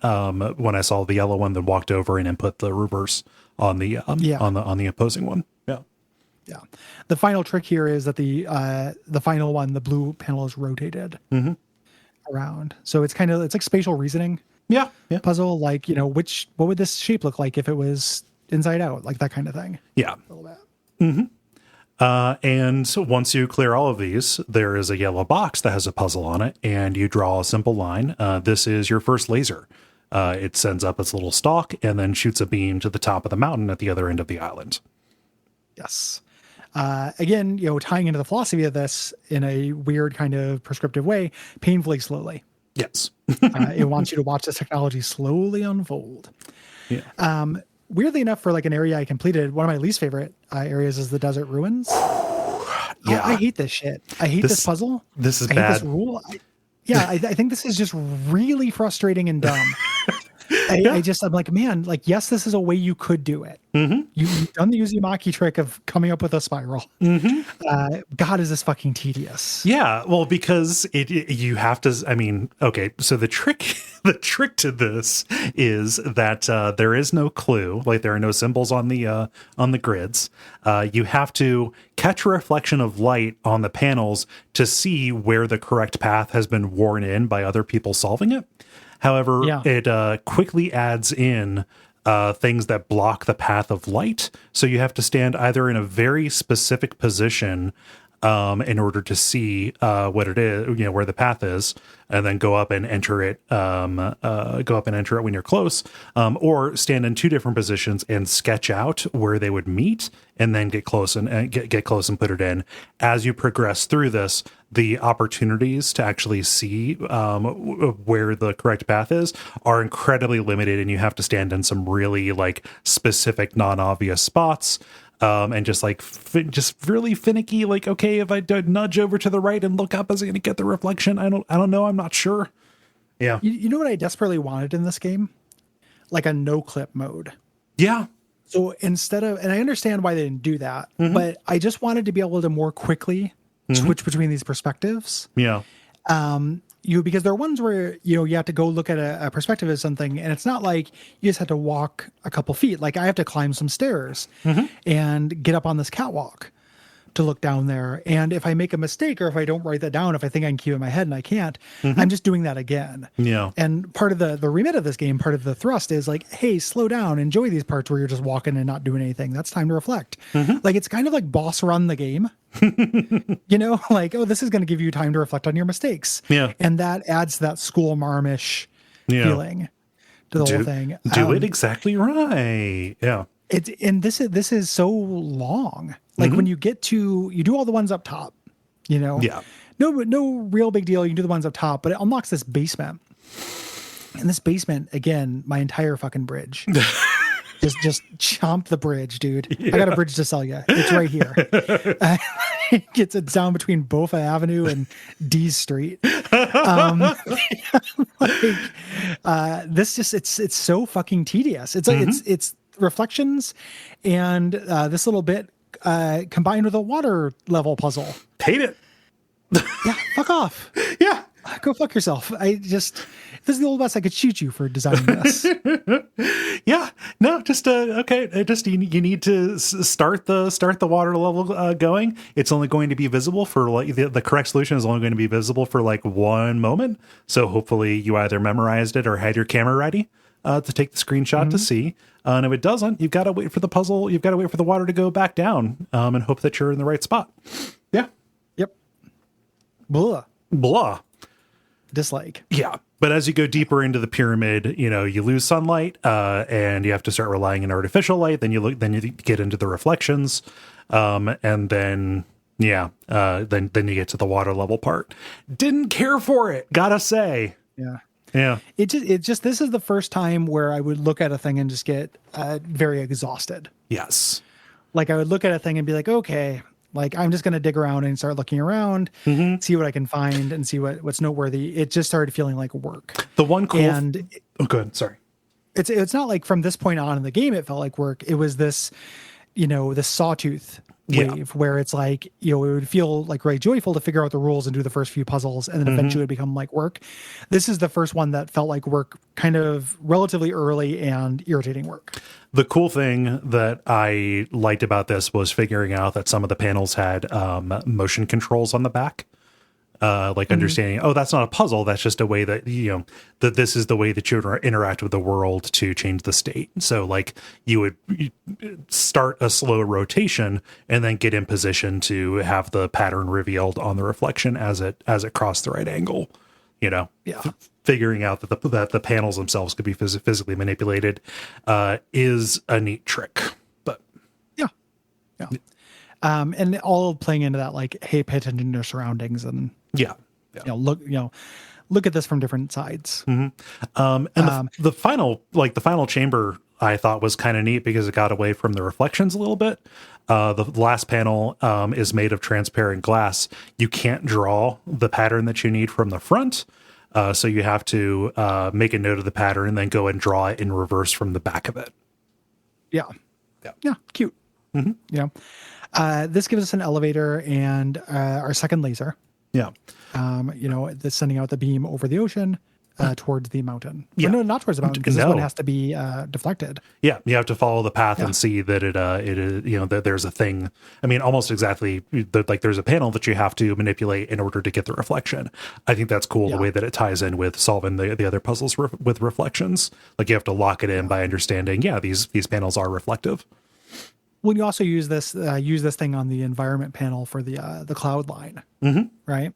when I saw the yellow one, then walked over and input the reverse on the on the opposing one. Yeah. Yeah. The final trick here is that the final one, the blue panel, is rotated around. So it's like spatial reasoning. Yeah. Puzzle. Like, what would this shape look like if it was inside out? Like that kind of thing. Yeah. A little bit. And so once you clear all of these, there is a yellow box that has a puzzle on it, and you draw a simple line. This is your first laser. It sends up its little stalk and then shoots a beam to the top of the mountain at the other end of the island. Yes. Again, tying into the philosophy of this in a weird kind of prescriptive way, painfully slowly. Yes. It wants you to watch this technology slowly unfold. Yeah. Weirdly enough, for like an area I completed, one of my least favorite areas is the desert ruins. Yeah. I hate this shit. I hate this puzzle. This is I bad. hate this rule. I think this is just really frustrating and dumb. I'm like, man, like, yes, this is a way you could do it. You've done the Uzumaki trick of coming up with a spiral. God, is this fucking tedious? Yeah, well, because you have to. I mean, okay, so the trick to this is that there is no clue, like there are no symbols on the grids. You have to catch a reflection of light on the panels to see where the correct path has been worn in by other people solving it. However, it quickly adds in things that block the path of light. So you have to stand either in a very specific position in order to see what it is, where the path is, and then go up and enter it. When you're close, or stand in 2 different positions and sketch out where they would meet, and then get close and get close and put it in. As you progress through this, the opportunities to actually see where the correct path is are incredibly limited, and you have to stand in some really like specific, non-obvious spots. And just like, just really finicky, like, okay, if I nudge over to the right and look up, is it going to get the reflection? I don't know. I'm not sure. Yeah. You know what I desperately wanted in this game? Like a no clip mode. Yeah. So instead of, and I understand why they didn't do that, but I just wanted to be able to more quickly switch between these perspectives. Yeah. Because there are ones where, you have to go look at a perspective of something, and it's not like you just have to walk a couple feet. Like I have to climb some stairs and get up on this catwalk to look down there. And if I make a mistake, or if I don't write that down, if I think I can keep it in my head and I can't, I'm just doing that again. Yeah. And part of the remit of this game, part of the thrust is like, hey, slow down, enjoy these parts where you're just walking and not doing anything. That's time to reflect. Like it's kind of like boss run the game. Like, oh, this is going to give you time to reflect on your mistakes. Yeah. And that adds that school marmish feeling to the whole thing. Do it exactly right. Yeah. This is so long. Like when you do all the ones up top, Yeah. No real big deal. You can do the ones up top, but it unlocks this basement. And this basement, again, my entire fucking bridge. Just chomp the bridge, dude. Yeah. I got a bridge to sell you. It's right here. It's down between Bofa Avenue and D Street. It's so fucking tedious. It's like it's reflections and this little bit combined with a water level puzzle. Hate it. Yeah, fuck off. Yeah. Go fuck yourself. If this is the old west, I could shoot you for designing this. Yeah, no, just okay. Just you need to start the water level going. It's only going to be visible for like the correct solution is only going to be visible for like 1 moment. So hopefully you either memorized it or had your camera ready to take the screenshot to see. And if it doesn't, you've got to wait for the puzzle. You've got to wait for the water to go back down and hope that you're in the right spot. Yeah. Yep. Blah. Dislike. Yeah. But as you go deeper into the pyramid, you lose sunlight, and you have to start relying on artificial light. Then you get into the reflections, and then then you get to the water level part. Didn't care for it, gotta say. Yeah. It just this is the first time where I would look at a thing and just get very exhausted. Yes. Like I would look at a thing and be like, okay, like I'm just going to dig around and start looking around, see what I can find and see what's noteworthy. It just started feeling like work. The one cool, oh, good. Sorry. It's not like from this point on in the game, it felt like work. It was this, this sawtooth wave where it's like, it would feel like really joyful to figure out the rules and do the first few puzzles. And then eventually it would become like work. This is the first one that felt like work kind of relatively early and irritating work. The cool thing that I liked about this was figuring out that some of the panels had motion controls on the back. Understanding, that's not a puzzle. That's just a way that, that this is the way that you interact with the world to change the state. So like you would start a slow rotation and then get in position to have the pattern revealed on the reflection as it crossed the right angle, figuring out that the panels themselves could be physically manipulated is a neat trick. But yeah. And all playing into that, like, hey, pay attention to your surroundings and look at this from different sides. And the final chamber I thought was kind of neat because it got away from the reflections a little bit. The last panel is made of transparent glass. You can't draw the pattern that you need from the front. So you have to make a note of the pattern and then go and draw it in reverse from the back of it. Yeah. Cute. This gives us an elevator and our second laser. Yeah. That's sending out the beam over the ocean towards the mountain. Yeah. Or no, not towards the mountain, because this one has to be deflected. Yeah, you have to follow the path and see that it is, that there's a thing. I mean, almost exactly, like there's a panel that you have to manipulate in order to get the reflection. I think that's cool, the way that it ties in with solving the other puzzles with reflections. Like you have to lock it in by understanding, these panels are reflective. Well, you also use this thing on the environment panel for the cloud line, right?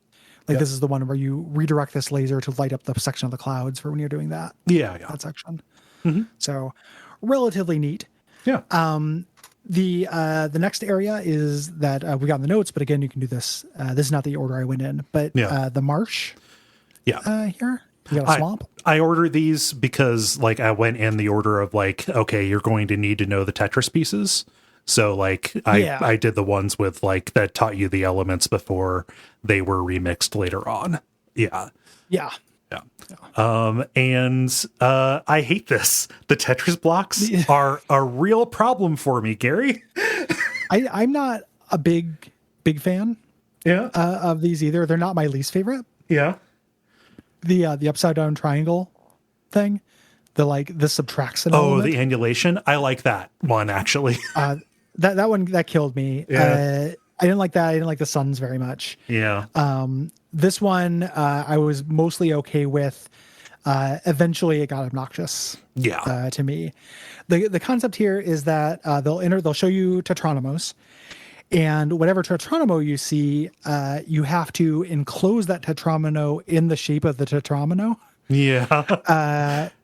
Like this is the one where you redirect this laser to light up the section of the clouds for when you're doing that. That section. So relatively neat. Yeah. The next area is that we got in the notes, but again, you can do this. This is not the order I went in, but the marsh. Yeah. Here. You got a swamp? I ordered these because like I went in the order of like, okay, you're going to need to know the Tetris pieces. So like I did the ones with like that taught you the elements before they were remixed later on. Yeah. And I hate this. The Tetris blocks are a real problem for me, Gary. I'm not a big fan of these either. They're not my least favorite. Yeah. The upside down triangle thing, this subtracts an element. The annulation. I like that one actually. That one that killed me. I didn't like that. I didn't like the suns very much. Yeah. This one I was mostly okay with. Eventually it got obnoxious. To me. The concept here is that they'll show you Tetronymos, and whatever Tetronomo you see, you have to enclose that Tetronomo in the shape of the Tetronomo.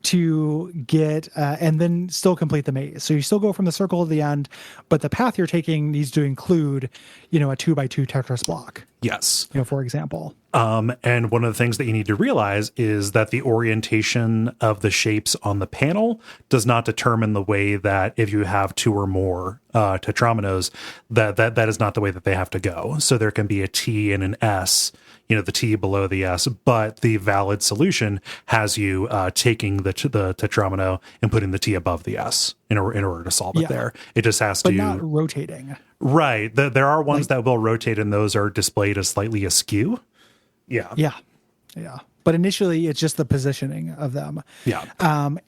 To get and then still complete the maze. So you still go from the circle to the end, but the path you're taking needs to include, a 2x2 Tetris block. Yes. For example. And one of the things that you need to realize is that the orientation of the shapes on the panel does not determine the way that if you have two or more tetrominos, that is not the way that they have to go. So there can be a T and an S, the T below the S, but the valid solution has you taking the tetromino and putting the T above the S in order to solve it there. It just has but not rotating. Right. There are ones that will rotate, and those are displayed as slightly askew. Yeah. But initially, it's just the positioning of them. Yeah.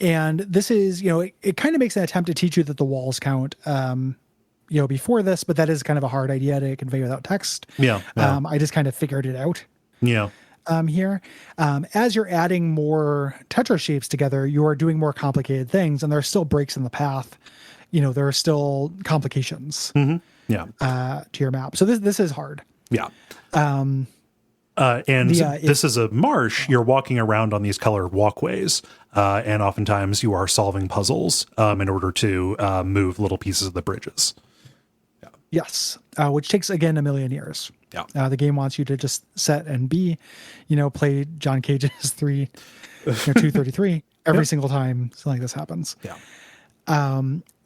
And this is, it kind of makes an attempt to teach you that the walls count, before this, but that is kind of a hard idea to convey without text. Yeah. I just kind of figured it out. Yeah. Here, as you're adding more Tetris shapes together, you are doing more complicated things, and there are still breaks in the path. There are still complications. To your map. So this is hard. Yeah. This is a marsh. You're walking around on these colored walkways, and oftentimes you are solving puzzles in order to move little pieces of the bridges. Yes, which takes, again, a million years. The game wants you to just set and be, play John Cage's 233 every single time something like this happens.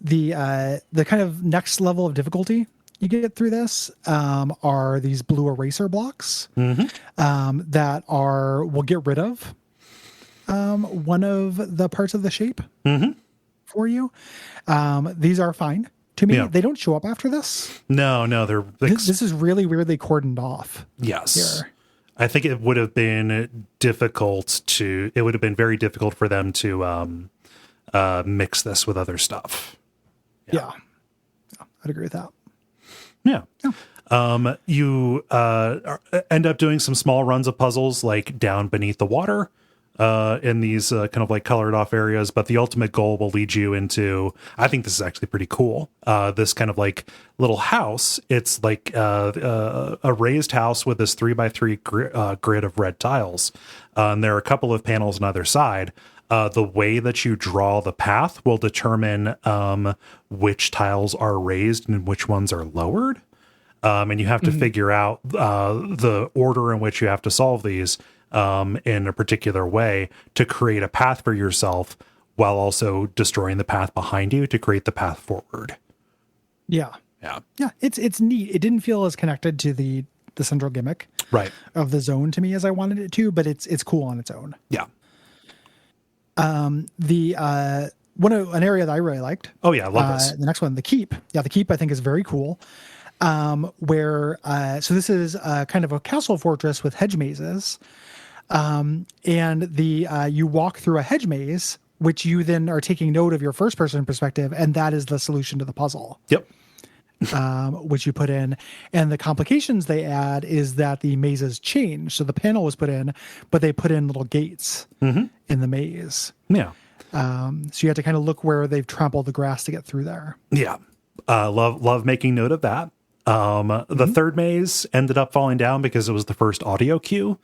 The kind of next level of difficulty you get through this are these blue eraser blocks that will get rid of one of the parts of the shape for you. These are fine to me. Yeah. They don't show up after this. No, they're this is really weirdly cordoned off. Yes. Here. I think it would have been very difficult for them to mix this with other stuff. Yeah. I'd agree with that. Yeah. You end up doing some small runs of puzzles like down beneath the water in these kind of like colored off areas, but the ultimate goal will lead you into, I think this is actually pretty cool, this kind of like little house. It's like a raised house with this 3x3 grid of red tiles. And there are a couple of panels on either side. The way that you draw the path will determine which tiles are raised and which ones are lowered. And you have to figure out the order in which you have to solve these in a particular way to create a path for yourself while also destroying the path behind you to create the path forward. Yeah. It's neat. It didn't feel as connected to the central gimmick of the zone to me as I wanted it to, but it's cool on its own. Yeah. An area that I really liked. Oh yeah, I love this. The next one, the keep. Yeah, the keep I think is very cool. So this is kind of a castle fortress with hedge mazes. And you walk through a hedge maze, which you then are taking note of your first person perspective, and that is the solution to the puzzle. Yep. Which you put in. And the complications they add is that the mazes change. So the panel was put in, but they put in little gates in the maze. Yeah. So you have to kind of look where they've trampled the grass to get through there. Yeah. Love making note of that. The third maze ended up falling down because it was the first audio cue.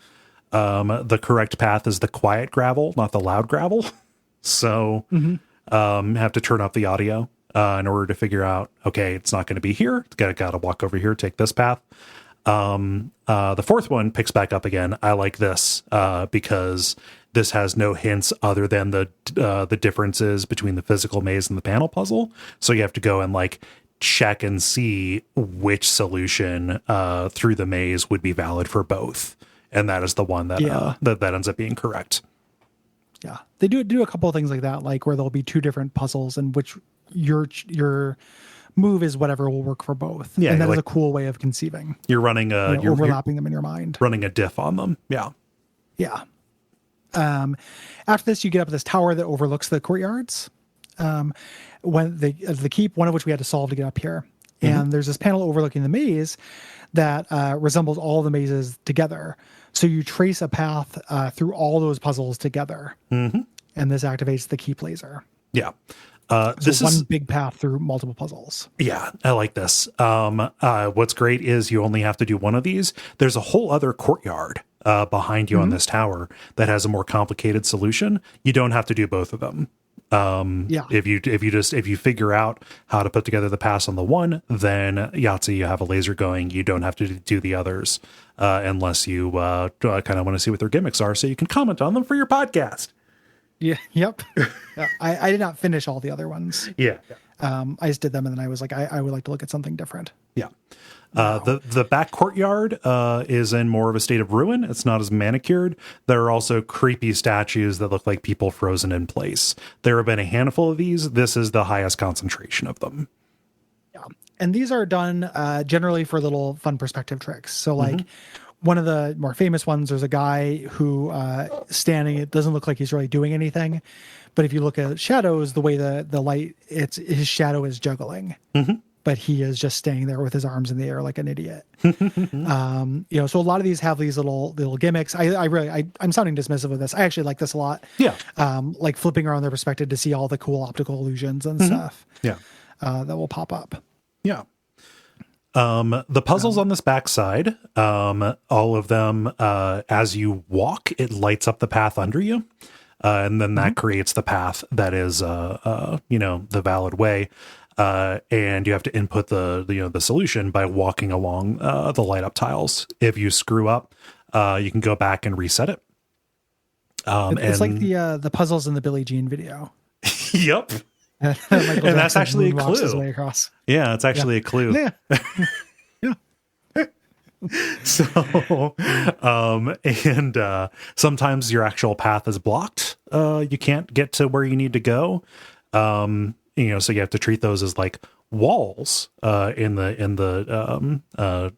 The correct path is the quiet gravel, not the loud gravel. So have to turn up the audio in order to figure out, okay, it's not going to be here. Got to walk over here, take this path. The fourth one picks back up again. I like this because this has no hints other than the differences between the physical maze and the panel puzzle. So you have to go and like check and see which solution through the maze would be valid for both. And that is the one that that ends up being correct. Yeah, they do a couple of things like that, like where there'll be two different puzzles and which your move is whatever will work for both. Yeah, and that is a cool way of conceiving. You're running you're overlapping them in your mind, running a diff on them. Yeah. After this, you get up this tower that overlooks the courtyards. When the keep, one of which we had to solve to get up here, and there's this panel overlooking the maze that resembles all the mazes together. So you trace a path through all those puzzles together, and this activates the keep laser. Yeah. This is one big path through multiple puzzles. Yeah, I like this. What's great is you only have to do one of these. There's a whole other courtyard behind you on this tower that has a more complicated solution. You don't have to do both of them. If you figure out how to put together the pass on the one, then Yahtzee, you have a laser going. You don't have to do the others unless you kind of want to see what their gimmicks are, so you can comment on them for your podcast. Yeah. Yep. I did not finish all the other ones. Yeah. I just did them, and then I was like, I would like to look at something different. Yeah. The back courtyard is in more of a state of ruin. It's not as manicured. There are also creepy statues that look like people frozen in place. There have been a handful of these. This is the highest concentration of them. Yeah. And these are done generally for little fun perspective tricks. So like one of the more famous ones, there's a guy who standing, it doesn't look like he's really doing anything. But if you look at shadows, the way the light, his shadow is juggling. But he is just staying there with his arms in the air like an idiot. So a lot of these have these little gimmicks. I'm sounding dismissive of this. I actually like this a lot. Yeah. Like flipping around their perspective to see all the cool optical illusions and stuff. Yeah. That will pop up. Yeah. The puzzles on this backside, all of them, as you walk, it lights up the path under you. And then that creates the path that is, the valid way. And you have to input the solution by walking along the light up tiles. If you screw up, you can go back and reset it. It's like the puzzles in the Billie Jean video. Yep. And that's actually a clue. Yeah, it's actually a clue. Yeah. So, and sometimes your actual path is blocked. You can't get to where you need to go. So you have to treat those as like walls in the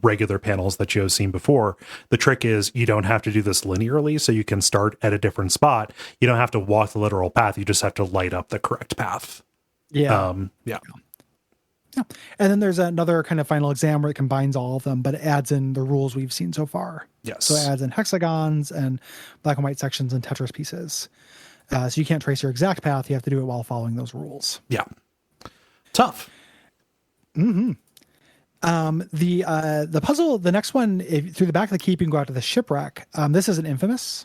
regular panels that you have seen before. The trick is you don't have to do this linearly, so you can start at a different spot. You don't have to walk the literal path. You just have to light up the correct path. Yeah. Yeah. And then there's another kind of final exam where it combines all of them, but it adds in the rules we've seen so far. Yes. So it adds in hexagons and black and white sections and Tetris pieces. So you can't trace your exact path. You have to do it while following those rules. Yeah. Tough. Mm-hmm. The puzzle, the next one, through the back of the keep, you can go out to the shipwreck. This is an infamous.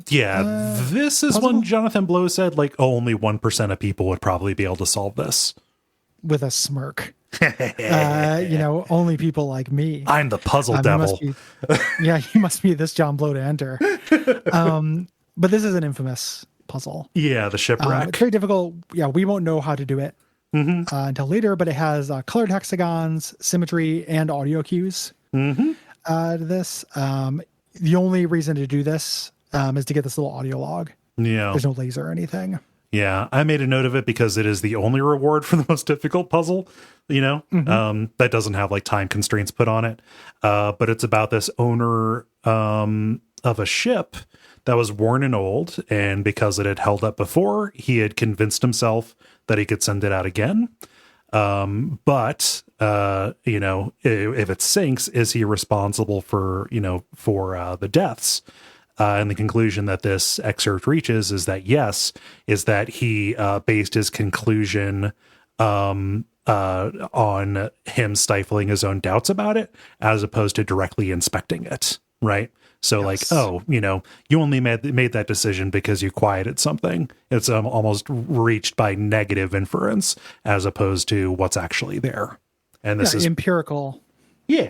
Yeah, this is puzzle? one Jonathan Blow said, like, only 1% of people would probably be able to solve this. With a smirk. Only people like me. I'm the puzzle devil. You must be this John Blow to enter. But this is an infamous puzzle. Yeah, the shipwreck. It's very difficult. Yeah, we won't know how to do it until later, but it has colored hexagons, symmetry, and audio cues to this. The only reason to do this is to get this little audio log. Yeah. There's no laser or anything. Yeah, I made a note of it because it is the only reward for the most difficult puzzle, that doesn't have like time constraints put on it. But it's about this owner of a ship that was worn and old. And because it had held up before, he had convinced himself that he could send it out again. But if it sinks, is he responsible for the deaths? And the conclusion that this excerpt reaches is that yes, is that he based his conclusion on him stifling his own doubts about it, as opposed to directly inspecting it, right? So yes. You only made that decision because you quieted something. It's almost reached by negative inference as opposed to what's actually there. And this is empirical. Yeah.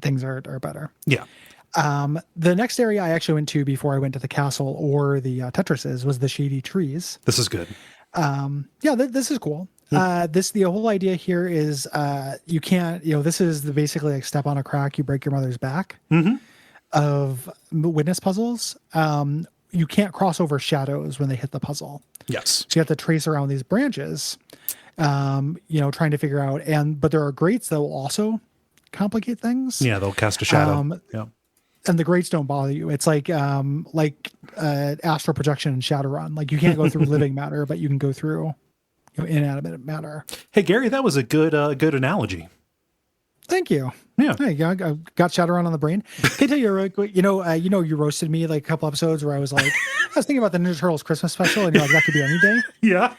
Things are better. Yeah. The next area I actually went to before I went to the castle or the Tetrises was the shady trees. This is good. This is cool. The whole idea here is you can't, this is basically like step on a crack, you break your mother's back of witness puzzles. You can't cross over shadows when they hit the puzzle. Yes. So you have to trace around these branches, trying to figure out, but there are grates that will also complicate things. Yeah, they'll cast a shadow. And the grates don't bother you. It's like astral projection and Shadowrun. Like you can't go through living matter, but you can go through inanimate matter. Hey Gary, that was a good analogy. Thank you. Yeah. Hey, I got Shadowrun on the brain. Can I tell you real quick? You roasted me like a couple episodes where I was like, I was thinking about the Ninja Turtles Christmas special, and you're like, that could be any day. Yeah.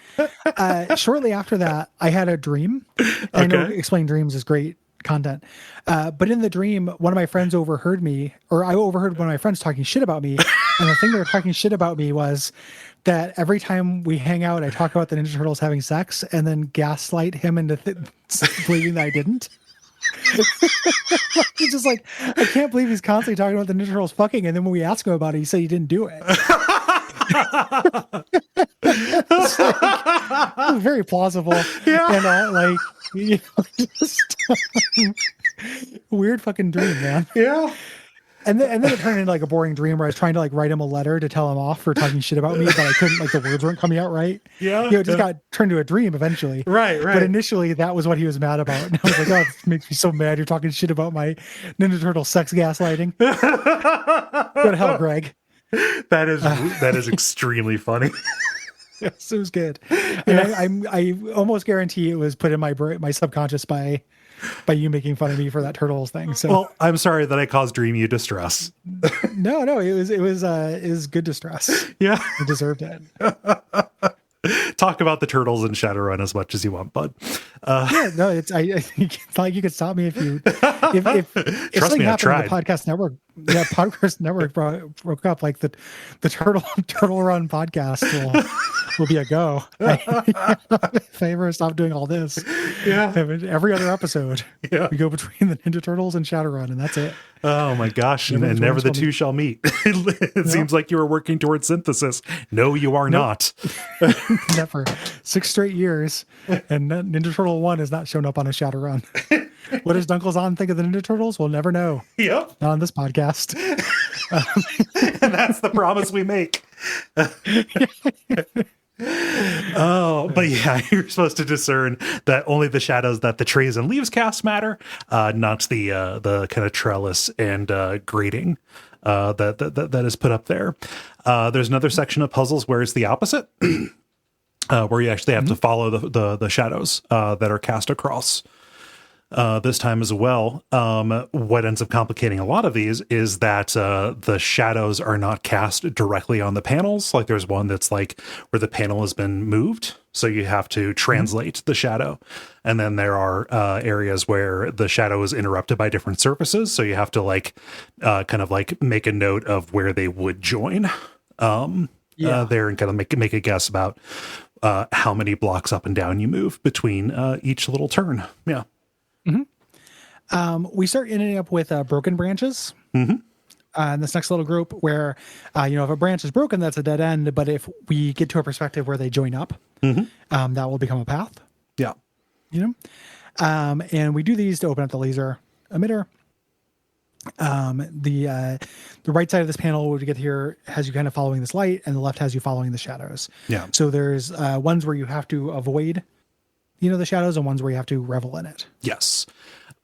Shortly after that, I had a dream. Okay. I know Explain Dreams is great content. But in the dream, one of my friends overheard me, or I overheard one of my friends talking shit about me. And the thing they were talking shit about me was that every time we hang out, I talk about the Ninja Turtles having sex and then gaslight him into believing that I didn't. He's just like, I can't believe he's constantly talking about the Ninja Turtles fucking. And then when we ask him about it, he said he didn't do it. It's like, very plausible. Yeah. And just weird fucking dream, man. Yeah. And then it turned into like a boring dream where I was trying to like write him a letter to tell him off for talking shit about me, but I couldn't, like the words weren't coming out right. Yeah. It just got turned to a dream eventually. Right. But initially that was what he was mad about. And I was like, oh, this makes me so mad. You're talking shit about my Ninja Turtle sex gaslighting. Go to hell, Greg. That is extremely funny. Yes, it was good. And I almost guarantee it was put in my subconscious by you making fun of me for that Turtles thing. So, well, I'm sorry that I caused Dream you distress. No, it was good distress. Yeah, you deserved it. Talk about the Turtles and Shadowrun as much as you want, bud. Yeah, no, I think it's not like you could stop me if if Trust something me, I've happened on tried. the podcast network. Yeah, podcast network broke up. Like the Turtle Run podcast will be a go. If I ever stop doing all this, Yeah. every other episode, Yeah. we go between the Ninja Turtles and Shadowrun, and that's it. Oh my gosh. And never the two shall meet. It seems like you were working towards synthesis. No, you are not. Never. 6 straight years, and Ninja Turtle 1 has not shown up on a Shadowrun. What does Dunkelzahn think of the Ninja Turtles? We'll never know. Yep. Not on this podcast. And that's the promise we make. Oh, but yeah, you're supposed to discern that only the shadows that the trees and leaves cast matter, not the kind of trellis and grating that is put up there. There's another section of puzzles where it's the opposite, where you actually have to follow the shadows that are cast across. This time as well. What ends up complicating a lot of these is that the shadows are not cast directly on the panels. Like there's one that's like where the panel has been moved, so you have to translate the shadow. And then there are areas where the shadow is interrupted by different surfaces, so you have to like kind of like make a note of where they would join there and kind of make a guess about how many blocks up and down you move between each little turn. Yeah. We start ending up with broken branches. In this next little group where, if a branch is broken, that's a dead end. But if we get to a perspective where they join up, that will become a path. Yeah. And we do these to open up the laser emitter. The right side of this panel, when we get here, has you kind of following this light, and the left has you following the shadows. Yeah. So there's ones where you have to avoid, the shadows, and ones where you have to revel in it. Yes.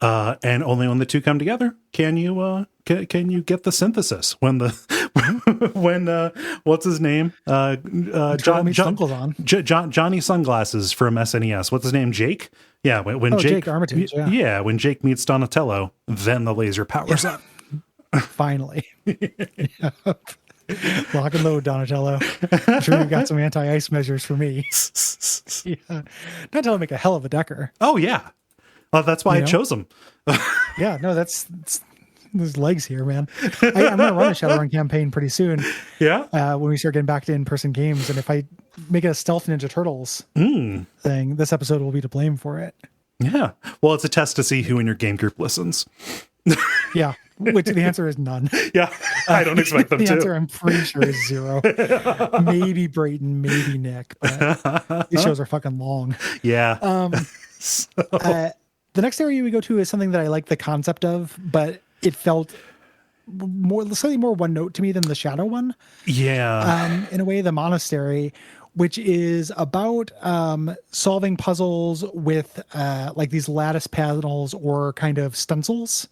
And only when the two come together can you get the synthesis. When what's his name? Johnny Sunglasses from SNES. What's his name? Jake. Yeah. When Jake Armitage. Yeah. When Jake meets Donatello, then the laser powers up. Finally. Lock and load, Donatello. I'm sure you've got some anti-ice measures for me. Yeah. Donatello make a hell of a decker. Oh yeah. Well, that's why I chose him. Yeah, no, that's there's legs here, man. I'm going to run a Shadowrun campaign pretty soon. Yeah. When we start getting back to in-person games, and if I make it a stealth Ninja Turtles thing, this episode will be to blame for it. Yeah. Well, it's a test to see who in your game group listens. Yeah. Which the answer is none. Yeah. I don't expect them the to. The answer, I'm pretty sure, is 0. Maybe Brayton, maybe Nick, but these shows are fucking long. Yeah. The next area we go to is something that I like the concept of, but it felt slightly more one note to me than the shadow one. Yeah. In a way, the monastery, which is about solving puzzles with like these lattice panels or kind of stencils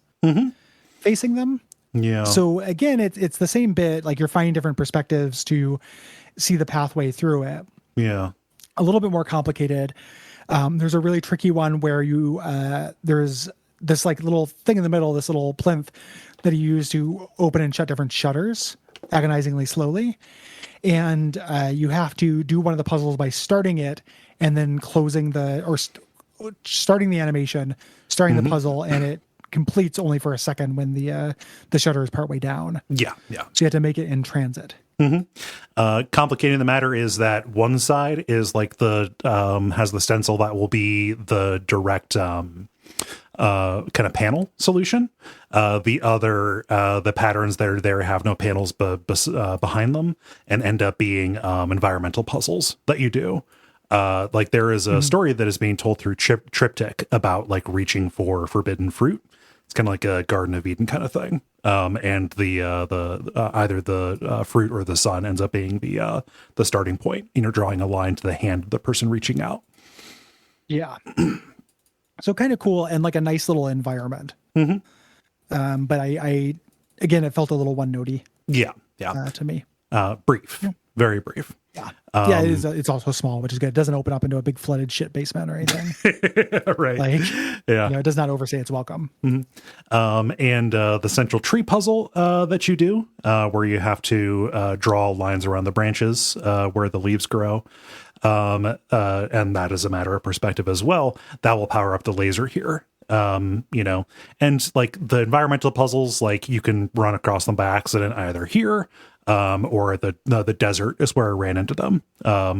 facing them. Yeah. So again, it's the same bit. Like you're finding different perspectives to see the pathway through it. Yeah. A little bit more complicated. There's a really tricky one where there's this like little thing in the middle, this little plinth that you use to open and shut different shutters agonizingly slowly. And you have to do one of the puzzles by starting it and then closing starting the animation, starting the puzzle, and it completes only for a second when the shutter is partway down. Yeah. Yeah. So you have to make it in transit. Complicating the matter is that one side is like has the stencil that will be the direct kind of panel solution. The other the patterns that are there have no panels behind them and end up being environmental puzzles that you do. Like there is a story that is being told through Triptych about like reaching for forbidden fruit. It's kind of like a Garden of Eden kind of thing. And the either the fruit or the sun ends up being the starting point, drawing a line to the hand of the person reaching out. Yeah. So kind of cool and like a nice little environment. But I again, it felt a little one-notey. Yeah. Yeah. To me. Brief. Very brief. Yeah. Yeah, it is. It's also small, which is good. It doesn't open up into a big flooded shit basement or anything. Right. Like, yeah. It does not overstay its welcome. And the central tree puzzle that you do, where you have to draw lines around the branches where the leaves grow. and that is a matter of perspective as well. That will power up the laser here. And like the environmental puzzles, like you can run across them by accident either here, or the desert is where I ran into them,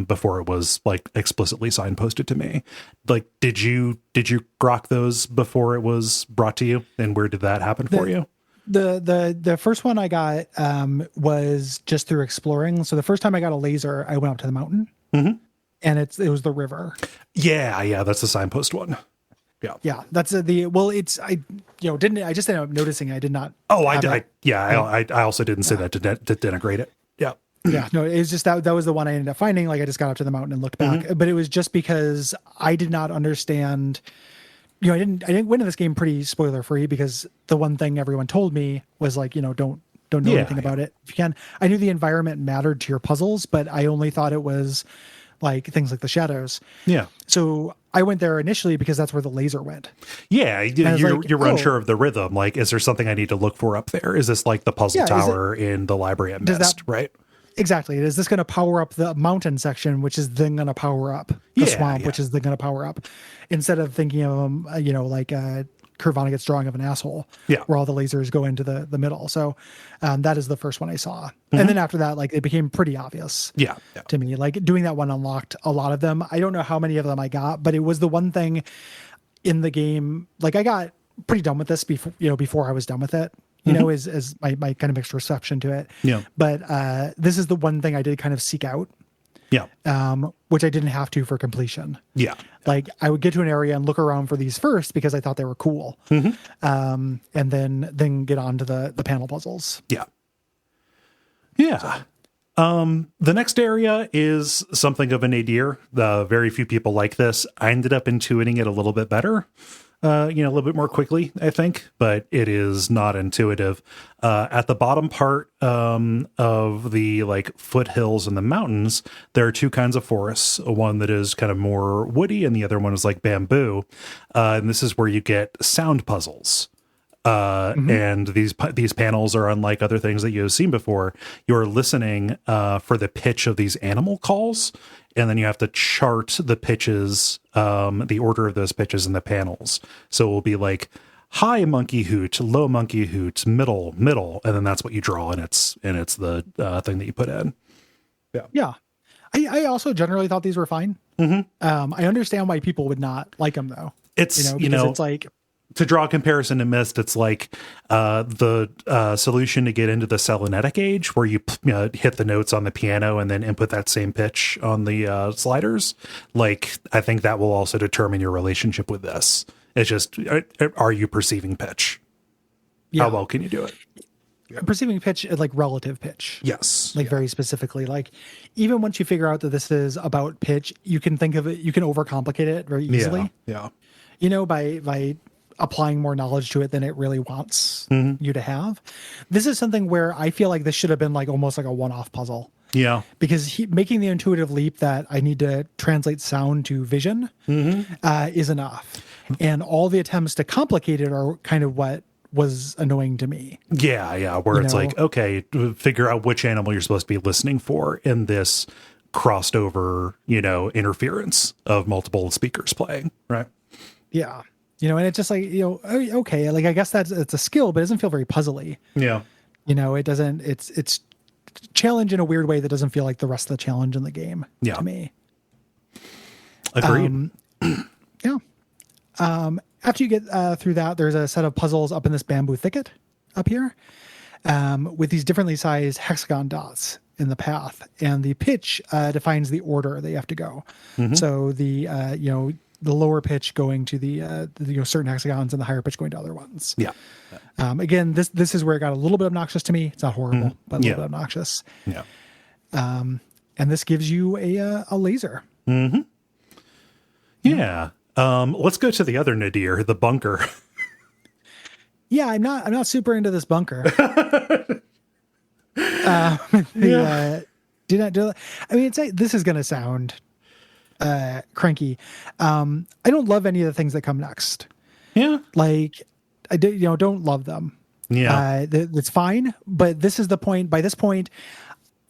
before it was like explicitly signposted to me. Like, did you grok those before it was brought to you, and where did that happen for you? The first one I got was just through exploring. So the first time I got a laser, I went up to the mountain, and it was the river. Yeah, that's the signpost one. Yeah, that's I just ended up noticing I did not. I also didn't say that to denigrate it. Yeah. Yeah, no, it's just that was the one I ended up finding. Like, I just got up to the mountain and looked back, but it was just because I did not understand. I didn't went into this game pretty spoiler free, because the one thing everyone told me was like, don't know anything about it if you can. I knew the environment mattered to your puzzles, but I only thought it was like things like the shadows. Yeah. So I went there initially because that's where the laser went. Yeah, you're unsure of the rhythm. Like, is there something I need to look for up there? Is this like the puzzle tower in the library at Mist, right? Exactly. Is this going to power up the mountain section, which is then going to power up the swamp, which is then going to power up, instead of thinking of them, like Kurvana gets drawing of an asshole, where all the lasers go into the middle. So that is the first one I saw. And then after that, like, it became pretty obvious to me. Like, doing that one unlocked a lot of them. I don't know how many of them I got, but it was the one thing in the game. Like, I got pretty done with this before I was done with it. As my kind of mixed reception to it. Yeah. But this is the one thing I did kind of seek out. Yeah. Which I didn't have to for completion. Yeah. Like, I would get to an area and look around for these first because I thought they were cool. And then get on to the panel puzzles. Yeah. Yeah. So. The next area is something of a nadir. Very few people like this. I ended up intuiting it a little bit better. A little bit more quickly, I think, but it is not intuitive. At the bottom part of the like foothills and the mountains, there are two kinds of forests. One that is kind of more woody, and the other one is like bamboo. And this is where you get sound puzzles. And these panels are unlike other things that you have seen before. You're listening for the pitch of these animal calls, and then you have to chart the pitches, the order of those pitches in the panels. So it will be like high monkey hoot, low monkey hoot, middle, and then that's what you draw, and it's the thing that you put in. Yeah. I also generally thought these were fine. I understand why people would not like them, though. It's it's like, to draw a comparison to Myst, it's like the solution to get into the Selenetic age, where you hit the notes on the piano and then input that same pitch on the sliders. Like, I think that will also determine your relationship with this. It's just, are you perceiving pitch? How well can you do it? Perceiving pitch, like relative pitch. Yes. Like, very specifically. Like, even once you figure out that this is about pitch, you can think of it, you can overcomplicate it very easily. Yeah. By applying more knowledge to it than it really wants you to have. This is something where I feel like this should have been like almost like a one-off puzzle. Yeah. Because making the intuitive leap that I need to translate sound to vision is enough. And all the attempts to complicate it are kind of what was annoying to me. Yeah. Where it's like, okay, figure out which animal you're supposed to be listening for in this crossed over, interference of multiple speakers playing. Right. Yeah. And it's just like, okay, like, I guess it's a skill, but it doesn't feel very puzzly. Yeah. It doesn't, it's challenge in a weird way that doesn't feel like the rest of the challenge in the game to me. Agreed. Yeah. After you get through that, there's a set of puzzles up in this bamboo thicket up here, with these differently sized hexagon dots in the path, and the pitch defines the order that you have to go. So the lower pitch going to the certain hexagons, and the higher pitch going to other ones. Yeah. Again, this is where it got a little bit obnoxious to me. It's not horrible, but a little bit obnoxious. Yeah. And this gives you a laser. Yeah. Let's go to the other nadir, the bunker. Yeah, I'm not super into this bunker. Do not do that. I mean, this is going to sound cranky. I don't love any of the things that come next. Yeah. Like, I don't love them. Yeah. It's fine. But this is the point. By this point,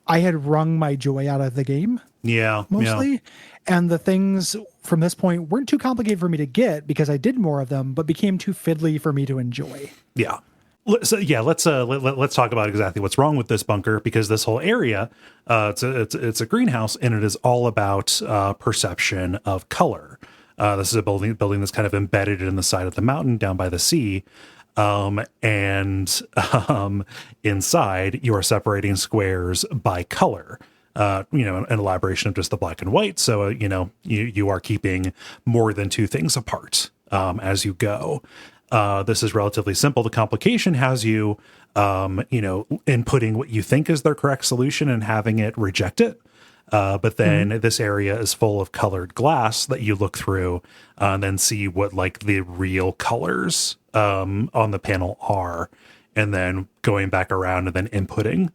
I had wrung my joy out of the game. Yeah. Mostly. And the things from this point weren't too complicated for me to get because I did more of them, but became too fiddly for me to enjoy. Yeah. So let's talk about exactly what's wrong with this bunker, because this whole area, it's a greenhouse, and it is all about perception of color. This is a building that's kind of embedded in the side of the mountain down by the sea, and inside you are separating squares by color. An elaboration of just the black and white. So you are keeping more than two things apart as you go. This is relatively simple. The complication has you, inputting what you think is their correct solution and having it reject it. But then this area is full of colored glass that you look through and then see what like the real colors on the panel are, and then going back around and then inputting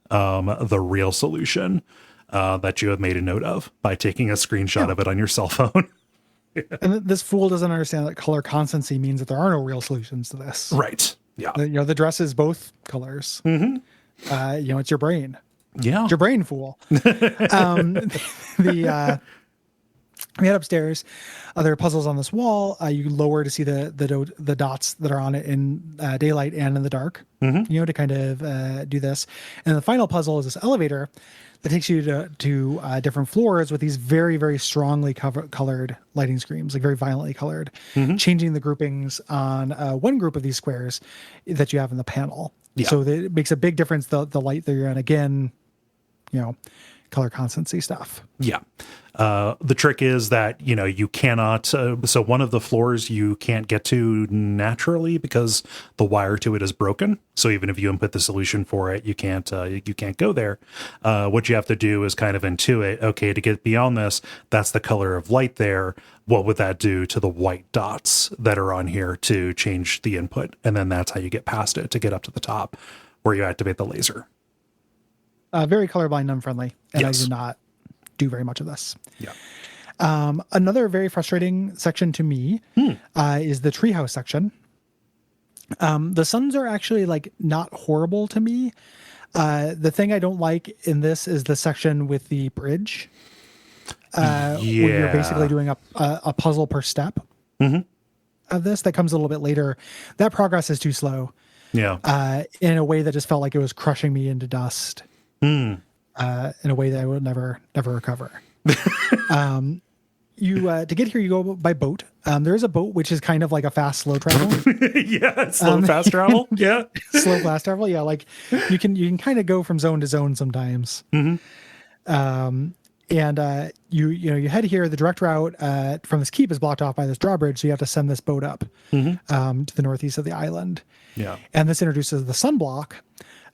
the real solution that you have made a note of by taking a screenshot of it on your cell phone. And this fool doesn't understand that color constancy means that there are no real solutions to this. Right. Yeah. The dress is both colors. It's your brain. Yeah. It's your brain, fool. We head upstairs. There are puzzles on this wall. You lower to see the dots that are on it in daylight and in the dark, to kind of do this. And the final puzzle is this elevator that takes you to different floors with these very, very strongly colored lighting schemes, like very violently colored, changing the groupings on one group of these squares that you have in the panel. Yeah. So it makes a big difference, the light that you're in. Again, color constancy stuff. Yeah. The trick is that, you cannot, so one of the floors you can't get to naturally because the wire to it is broken. So even if you input the solution for it, you can't go there. What you have to do is kind of intuit, okay, to get beyond this, that's the color of light there. What would that do to the white dots that are on here to change the input? And then that's how you get past it to get up to the top where you activate the laser. Very colorblind, unfriendly, and yes. I do not do very much of this. Yeah. Another very frustrating section to me is the treehouse section. The suns are actually like not horrible to me. The thing I don't like in this is the section with the bridge, where you're basically doing a puzzle per step of this. That comes a little bit later. That progress is too slow. Yeah. In a way that just felt like it was crushing me into dust. In a way that I would never recover. To get here, you go by boat. There is a boat, which is kind of like a fast, slow travel. Yeah. Slow, fast travel. Yeah. Slow, fast travel. Yeah. Like you can kind of go from zone to zone sometimes. You head here. The direct route from this keep is blocked off by this drawbridge. So you have to send this boat up to the northeast of the island. Yeah. And this introduces the sun block.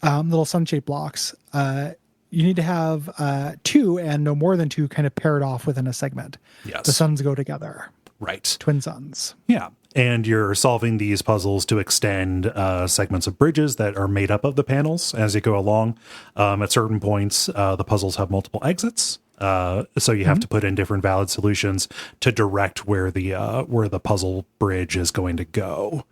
Little sun-shaped blocks. You need to have 2 and no more than 2 kind of paired off within a segment. Yes. The suns go together. Right. Twin suns. Yeah. And you're solving these puzzles to extend segments of bridges that are made up of the panels as you go along. At certain points, the puzzles have multiple exits. So you have to put in different valid solutions to direct where the puzzle bridge is going to go.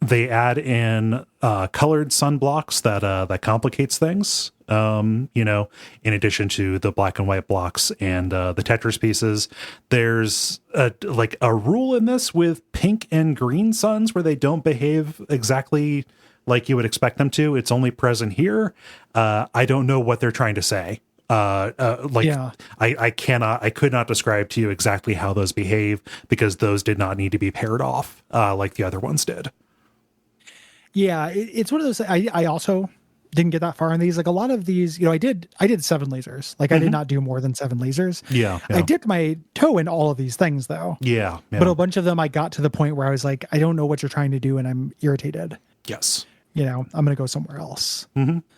They add in colored sunblocks that complicates things. In addition to the black and white blocks and the Tetris pieces, there's a rule in this with pink and green suns where they don't behave exactly like you would expect them to. It's only present here. I don't know what they're trying to say. I could not describe to you exactly how those behave because those did not need to be paired off like the other ones did. Yeah, it's one of those. I also didn't get that far in these. Like a lot of these, I did 7 lasers. Like I did not do more than 7 lasers. Yeah. I dipped my toe in all of these things though. Yeah. But a bunch of them, I got to the point where I was like, I don't know what you're trying to do, and I'm irritated. Yes. I'm going to go somewhere else. The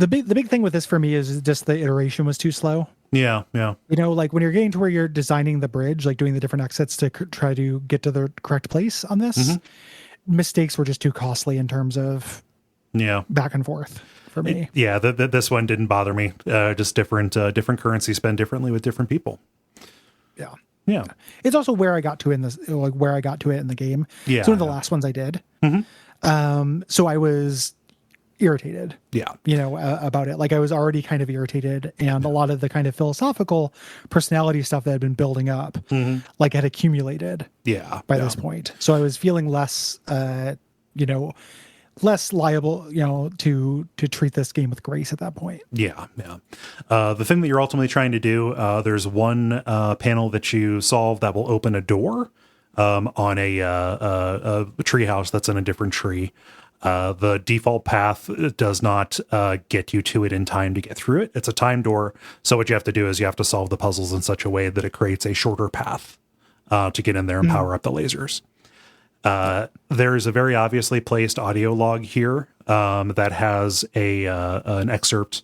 big thing with this for me is just the iteration was too slow. Yeah. Like when you're getting to where you're designing the bridge, like doing the different exits to try to get to the correct place on this. Mistakes were just too costly in terms of back and forth for me. This one didn't bother me. Just different currency spent differently with different people. Yeah. It's also where I got to in this, like where I got to it in the game. Yeah. It's one of the last ones I did. So I was irritated. Yeah. About it. Like I was already kind of irritated, and a lot of the kind of philosophical personality stuff that had been building up, like had accumulated. Yeah. By this point, so I was feeling less, less liable, to treat this game with grace at that point. Yeah. The thing that you're ultimately trying to do, there's one panel that you solve that will open a door on a treehouse that's in a different tree. The default path does not get you to it in time to get through it. It's a time door. So what you have to do is you have to solve the puzzles in such a way that it creates a shorter path to get in there and power up the lasers. There's a very obviously placed audio log here that has an excerpt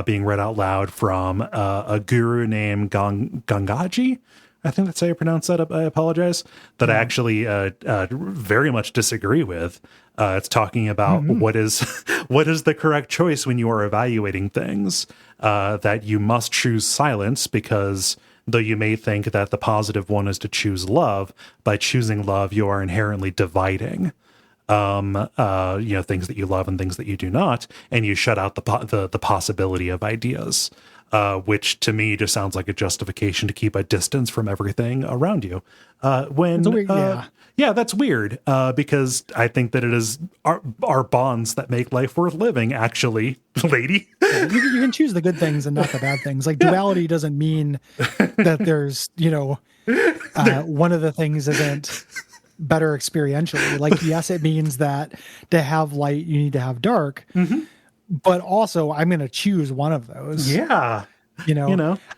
being read out loud from a guru named Gangaji. I think that's how you pronounce that. I apologize. That I actually very much disagree with. It's talking about what is the correct choice when you are evaluating things. That you must choose silence because though you may think that the positive one is to choose love, by choosing love, you are inherently dividing, things that you love and things that you do not, and you shut out the possibility of ideas, which to me just sounds like a justification to keep a distance from everything around you. That's weird, because I think that it is our bonds that make life worth living, actually, lady. You can choose the good things and not the bad things. Like duality doesn't mean that there's, one of the things isn't better experientially. Like, yes, it means that to have light, you need to have dark, but also I'm going to choose one of those. Yeah.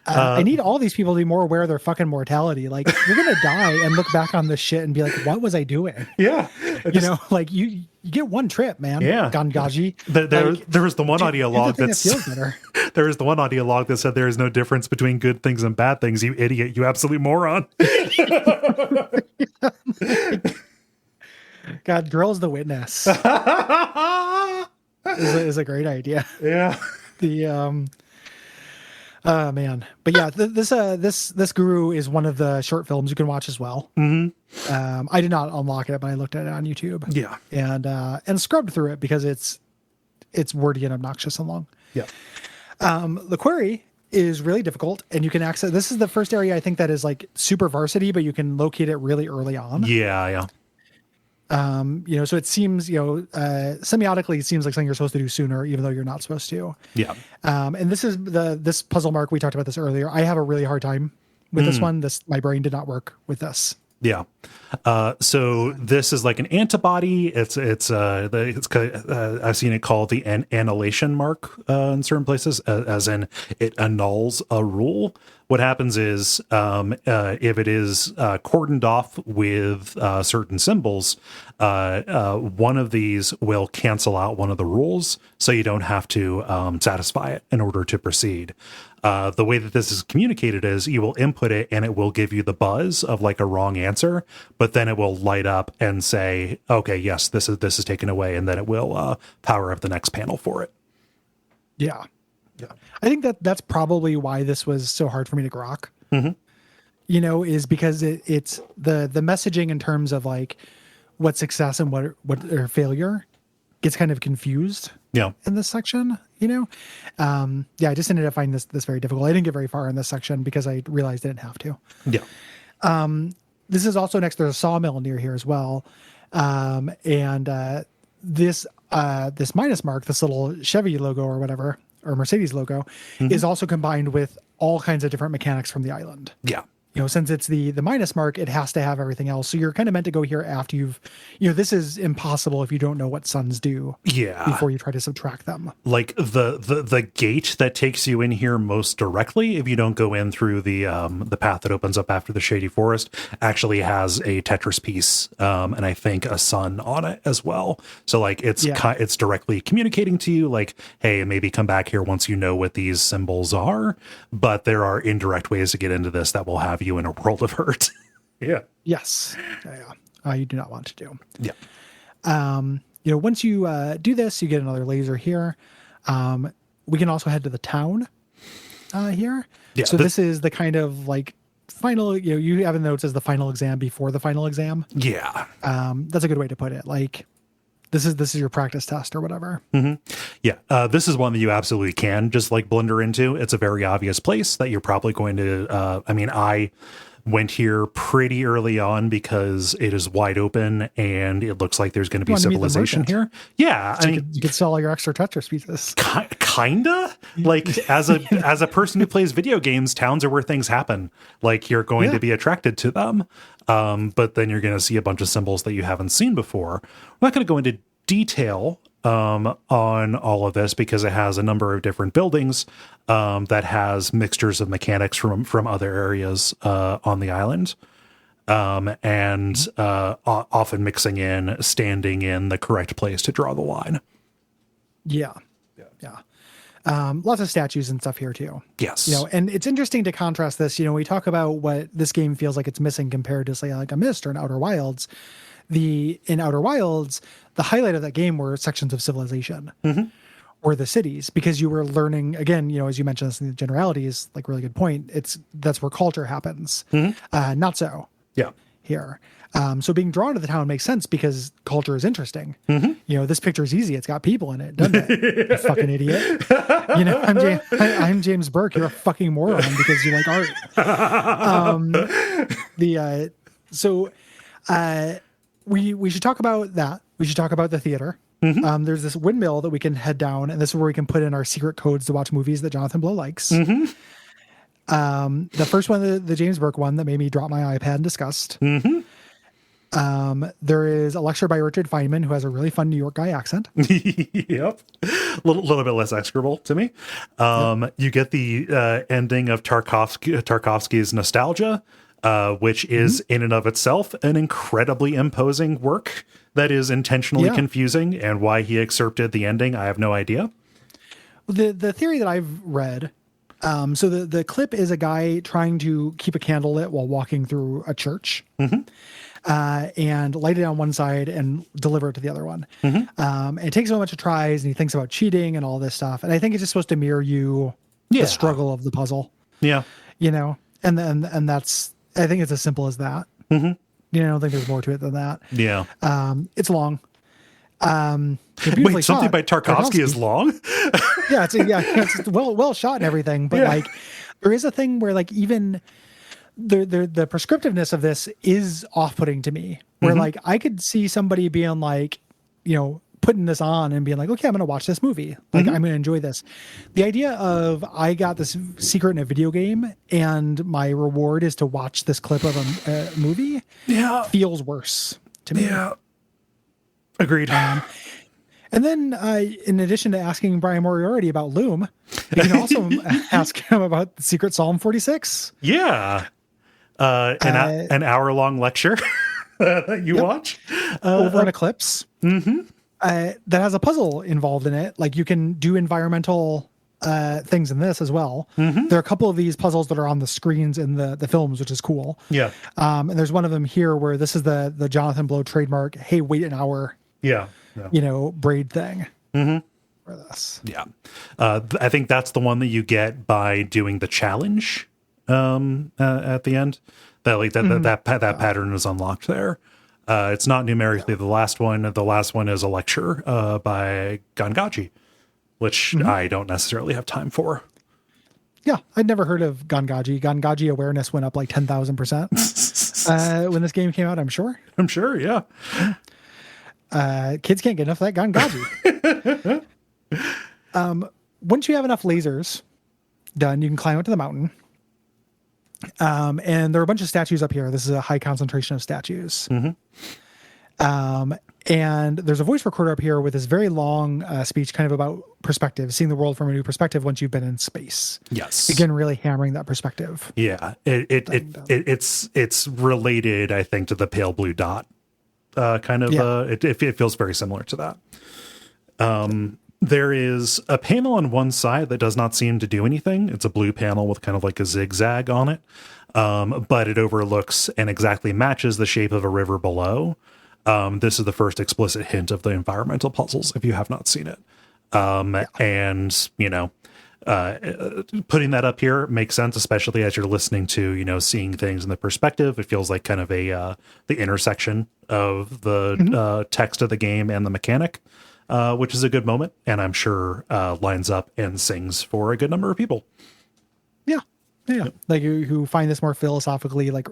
I need all these people to be more aware of their fucking mortality. Like, you're gonna die and look back on this shit and be like, "What was I doing?" Yeah, like you get one trip, man. Yeah, Gangaji. There was the one audio log that feels better. There is the one audio log that said there is no difference between good things and bad things. You idiot! You absolute moron. God, girl's the witness is a great idea. Yeah. Oh man, but yeah, this guru is one of the short films you can watch as well. I did not unlock it, but I looked at it on YouTube. Yeah, and scrubbed through it because it's wordy and obnoxious and long. Yeah. The query is really difficult, and you can access. This is the first area I think that is like super varsity, but you can locate it really early on. Yeah. So it seems, semiotically, it seems like something you're supposed to do sooner, even though you're not supposed to. Yeah. And this is this puzzle mark. We talked about this earlier. I have a really hard time with this one. My brain did not work with this. Yeah. So this is like an antibody. I've seen it called the annihilation mark in certain places, as in it annuls a rule. What happens is if it is cordoned off with certain symbols, one of these will cancel out one of the rules, so you don't have to satisfy it in order to proceed. The way that this is communicated is you will input it and it will give you the buzz of like a wrong answer, but then it will light up and say, okay, yes, this is taken away. And then it will power up the next panel for it. Yeah. I think that's probably why this was so hard for me to grok, is because it's the messaging in terms of like what success and what or failure gets kind of confused in this section, I just ended up finding this very difficult. I didn't get very far in this section because I realized I didn't have to. This is also next, there's a sawmill near here as well. This minus mark, this little Chevy logo or whatever, or Mercedes logo, is also combined with all kinds of different mechanics from the island. Yeah. Since it's the minus mark, it has to have everything else. So you're kind of meant to go here after you've, this is impossible if you don't know what suns do. Yeah. Before you try to subtract them. Like the gate that takes you in here most directly, if you don't go in through the path that opens up after the shady forest, actually has a Tetris piece, and I think a sun on it as well. So like it's directly communicating to you, like, hey, maybe come back here once you know what these symbols are. But there are indirect ways to get into this that will have you in a world of hurt. Yeah. Yes. You do not want to do. Yeah. Once you do this, you get another laser here. We can also head to the town here. Yeah, so this is the kind of like final, you have a notes as the final exam before the final exam. Yeah. That's a good way to put it. Like this is your practice test or whatever. Yeah. This is one that you absolutely can just like blunder into. It's a very obvious place that you're probably going to, I went here pretty early on because it is wide open and it looks like there's going to be civilization here. Yeah. So you could sell all your extra Tetris pieces. Kinda like as a person who plays video games, towns are where things happen. Like you're going to be attracted to them. But then you're going to see a bunch of symbols that you haven't seen before. I'm not going to go into detail on all of this because it has a number of different buildings that has mixtures of mechanics from other areas on the island, and often mixing in standing in the correct place to draw the line. Yeah. Lots of statues and stuff here too. Yes. And it's interesting to contrast this. We talk about what this game feels like it's missing compared to say like a Myst or an Outer Wilds. In Outer Wilds, the highlight of that game were sections of civilization or the cities, because you were learning, again, as you mentioned this in the generalities, like really good point. That's where culture happens. Not so here. So being drawn to the town makes sense because culture is interesting. This picture is easy. It's got people in it, doesn't it? You fucking idiot. I'm James Burke. You're a fucking moron because you like art. We should talk about that. We should talk about the theater. There's this windmill that we can head down, and this is where we can put in our secret codes to watch movies that Jonathan Blow likes. The first one, the James Burke one that made me drop my iPad in disgust. There is a lecture by Richard Feynman, who has a really fun New York guy accent. Yep. Little bit less execrable to me. You get the ending of Tarkovsky's Nostalgia, which is in and of itself an incredibly imposing work that is intentionally confusing, and why he excerpted the ending, I have no idea. The theory that I've read, so the clip is a guy trying to keep a candle lit while walking through a church. And light it on one side and deliver it to the other one. And it takes him a bunch of tries, and he thinks about cheating and all this stuff. And I think it's just supposed to mirror the struggle of the puzzle. Yeah. And that's, I think it's as simple as that. I don't think there's more to it than that. Yeah. It's long. Wait, something by Tarkovsky is long? It's well shot and everything. But like, there is a thing where like even the prescriptiveness of this is off-putting to me, where like I could see somebody being like, putting this on and being like, okay, I'm going to watch this movie. Like, I'm going to enjoy this. The idea of I got this secret in a video game and my reward is to watch this clip of a movie feels worse to me. Yeah. Agreed. And then in addition to asking Brian Moriarty about Loom, you can also ask him about Secret Psalm 46. Yeah. An hour-long lecture that you watch over an Eclipse. That has a puzzle involved in it. Like, you can do environmental things in this as well. There are a couple of these puzzles that are on the screens in the films, which is cool. Yeah. And there's one of them here where this is the Jonathan Blow trademark, hey, wait an hour. Yeah. Braid thing. For this. Yeah. I think that's the one that you get by doing the challenge at the end. That pattern is unlocked there. It's not numerically the last one. The last one is a lecture by Gangaji, which I don't necessarily have time for. Yeah, I'd never heard of Gangaji. Gangaji awareness went up like 10,000% when this game came out, I'm sure. I'm sure, yeah. Kids can't get enough of that Gangaji. Once you have enough lasers done, you can climb up to the mountain. And there are a bunch of statues up here. This is a high concentration of statues. And there's a voice recorder up here with this very long speech kind of about perspective, seeing the world from a new perspective once you've been in space. Yes. Again, really hammering that perspective. Yeah. It's related, I think, to the pale blue dot kind of, it feels very similar to that. There is a panel on one side that does not seem to do anything. It's a blue panel with kind of like a zigzag on it. But it overlooks and exactly matches the shape of a river below. This is the first explicit hint of the environmental puzzles, if you have not seen it. And, putting that up here makes sense, especially as you're listening to, seeing things in the perspective. It feels like kind of the intersection of the text of the game and the mechanic, which is a good moment, and I'm sure lines up and sings for a good number of people. Yeah. Like who find this more philosophically like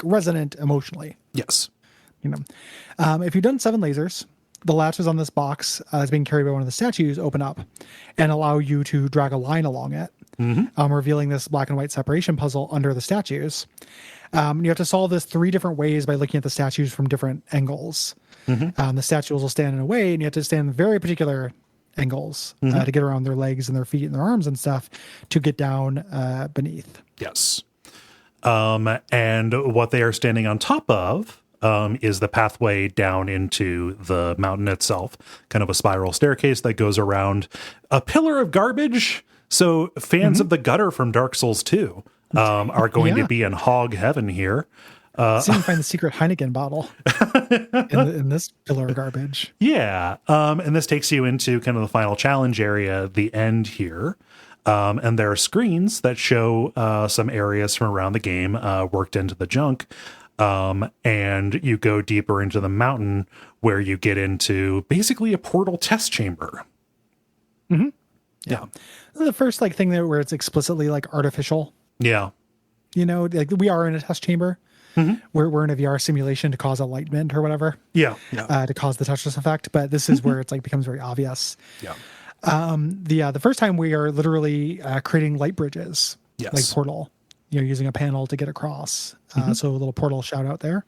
resonant emotionally. Yes. If you've done 7 lasers, the latches on this box that's being carried by one of the statues open up and allow you to drag a line along it, revealing this black and white separation puzzle under the statues. You have to solve this 3 different ways by looking at the statues from different angles. The statues will stand in a way, and you have to stand in very particular angles to get around their legs and their feet and their arms and stuff to get down beneath. Yes. And what they are standing on top of is the pathway down into the mountain itself, kind of a spiral staircase that goes around a pillar of garbage. So fans of the gutter from Dark Souls 2 are going to be in hog heaven here. See if you find the secret Heineken bottle in this pillar of garbage. Yeah. And this takes you into kind of the final challenge area, the end here. And there are screens that show some areas from around the game worked into the junk. And you go deeper into the mountain where you get into basically a portal test chamber. Yeah. The first thing there where it's explicitly artificial. Yeah. We are in a test chamber. We're in a VR simulation to cause enlightenment or whatever. Yeah. To cause the touchless effect. But this is where it's becomes very obvious. Yeah. The first time we are literally creating light bridges. Yes. Like Portal. Using a panel to get across. So a little Portal shout out there.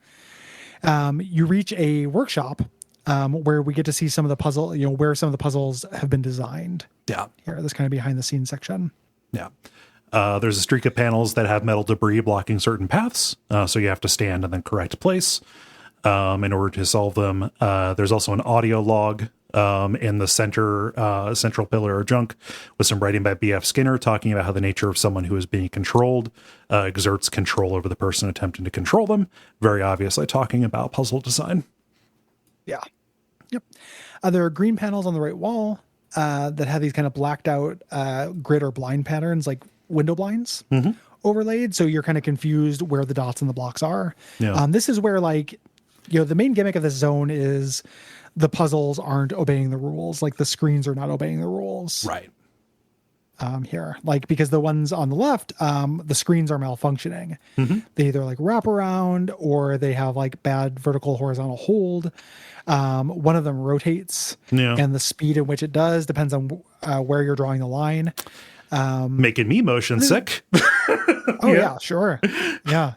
You reach a workshop where we get to see some of the puzzle, where some of the puzzles have been designed. Yeah. Here, this kind of behind the scenes section. Yeah. There's a streak of panels that have metal debris blocking certain paths. So you have to stand in the correct place in order to solve them. There's also an audio log in the central pillar of junk with some writing by B.F. Skinner talking about how the nature of someone who is being controlled exerts control over the person attempting to control them. Very obviously talking about puzzle design. Yeah. Yep. There are green panels on the right wall that have these kind of blacked out grid or blind patterns like window blinds overlaid. So you're kind of confused where the dots and the blocks are. Yeah. This is where the main gimmick of this zone is the puzzles aren't obeying the rules. The screens are not obeying the rules. Right. Here, because the ones on the left, the screens are malfunctioning. They either wrap around or they have bad vertical horizontal hold. One of them rotates, and the speed in which it does depends on where you're drawing the line. Making me motion sick. Yeah, sure. Yeah.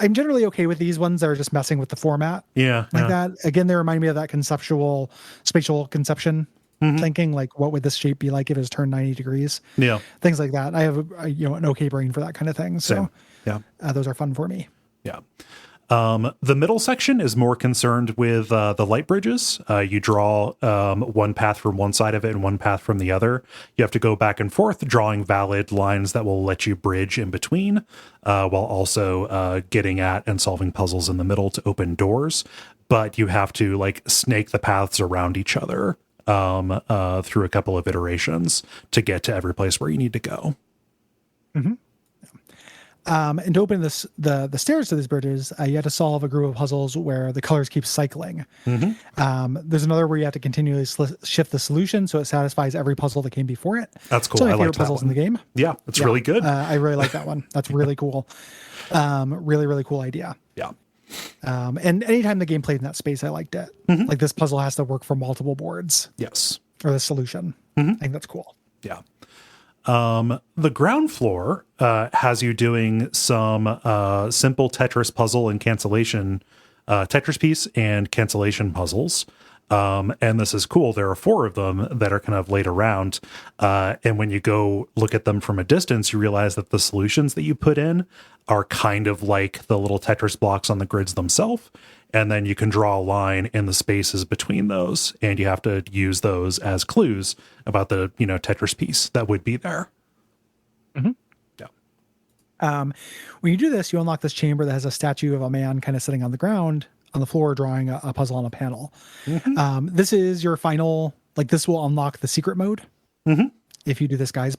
I'm generally okay with these ones that are just messing with the format. Yeah. That. Again, they remind me of that conceptual spatial conception thinking, what would this shape be like if it was turned 90 degrees? Yeah. Things like that. I have an okay brain for that kind of thing. So yeah, those are fun for me. Yeah. The middle section is more concerned with the light bridges. You draw one path from one side of it and one path from the other. You have to go back and forth, drawing valid lines that will let you bridge in between, while also getting at and solving puzzles in the middle to open doors. But you have to snake the paths around each other through a couple of iterations to get to every place where you need to go. And to open the stairs to these bridges, you have to solve a group of puzzles where the colors keep cycling. There's another where you have to continually shift the solution so it satisfies every puzzle that came before it. That's cool. It's one of my I like favorite puzzles in the game. Yeah, it's really good. I really like that one. That's really cool. Really, really cool idea. Yeah. And anytime the game played in that space, I liked it. This puzzle has to work for multiple boards. Yes. Or the solution. I think that's cool. Yeah. The ground floor has you doing some simple Tetris puzzle and cancellation, Tetris piece and cancellation puzzles. And this is cool. There are 4 of them that are kind of laid around. And when you go look at them from a distance, you realize that the solutions that you put in are kind of like the little Tetris blocks on the grids themselves. And then you can draw a line in the spaces between those, and you have to use those as clues about the, Tetris piece that would be there. Yeah. When you do this, you unlock this chamber that has a statue of a man kind of sitting on the ground on the floor, drawing a puzzle on a panel. This is your final, this will unlock the secret mode if you do this guy's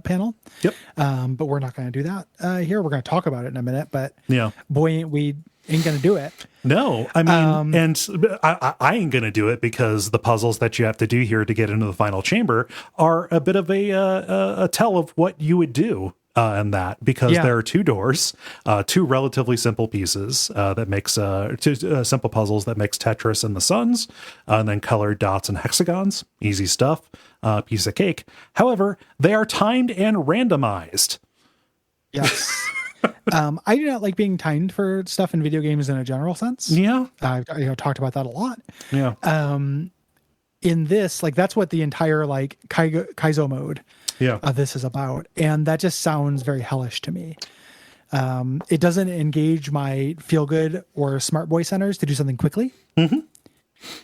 panel. Yep. But we're not going to do that here. We're going to talk about it in a minute, but yeah, boy, we ain't going to do it. No, I mean, and I ain't going to do it because the puzzles that you have to do here to get into the final chamber are a bit of a tell of what you would do in that, because there are two doors, two relatively simple pieces that makes two simple puzzles that makes Tetris and the Suns, and then colored dots and hexagons. Easy stuff, piece of cake. However, they are timed and randomized. Yes. I do not like being timed for stuff in video games in a general sense. Yeah. I've talked about that a lot. Yeah. In this, like, that's what the entire like Kaizo mode of this is about. And that just sounds very hellish to me. It doesn't engage my feel good or smart boy centers to do something quickly. Mm-hmm.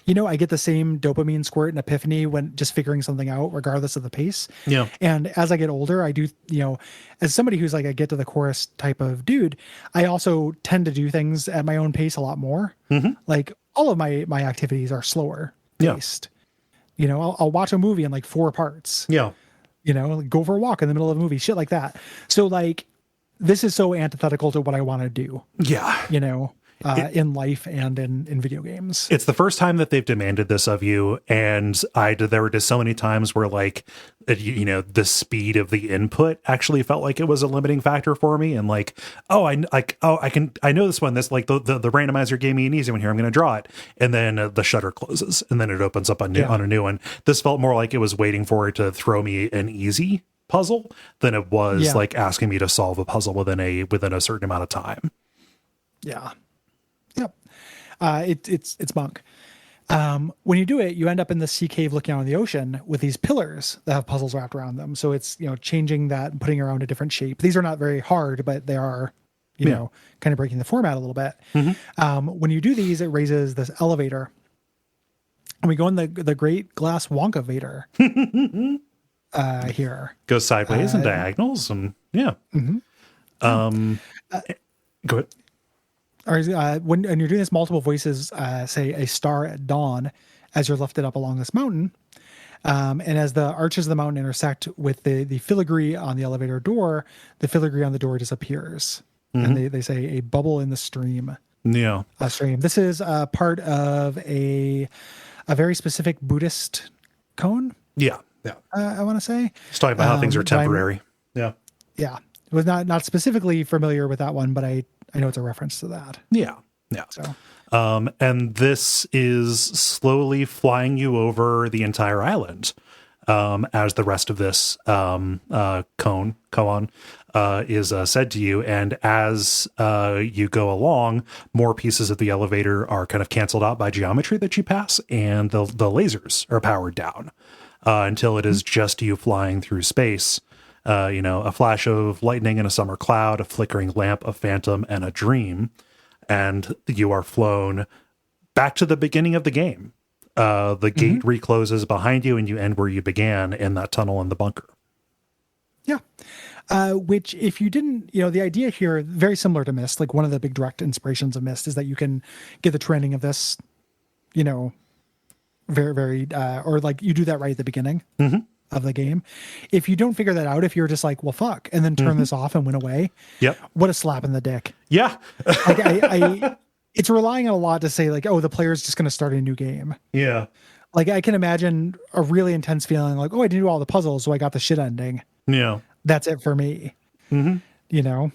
You know, I get the same dopamine squirt and epiphany when just figuring something out, regardless of the pace. Yeah. And as I get older, I do, you know, as somebody who's like a get to the chorus type of dude, I also tend to do things at my own pace a lot more. Mm-hmm. Like all of my activities are slower paced. You know, I'll watch a movie in like 4 parts. Yeah. You know, like go for a walk in the middle of a movie, shit like that. So like, this is so antithetical to what I want to do. Yeah. You know, in life and in video games. It's the first time that they've demanded this of you. And there were just so many times where like, you know, the speed of the input actually felt like it was a limiting factor for me. And like, I know this one, this like the randomizer gave me an easy one here. I'm going to draw it. And then the shutter closes and then it opens up on a new one. This felt more like it was waiting for it to throw me an easy puzzle than it was like asking me to solve a puzzle within a certain amount of time. Yeah. Yep. It's bunk. When you do it, you end up in the sea cave looking out on the ocean with these pillars that have puzzles wrapped around them. So it's, you know, changing that and putting it around a different shape. These are not very hard, but they are, you know, kind of breaking the format a little bit. Mm-hmm. When you do these, it raises this elevator. And we go in the great glass Wonka Vader here. Goes sideways and diagonals and Mm-hmm. Go ahead. Or when you're doing this, multiple voices say a star at dawn as you're lifted up along this mountain. And as the arches of the mountain intersect with the filigree on the elevator door, the filigree on the door disappears. Mm-hmm. And they say a bubble in the stream. Yeah. A stream. This is part of a very specific Buddhist cone. Yeah. Yeah. I want to say. It's talking about how things are temporary. Yeah. Yeah. I was not specifically familiar with that one, but I know it's a reference to that. Yeah. Yeah. So, and this is slowly flying you over the entire island, as the rest of this, koan, is said to you. And as, you go along, more pieces of the elevator are kind of canceled out by geometry that you pass, and the lasers are powered down, until it is just you flying through space. You know, a flash of lightning in a summer cloud, a flickering lamp, a phantom, and a dream. And you are flown back to the beginning of the game. The gate recloses behind you and you end where you began, in that tunnel in the bunker. Yeah. Which, if you didn't, you know, the idea here, very similar to Myst, like one of the big direct inspirations of Myst is that you can get the trending of this, you know, very, very, or like you do that right at the beginning. Mm-hmm. Of the game. If you don't figure that out, if you're just like, well, fuck, and then turn this off and went away. Yep. What a slap in the dick. Yeah. Like I it's relying on a lot to say like, oh, the player's just going to start a new game. Yeah. Like I can imagine a really intense feeling like, oh, I didn't do all the puzzles, so I got the shit ending. Yeah. That's it for me. Mm-hmm. You know?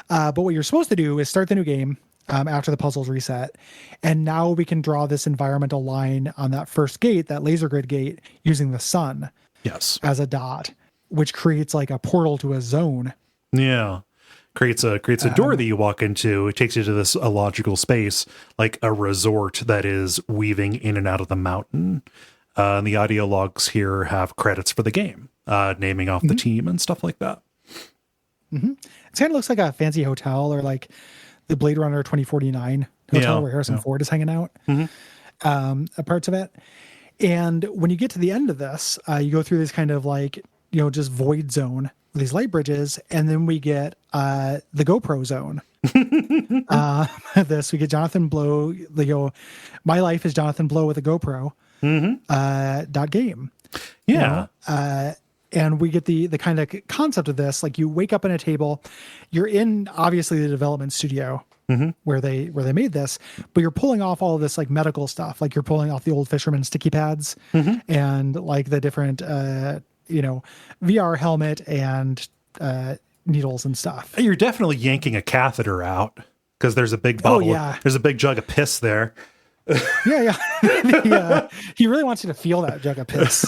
But what you're supposed to do is start the new game after the puzzles reset. And now we can draw this environmental line on that first gate, that laser grid gate, using the sun. Yes. As a dot, which creates like a portal to a zone. Yeah. Creates a door that you walk into. It takes you to this illogical space, like a resort that is weaving in and out of the mountain. And the audio logs here have credits for the game, naming off the team and stuff like that. Mm-hmm. It kind of looks like a fancy hotel, or like the Blade Runner 2049 hotel where Harrison Ford is hanging out. Mm-hmm. Parts of it. And when you get to the end of this, you go through this kind of like, you know, just void zone with these light bridges. And then we get the GoPro zone. We get Jonathan Blow, you know, my life is Jonathan Blow with a GoPro. Mm-hmm. Game. Yeah. You know? And we get the kind of concept of this. Like, you wake up in a table, you're in obviously the development studio where they made this, but you're pulling off all of this like medical stuff. Like, you're pulling off the old fisherman sticky pads and like the different, VR helmet and needles and stuff. You're definitely yanking a catheter out because there's a big bottle. There's a big jug of piss there. He really wants you to feel that jug of piss.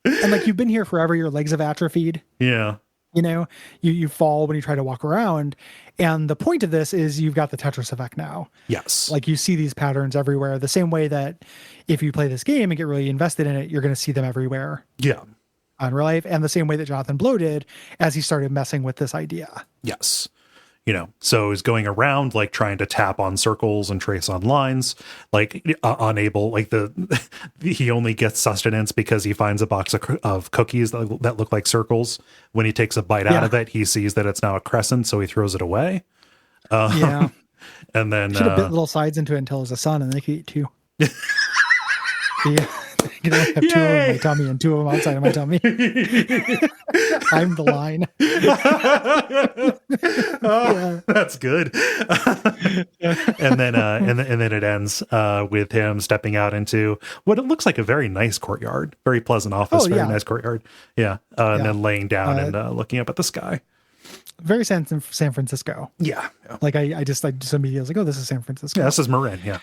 And like, you've been here forever, your legs have atrophied. Yeah. You fall when you try to walk around. And the point of this is you've got the Tetris effect now. Yes. Like, you see these patterns everywhere, the same way that if you play this game and get really invested in it, you're going to see them everywhere. Yeah. On real life. And the same way that Jonathan Blow did as he started messing with this idea. Yes. So he's going around like trying to tap on circles and trace on lines, like unable, like he only gets sustenance because he finds a box of cookies that look like circles. When he takes a bite out of it, he sees that it's now a crescent, so he throws it away. And then should have bit little sides into it until it was a sun, and they could eat two. Yeah. You know, I have 2 of them in my tummy and 2 of them outside of my tummy. I'm the line. That's good. And then it ends with him stepping out into what it looks like a very nice courtyard, very pleasant office, nice courtyard. And then laying down and looking up at the sky. Very San Francisco. Yeah. Like I just immediately was like, oh, this is San Francisco. Yeah, this is Marin. Yeah.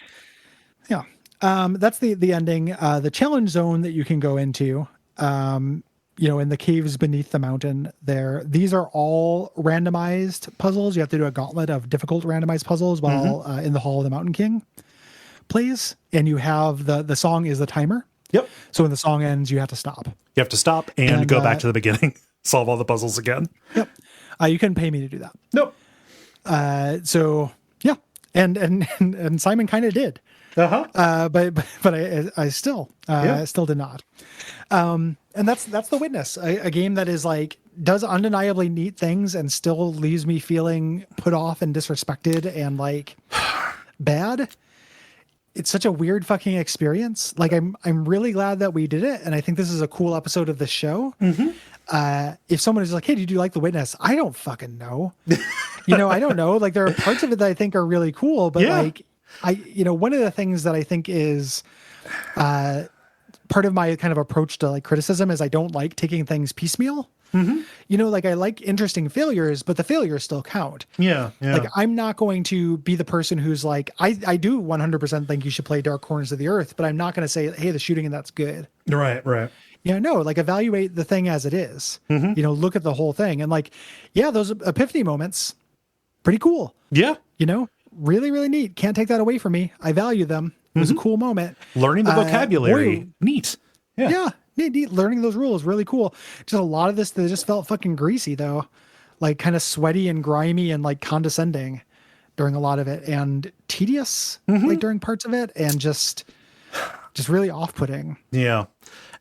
Yeah. That's the ending. The challenge zone that you can go into, in the caves beneath the mountain there. These are all randomized puzzles. You have to do a gauntlet of difficult randomized puzzles while in the Hall of the Mountain King plays. And you have the song is the timer. Yep. So when the song ends, you have to stop. You have to stop and go back to the beginning, solve all the puzzles again. Yep. You couldn't pay me to do that. Nope. So yeah. And Simon kind of did. But I still did not. And that's The Witness, a game that is like, does undeniably neat things and still leaves me feeling put off and disrespected and like bad. It's such a weird fucking experience. Like, I'm really glad that we did it. And I think this is a cool episode of the show. If someone is like, hey, did you like The Witness? I don't fucking know. I don't know. Like, there are parts of it that I think are really cool, but like, one of the things that I think is part of my kind of approach to like criticism is I don't like taking things piecemeal. Like, I like interesting failures, but the failures still count. Yeah. Like, I'm not going to be the person who's like, I do 100% think you should play Dark Corners of the Earth, but I'm not going to say, hey, the shooting and that's good. Right. No, like, evaluate the thing as it is. Look at the whole thing. And like, those epiphany moments, pretty cool. Yeah. Really, really neat. Can't take that away from me. I value them. It was a cool moment. Learning the vocabulary. Neat. Yeah. Neat. Learning those rules. Really cool. Just a lot of this that just felt fucking greasy though. Like, kind of sweaty and grimy and like condescending during a lot of it, and tedious like during parts of it, and just really off-putting. Yeah.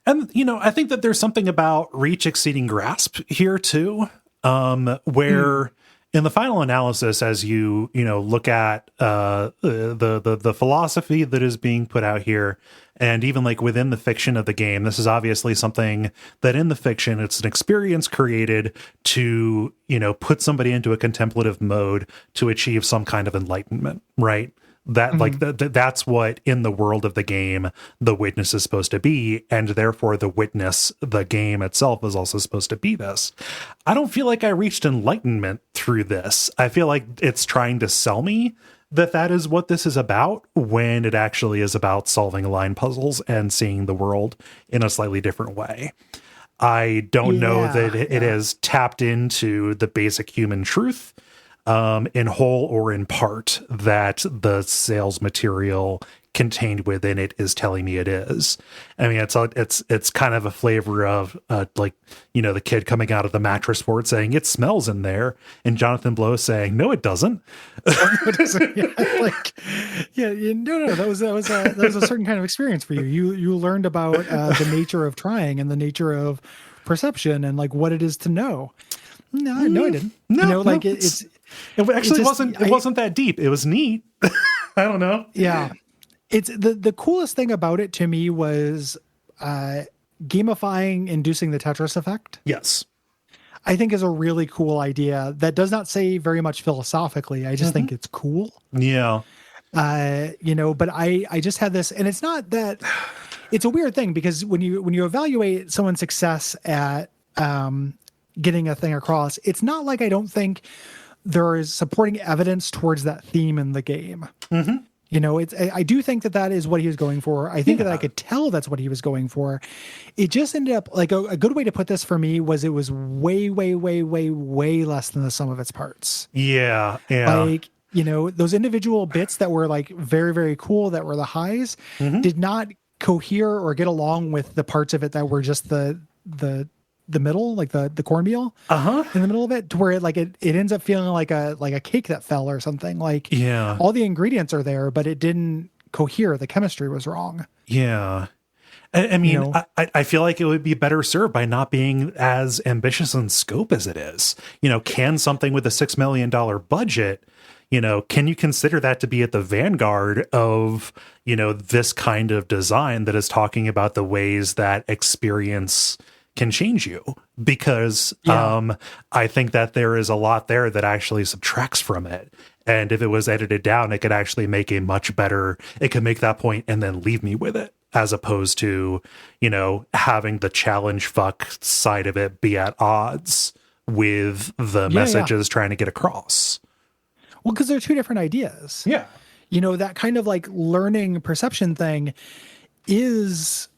And, I think that there's something about reach exceeding grasp here too, where in the final analysis, as you look at the philosophy that is being put out here, and even like within the fiction of the game, this is obviously something that in the fiction, it's an experience created to, put somebody into a contemplative mode to achieve some kind of enlightenment, right? That like that's what in the world of the game the witness is supposed to be, and therefore the witness, the game itself, is also supposed to be this. I don't feel like I reached enlightenment through this. I feel like it's trying to sell me that is what this is about, when it actually is about solving line puzzles and seeing the world in a slightly different way. I don't know that it has tapped into the basic human truth in whole or in part that the sales material contained within it is telling me it is. I mean, it's kind of a flavor of the kid coming out of the mattress fort saying it smells in there, and Jonathan Blow saying no, it doesn't. No, that was a certain kind of experience for you. You learned about the nature of trying and the nature of perception and like what it is to know. No, I didn't. No, it actually wasn't that deep. It was neat. I don't know. Yeah. It's the coolest thing about it to me was gamifying, inducing the Tetris effect. Yes. I think is a really cool idea that does not say very much philosophically. I just think it's cool. Yeah. But I just had this, and it's not that it's a weird thing because when you evaluate someone's success at getting a thing across, it's not like I don't think there is supporting evidence towards that theme in the game. I do think that is what he was going for. I think that I could tell that's what he was going for. It just ended up like a good way to put this for me was it was way, way, way, way, way less than the sum of its parts. Yeah. Yeah. Like, those individual bits that were like very, very cool, that were the highs, did not cohere or get along with the parts of it that were just the middle, like the cornmeal in the middle of it, to where it ends up feeling like a cake that fell or something. Like, all the ingredients are there, but it didn't cohere. The chemistry was wrong. Yeah. I mean, I feel like it would be better served by not being as ambitious in scope as it is. Can something with a $6 million budget, can you consider that to be at the vanguard of, this kind of design that is talking about the ways that experience can change you? Because I think that there is a lot there that actually subtracts from it. And if it was edited down, it could actually make it could make that point and then leave me with it, as opposed to, having the challenge fuck side of it be at odds with the messages trying to get across. Well, because they're two different ideas. Yeah. That kind of like learning perception thing is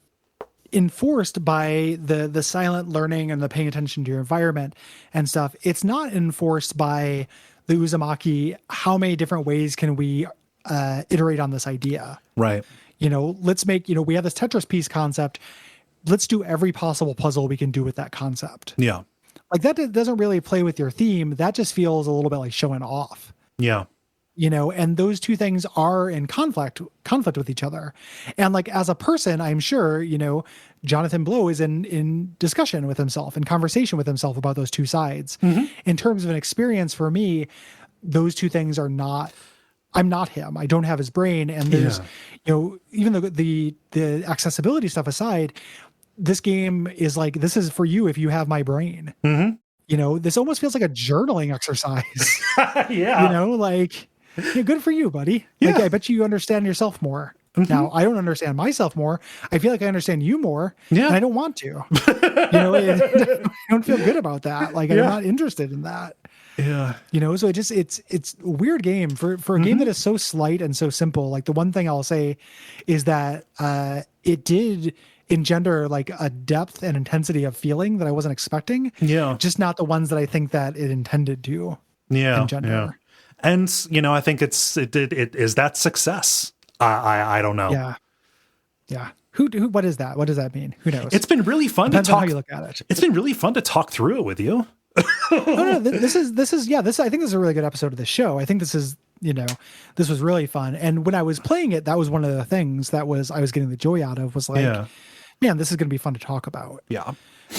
enforced by the silent learning and the paying attention to your environment and stuff. It's not enforced by the Uzumaki. How many different ways can we iterate on this idea? Right. Let's make, we have this Tetris piece concept. Let's do every possible puzzle we can do with that concept. Yeah. Like that doesn't really play with your theme. That just feels a little bit like showing off. Yeah. And those two things are in conflict with each other. And like, as a person, I'm sure, Jonathan Blow is in discussion with himself, in conversation with himself about those two sides. In terms of an experience for me, those two things are not, I'm not him. I don't have his brain. And there's, even though the accessibility stuff aside, this game is like, this is for you if you have my brain. This almost feels like a journaling exercise. Good for you, buddy. Like, I bet you understand yourself more. Now, I don't understand myself more. I feel like I understand you more, and I don't want to. I don't feel good about that. Like, I'm not interested in that. Yeah. So it's a weird game for a game that is so slight and so simple. Like, the one thing I'll say is that it did engender like a depth and intensity of feeling that I wasn't expecting. Yeah. Just not the ones that I think that it intended to engender. Yeah. And, I think it is that success. I don't know. Yeah. Yeah. What is that? What does that mean? Who knows? It's been really fun Depends to talk. on how you look at it. It's been really fun to talk through it with you. No, this is I think this is a really good episode of the show. I think this is, this was really fun. And when I was playing it, that was one of the things I was getting the joy out of, was like, man, this is going to be fun to talk about. Yeah.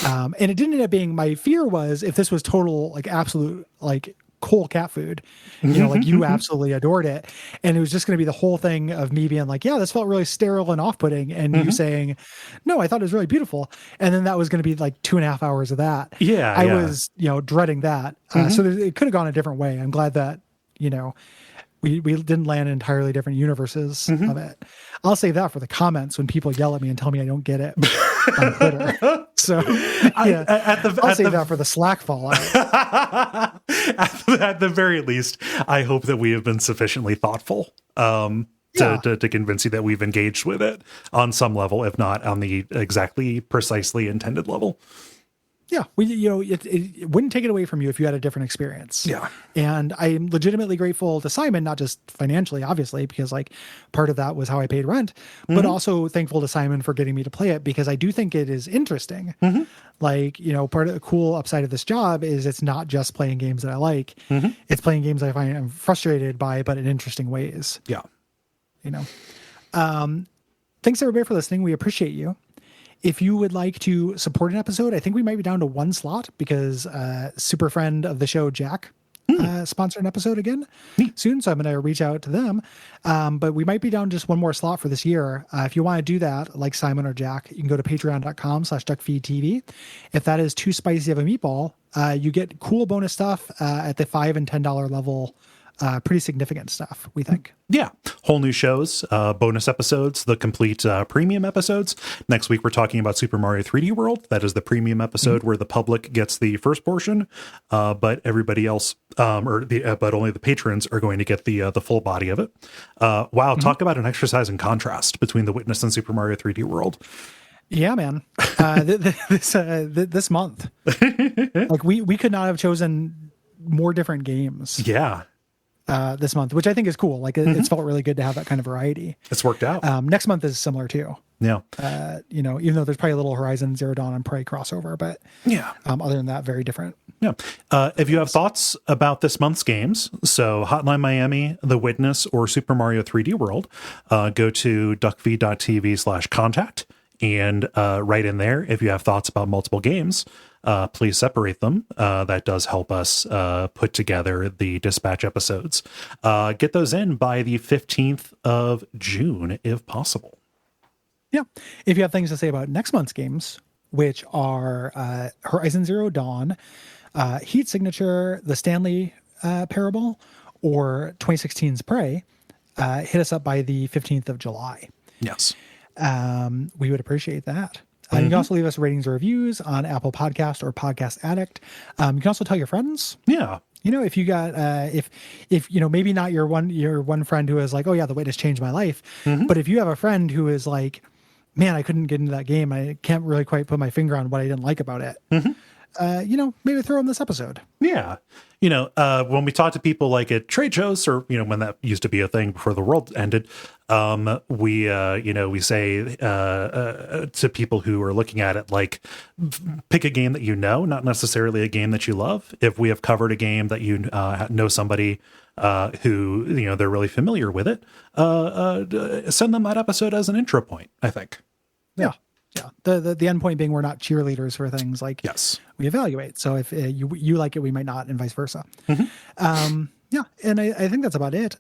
And it didn't end up being, my fear was if this was total, like absolute, like cool cat food, like you absolutely adored it. And it was just going to be the whole thing of me being like, yeah, this felt really sterile and off-putting. And you saying, no, I thought it was really beautiful. And then that was going to be like 2.5 hours of that. Yeah. I was, dreading that. So it could have gone a different way. I'm glad that, we didn't land in entirely different universes of it. I'll save that for the comments when people yell at me and tell me I don't get it on Twitter. So I'll save that for the Slack fallout. At the very least, I hope that we have been sufficiently thoughtful to convince you that we've engaged with it on some level, if not on the exactly precisely intended level. Yeah, it wouldn't take it away from you if you had a different experience. Yeah. And I'm legitimately grateful to Simon, not just financially, obviously, because like part of that was how I paid rent, but also thankful to Simon for getting me to play it, because I do think it is interesting. Like, part of the cool upside of this job is it's not just playing games that I like. It's playing games I find I'm frustrated by, but in interesting ways. Yeah. Thanks everybody for listening. We appreciate you. If you would like to support an episode, I think we might be down to one slot because super friend of the show, Jack, sponsor an episode again soon. So I'm going to reach out to them. But we might be down just one more slot for this year. If you want to do that, like Simon or Jack, you can go to patreon.com/Duckfeed.tv. If that is too spicy of a meatball, you get cool bonus stuff at the $5 and $10 level. Pretty significant stuff, we think. Yeah. Whole new shows, bonus episodes, the complete premium episodes. Next week, we're talking about Super Mario 3D World. That is the premium episode where the public gets the first portion, but everybody else, but only the patrons are going to get the full body of it. Wow. Talk about an exercise in contrast between The Witness and Super Mario 3D World. Yeah, man. This month, like we could not have chosen more different games. Yeah. This month, which I think is cool. Like it's felt really good to have that kind of variety. It's worked out. Next month is similar too. Yeah. Even though there's probably a little Horizon Zero Dawn and Prey crossover, but yeah. Other than that, very different. Yeah. If you have thoughts about this month's games, so Hotline Miami, The Witness, or Super Mario 3D World, go to duckfeed.tv/contact and write in there if you have thoughts about multiple games. Please separate them. That does help us put together the dispatch episodes. Get those in by the 15th of June, if possible. Yeah. If you have things to say about next month's games, which are Horizon Zero Dawn, Heat Signature, The Stanley Parable, or 2016's Prey, hit us up by the 15th of July. Yes. We would appreciate that. You can also leave us ratings or reviews on Apple Podcast or Podcast Addict. You can also tell your friends. Yeah. If you got, if maybe not your one friend who is like, oh yeah, The Witness changed my life. But if you have a friend who is like, man, I couldn't get into that game. I can't really quite put my finger on what I didn't like about it. Maybe throw in this episode. Yeah. When we talk to people like at trade shows or, when that used to be a thing before the world ended, we say to people who are looking at it, like, pick a game that not necessarily a game that you love. If we have covered a game that you know somebody who, they're really familiar with it, send them that episode as an intro point, I think. Yeah. Yeah. The end point being we're not cheerleaders for things. Like, yes, we evaluate. So if you like it, we might not, and vice versa. Yeah. And I think that's about it.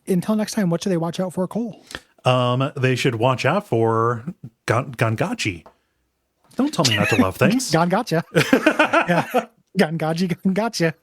Until next time, what should they watch out for, Cole? They should watch out for Gangachi. Don't tell me not to love things. Gotcha. Yeah. Gangachi, gotcha.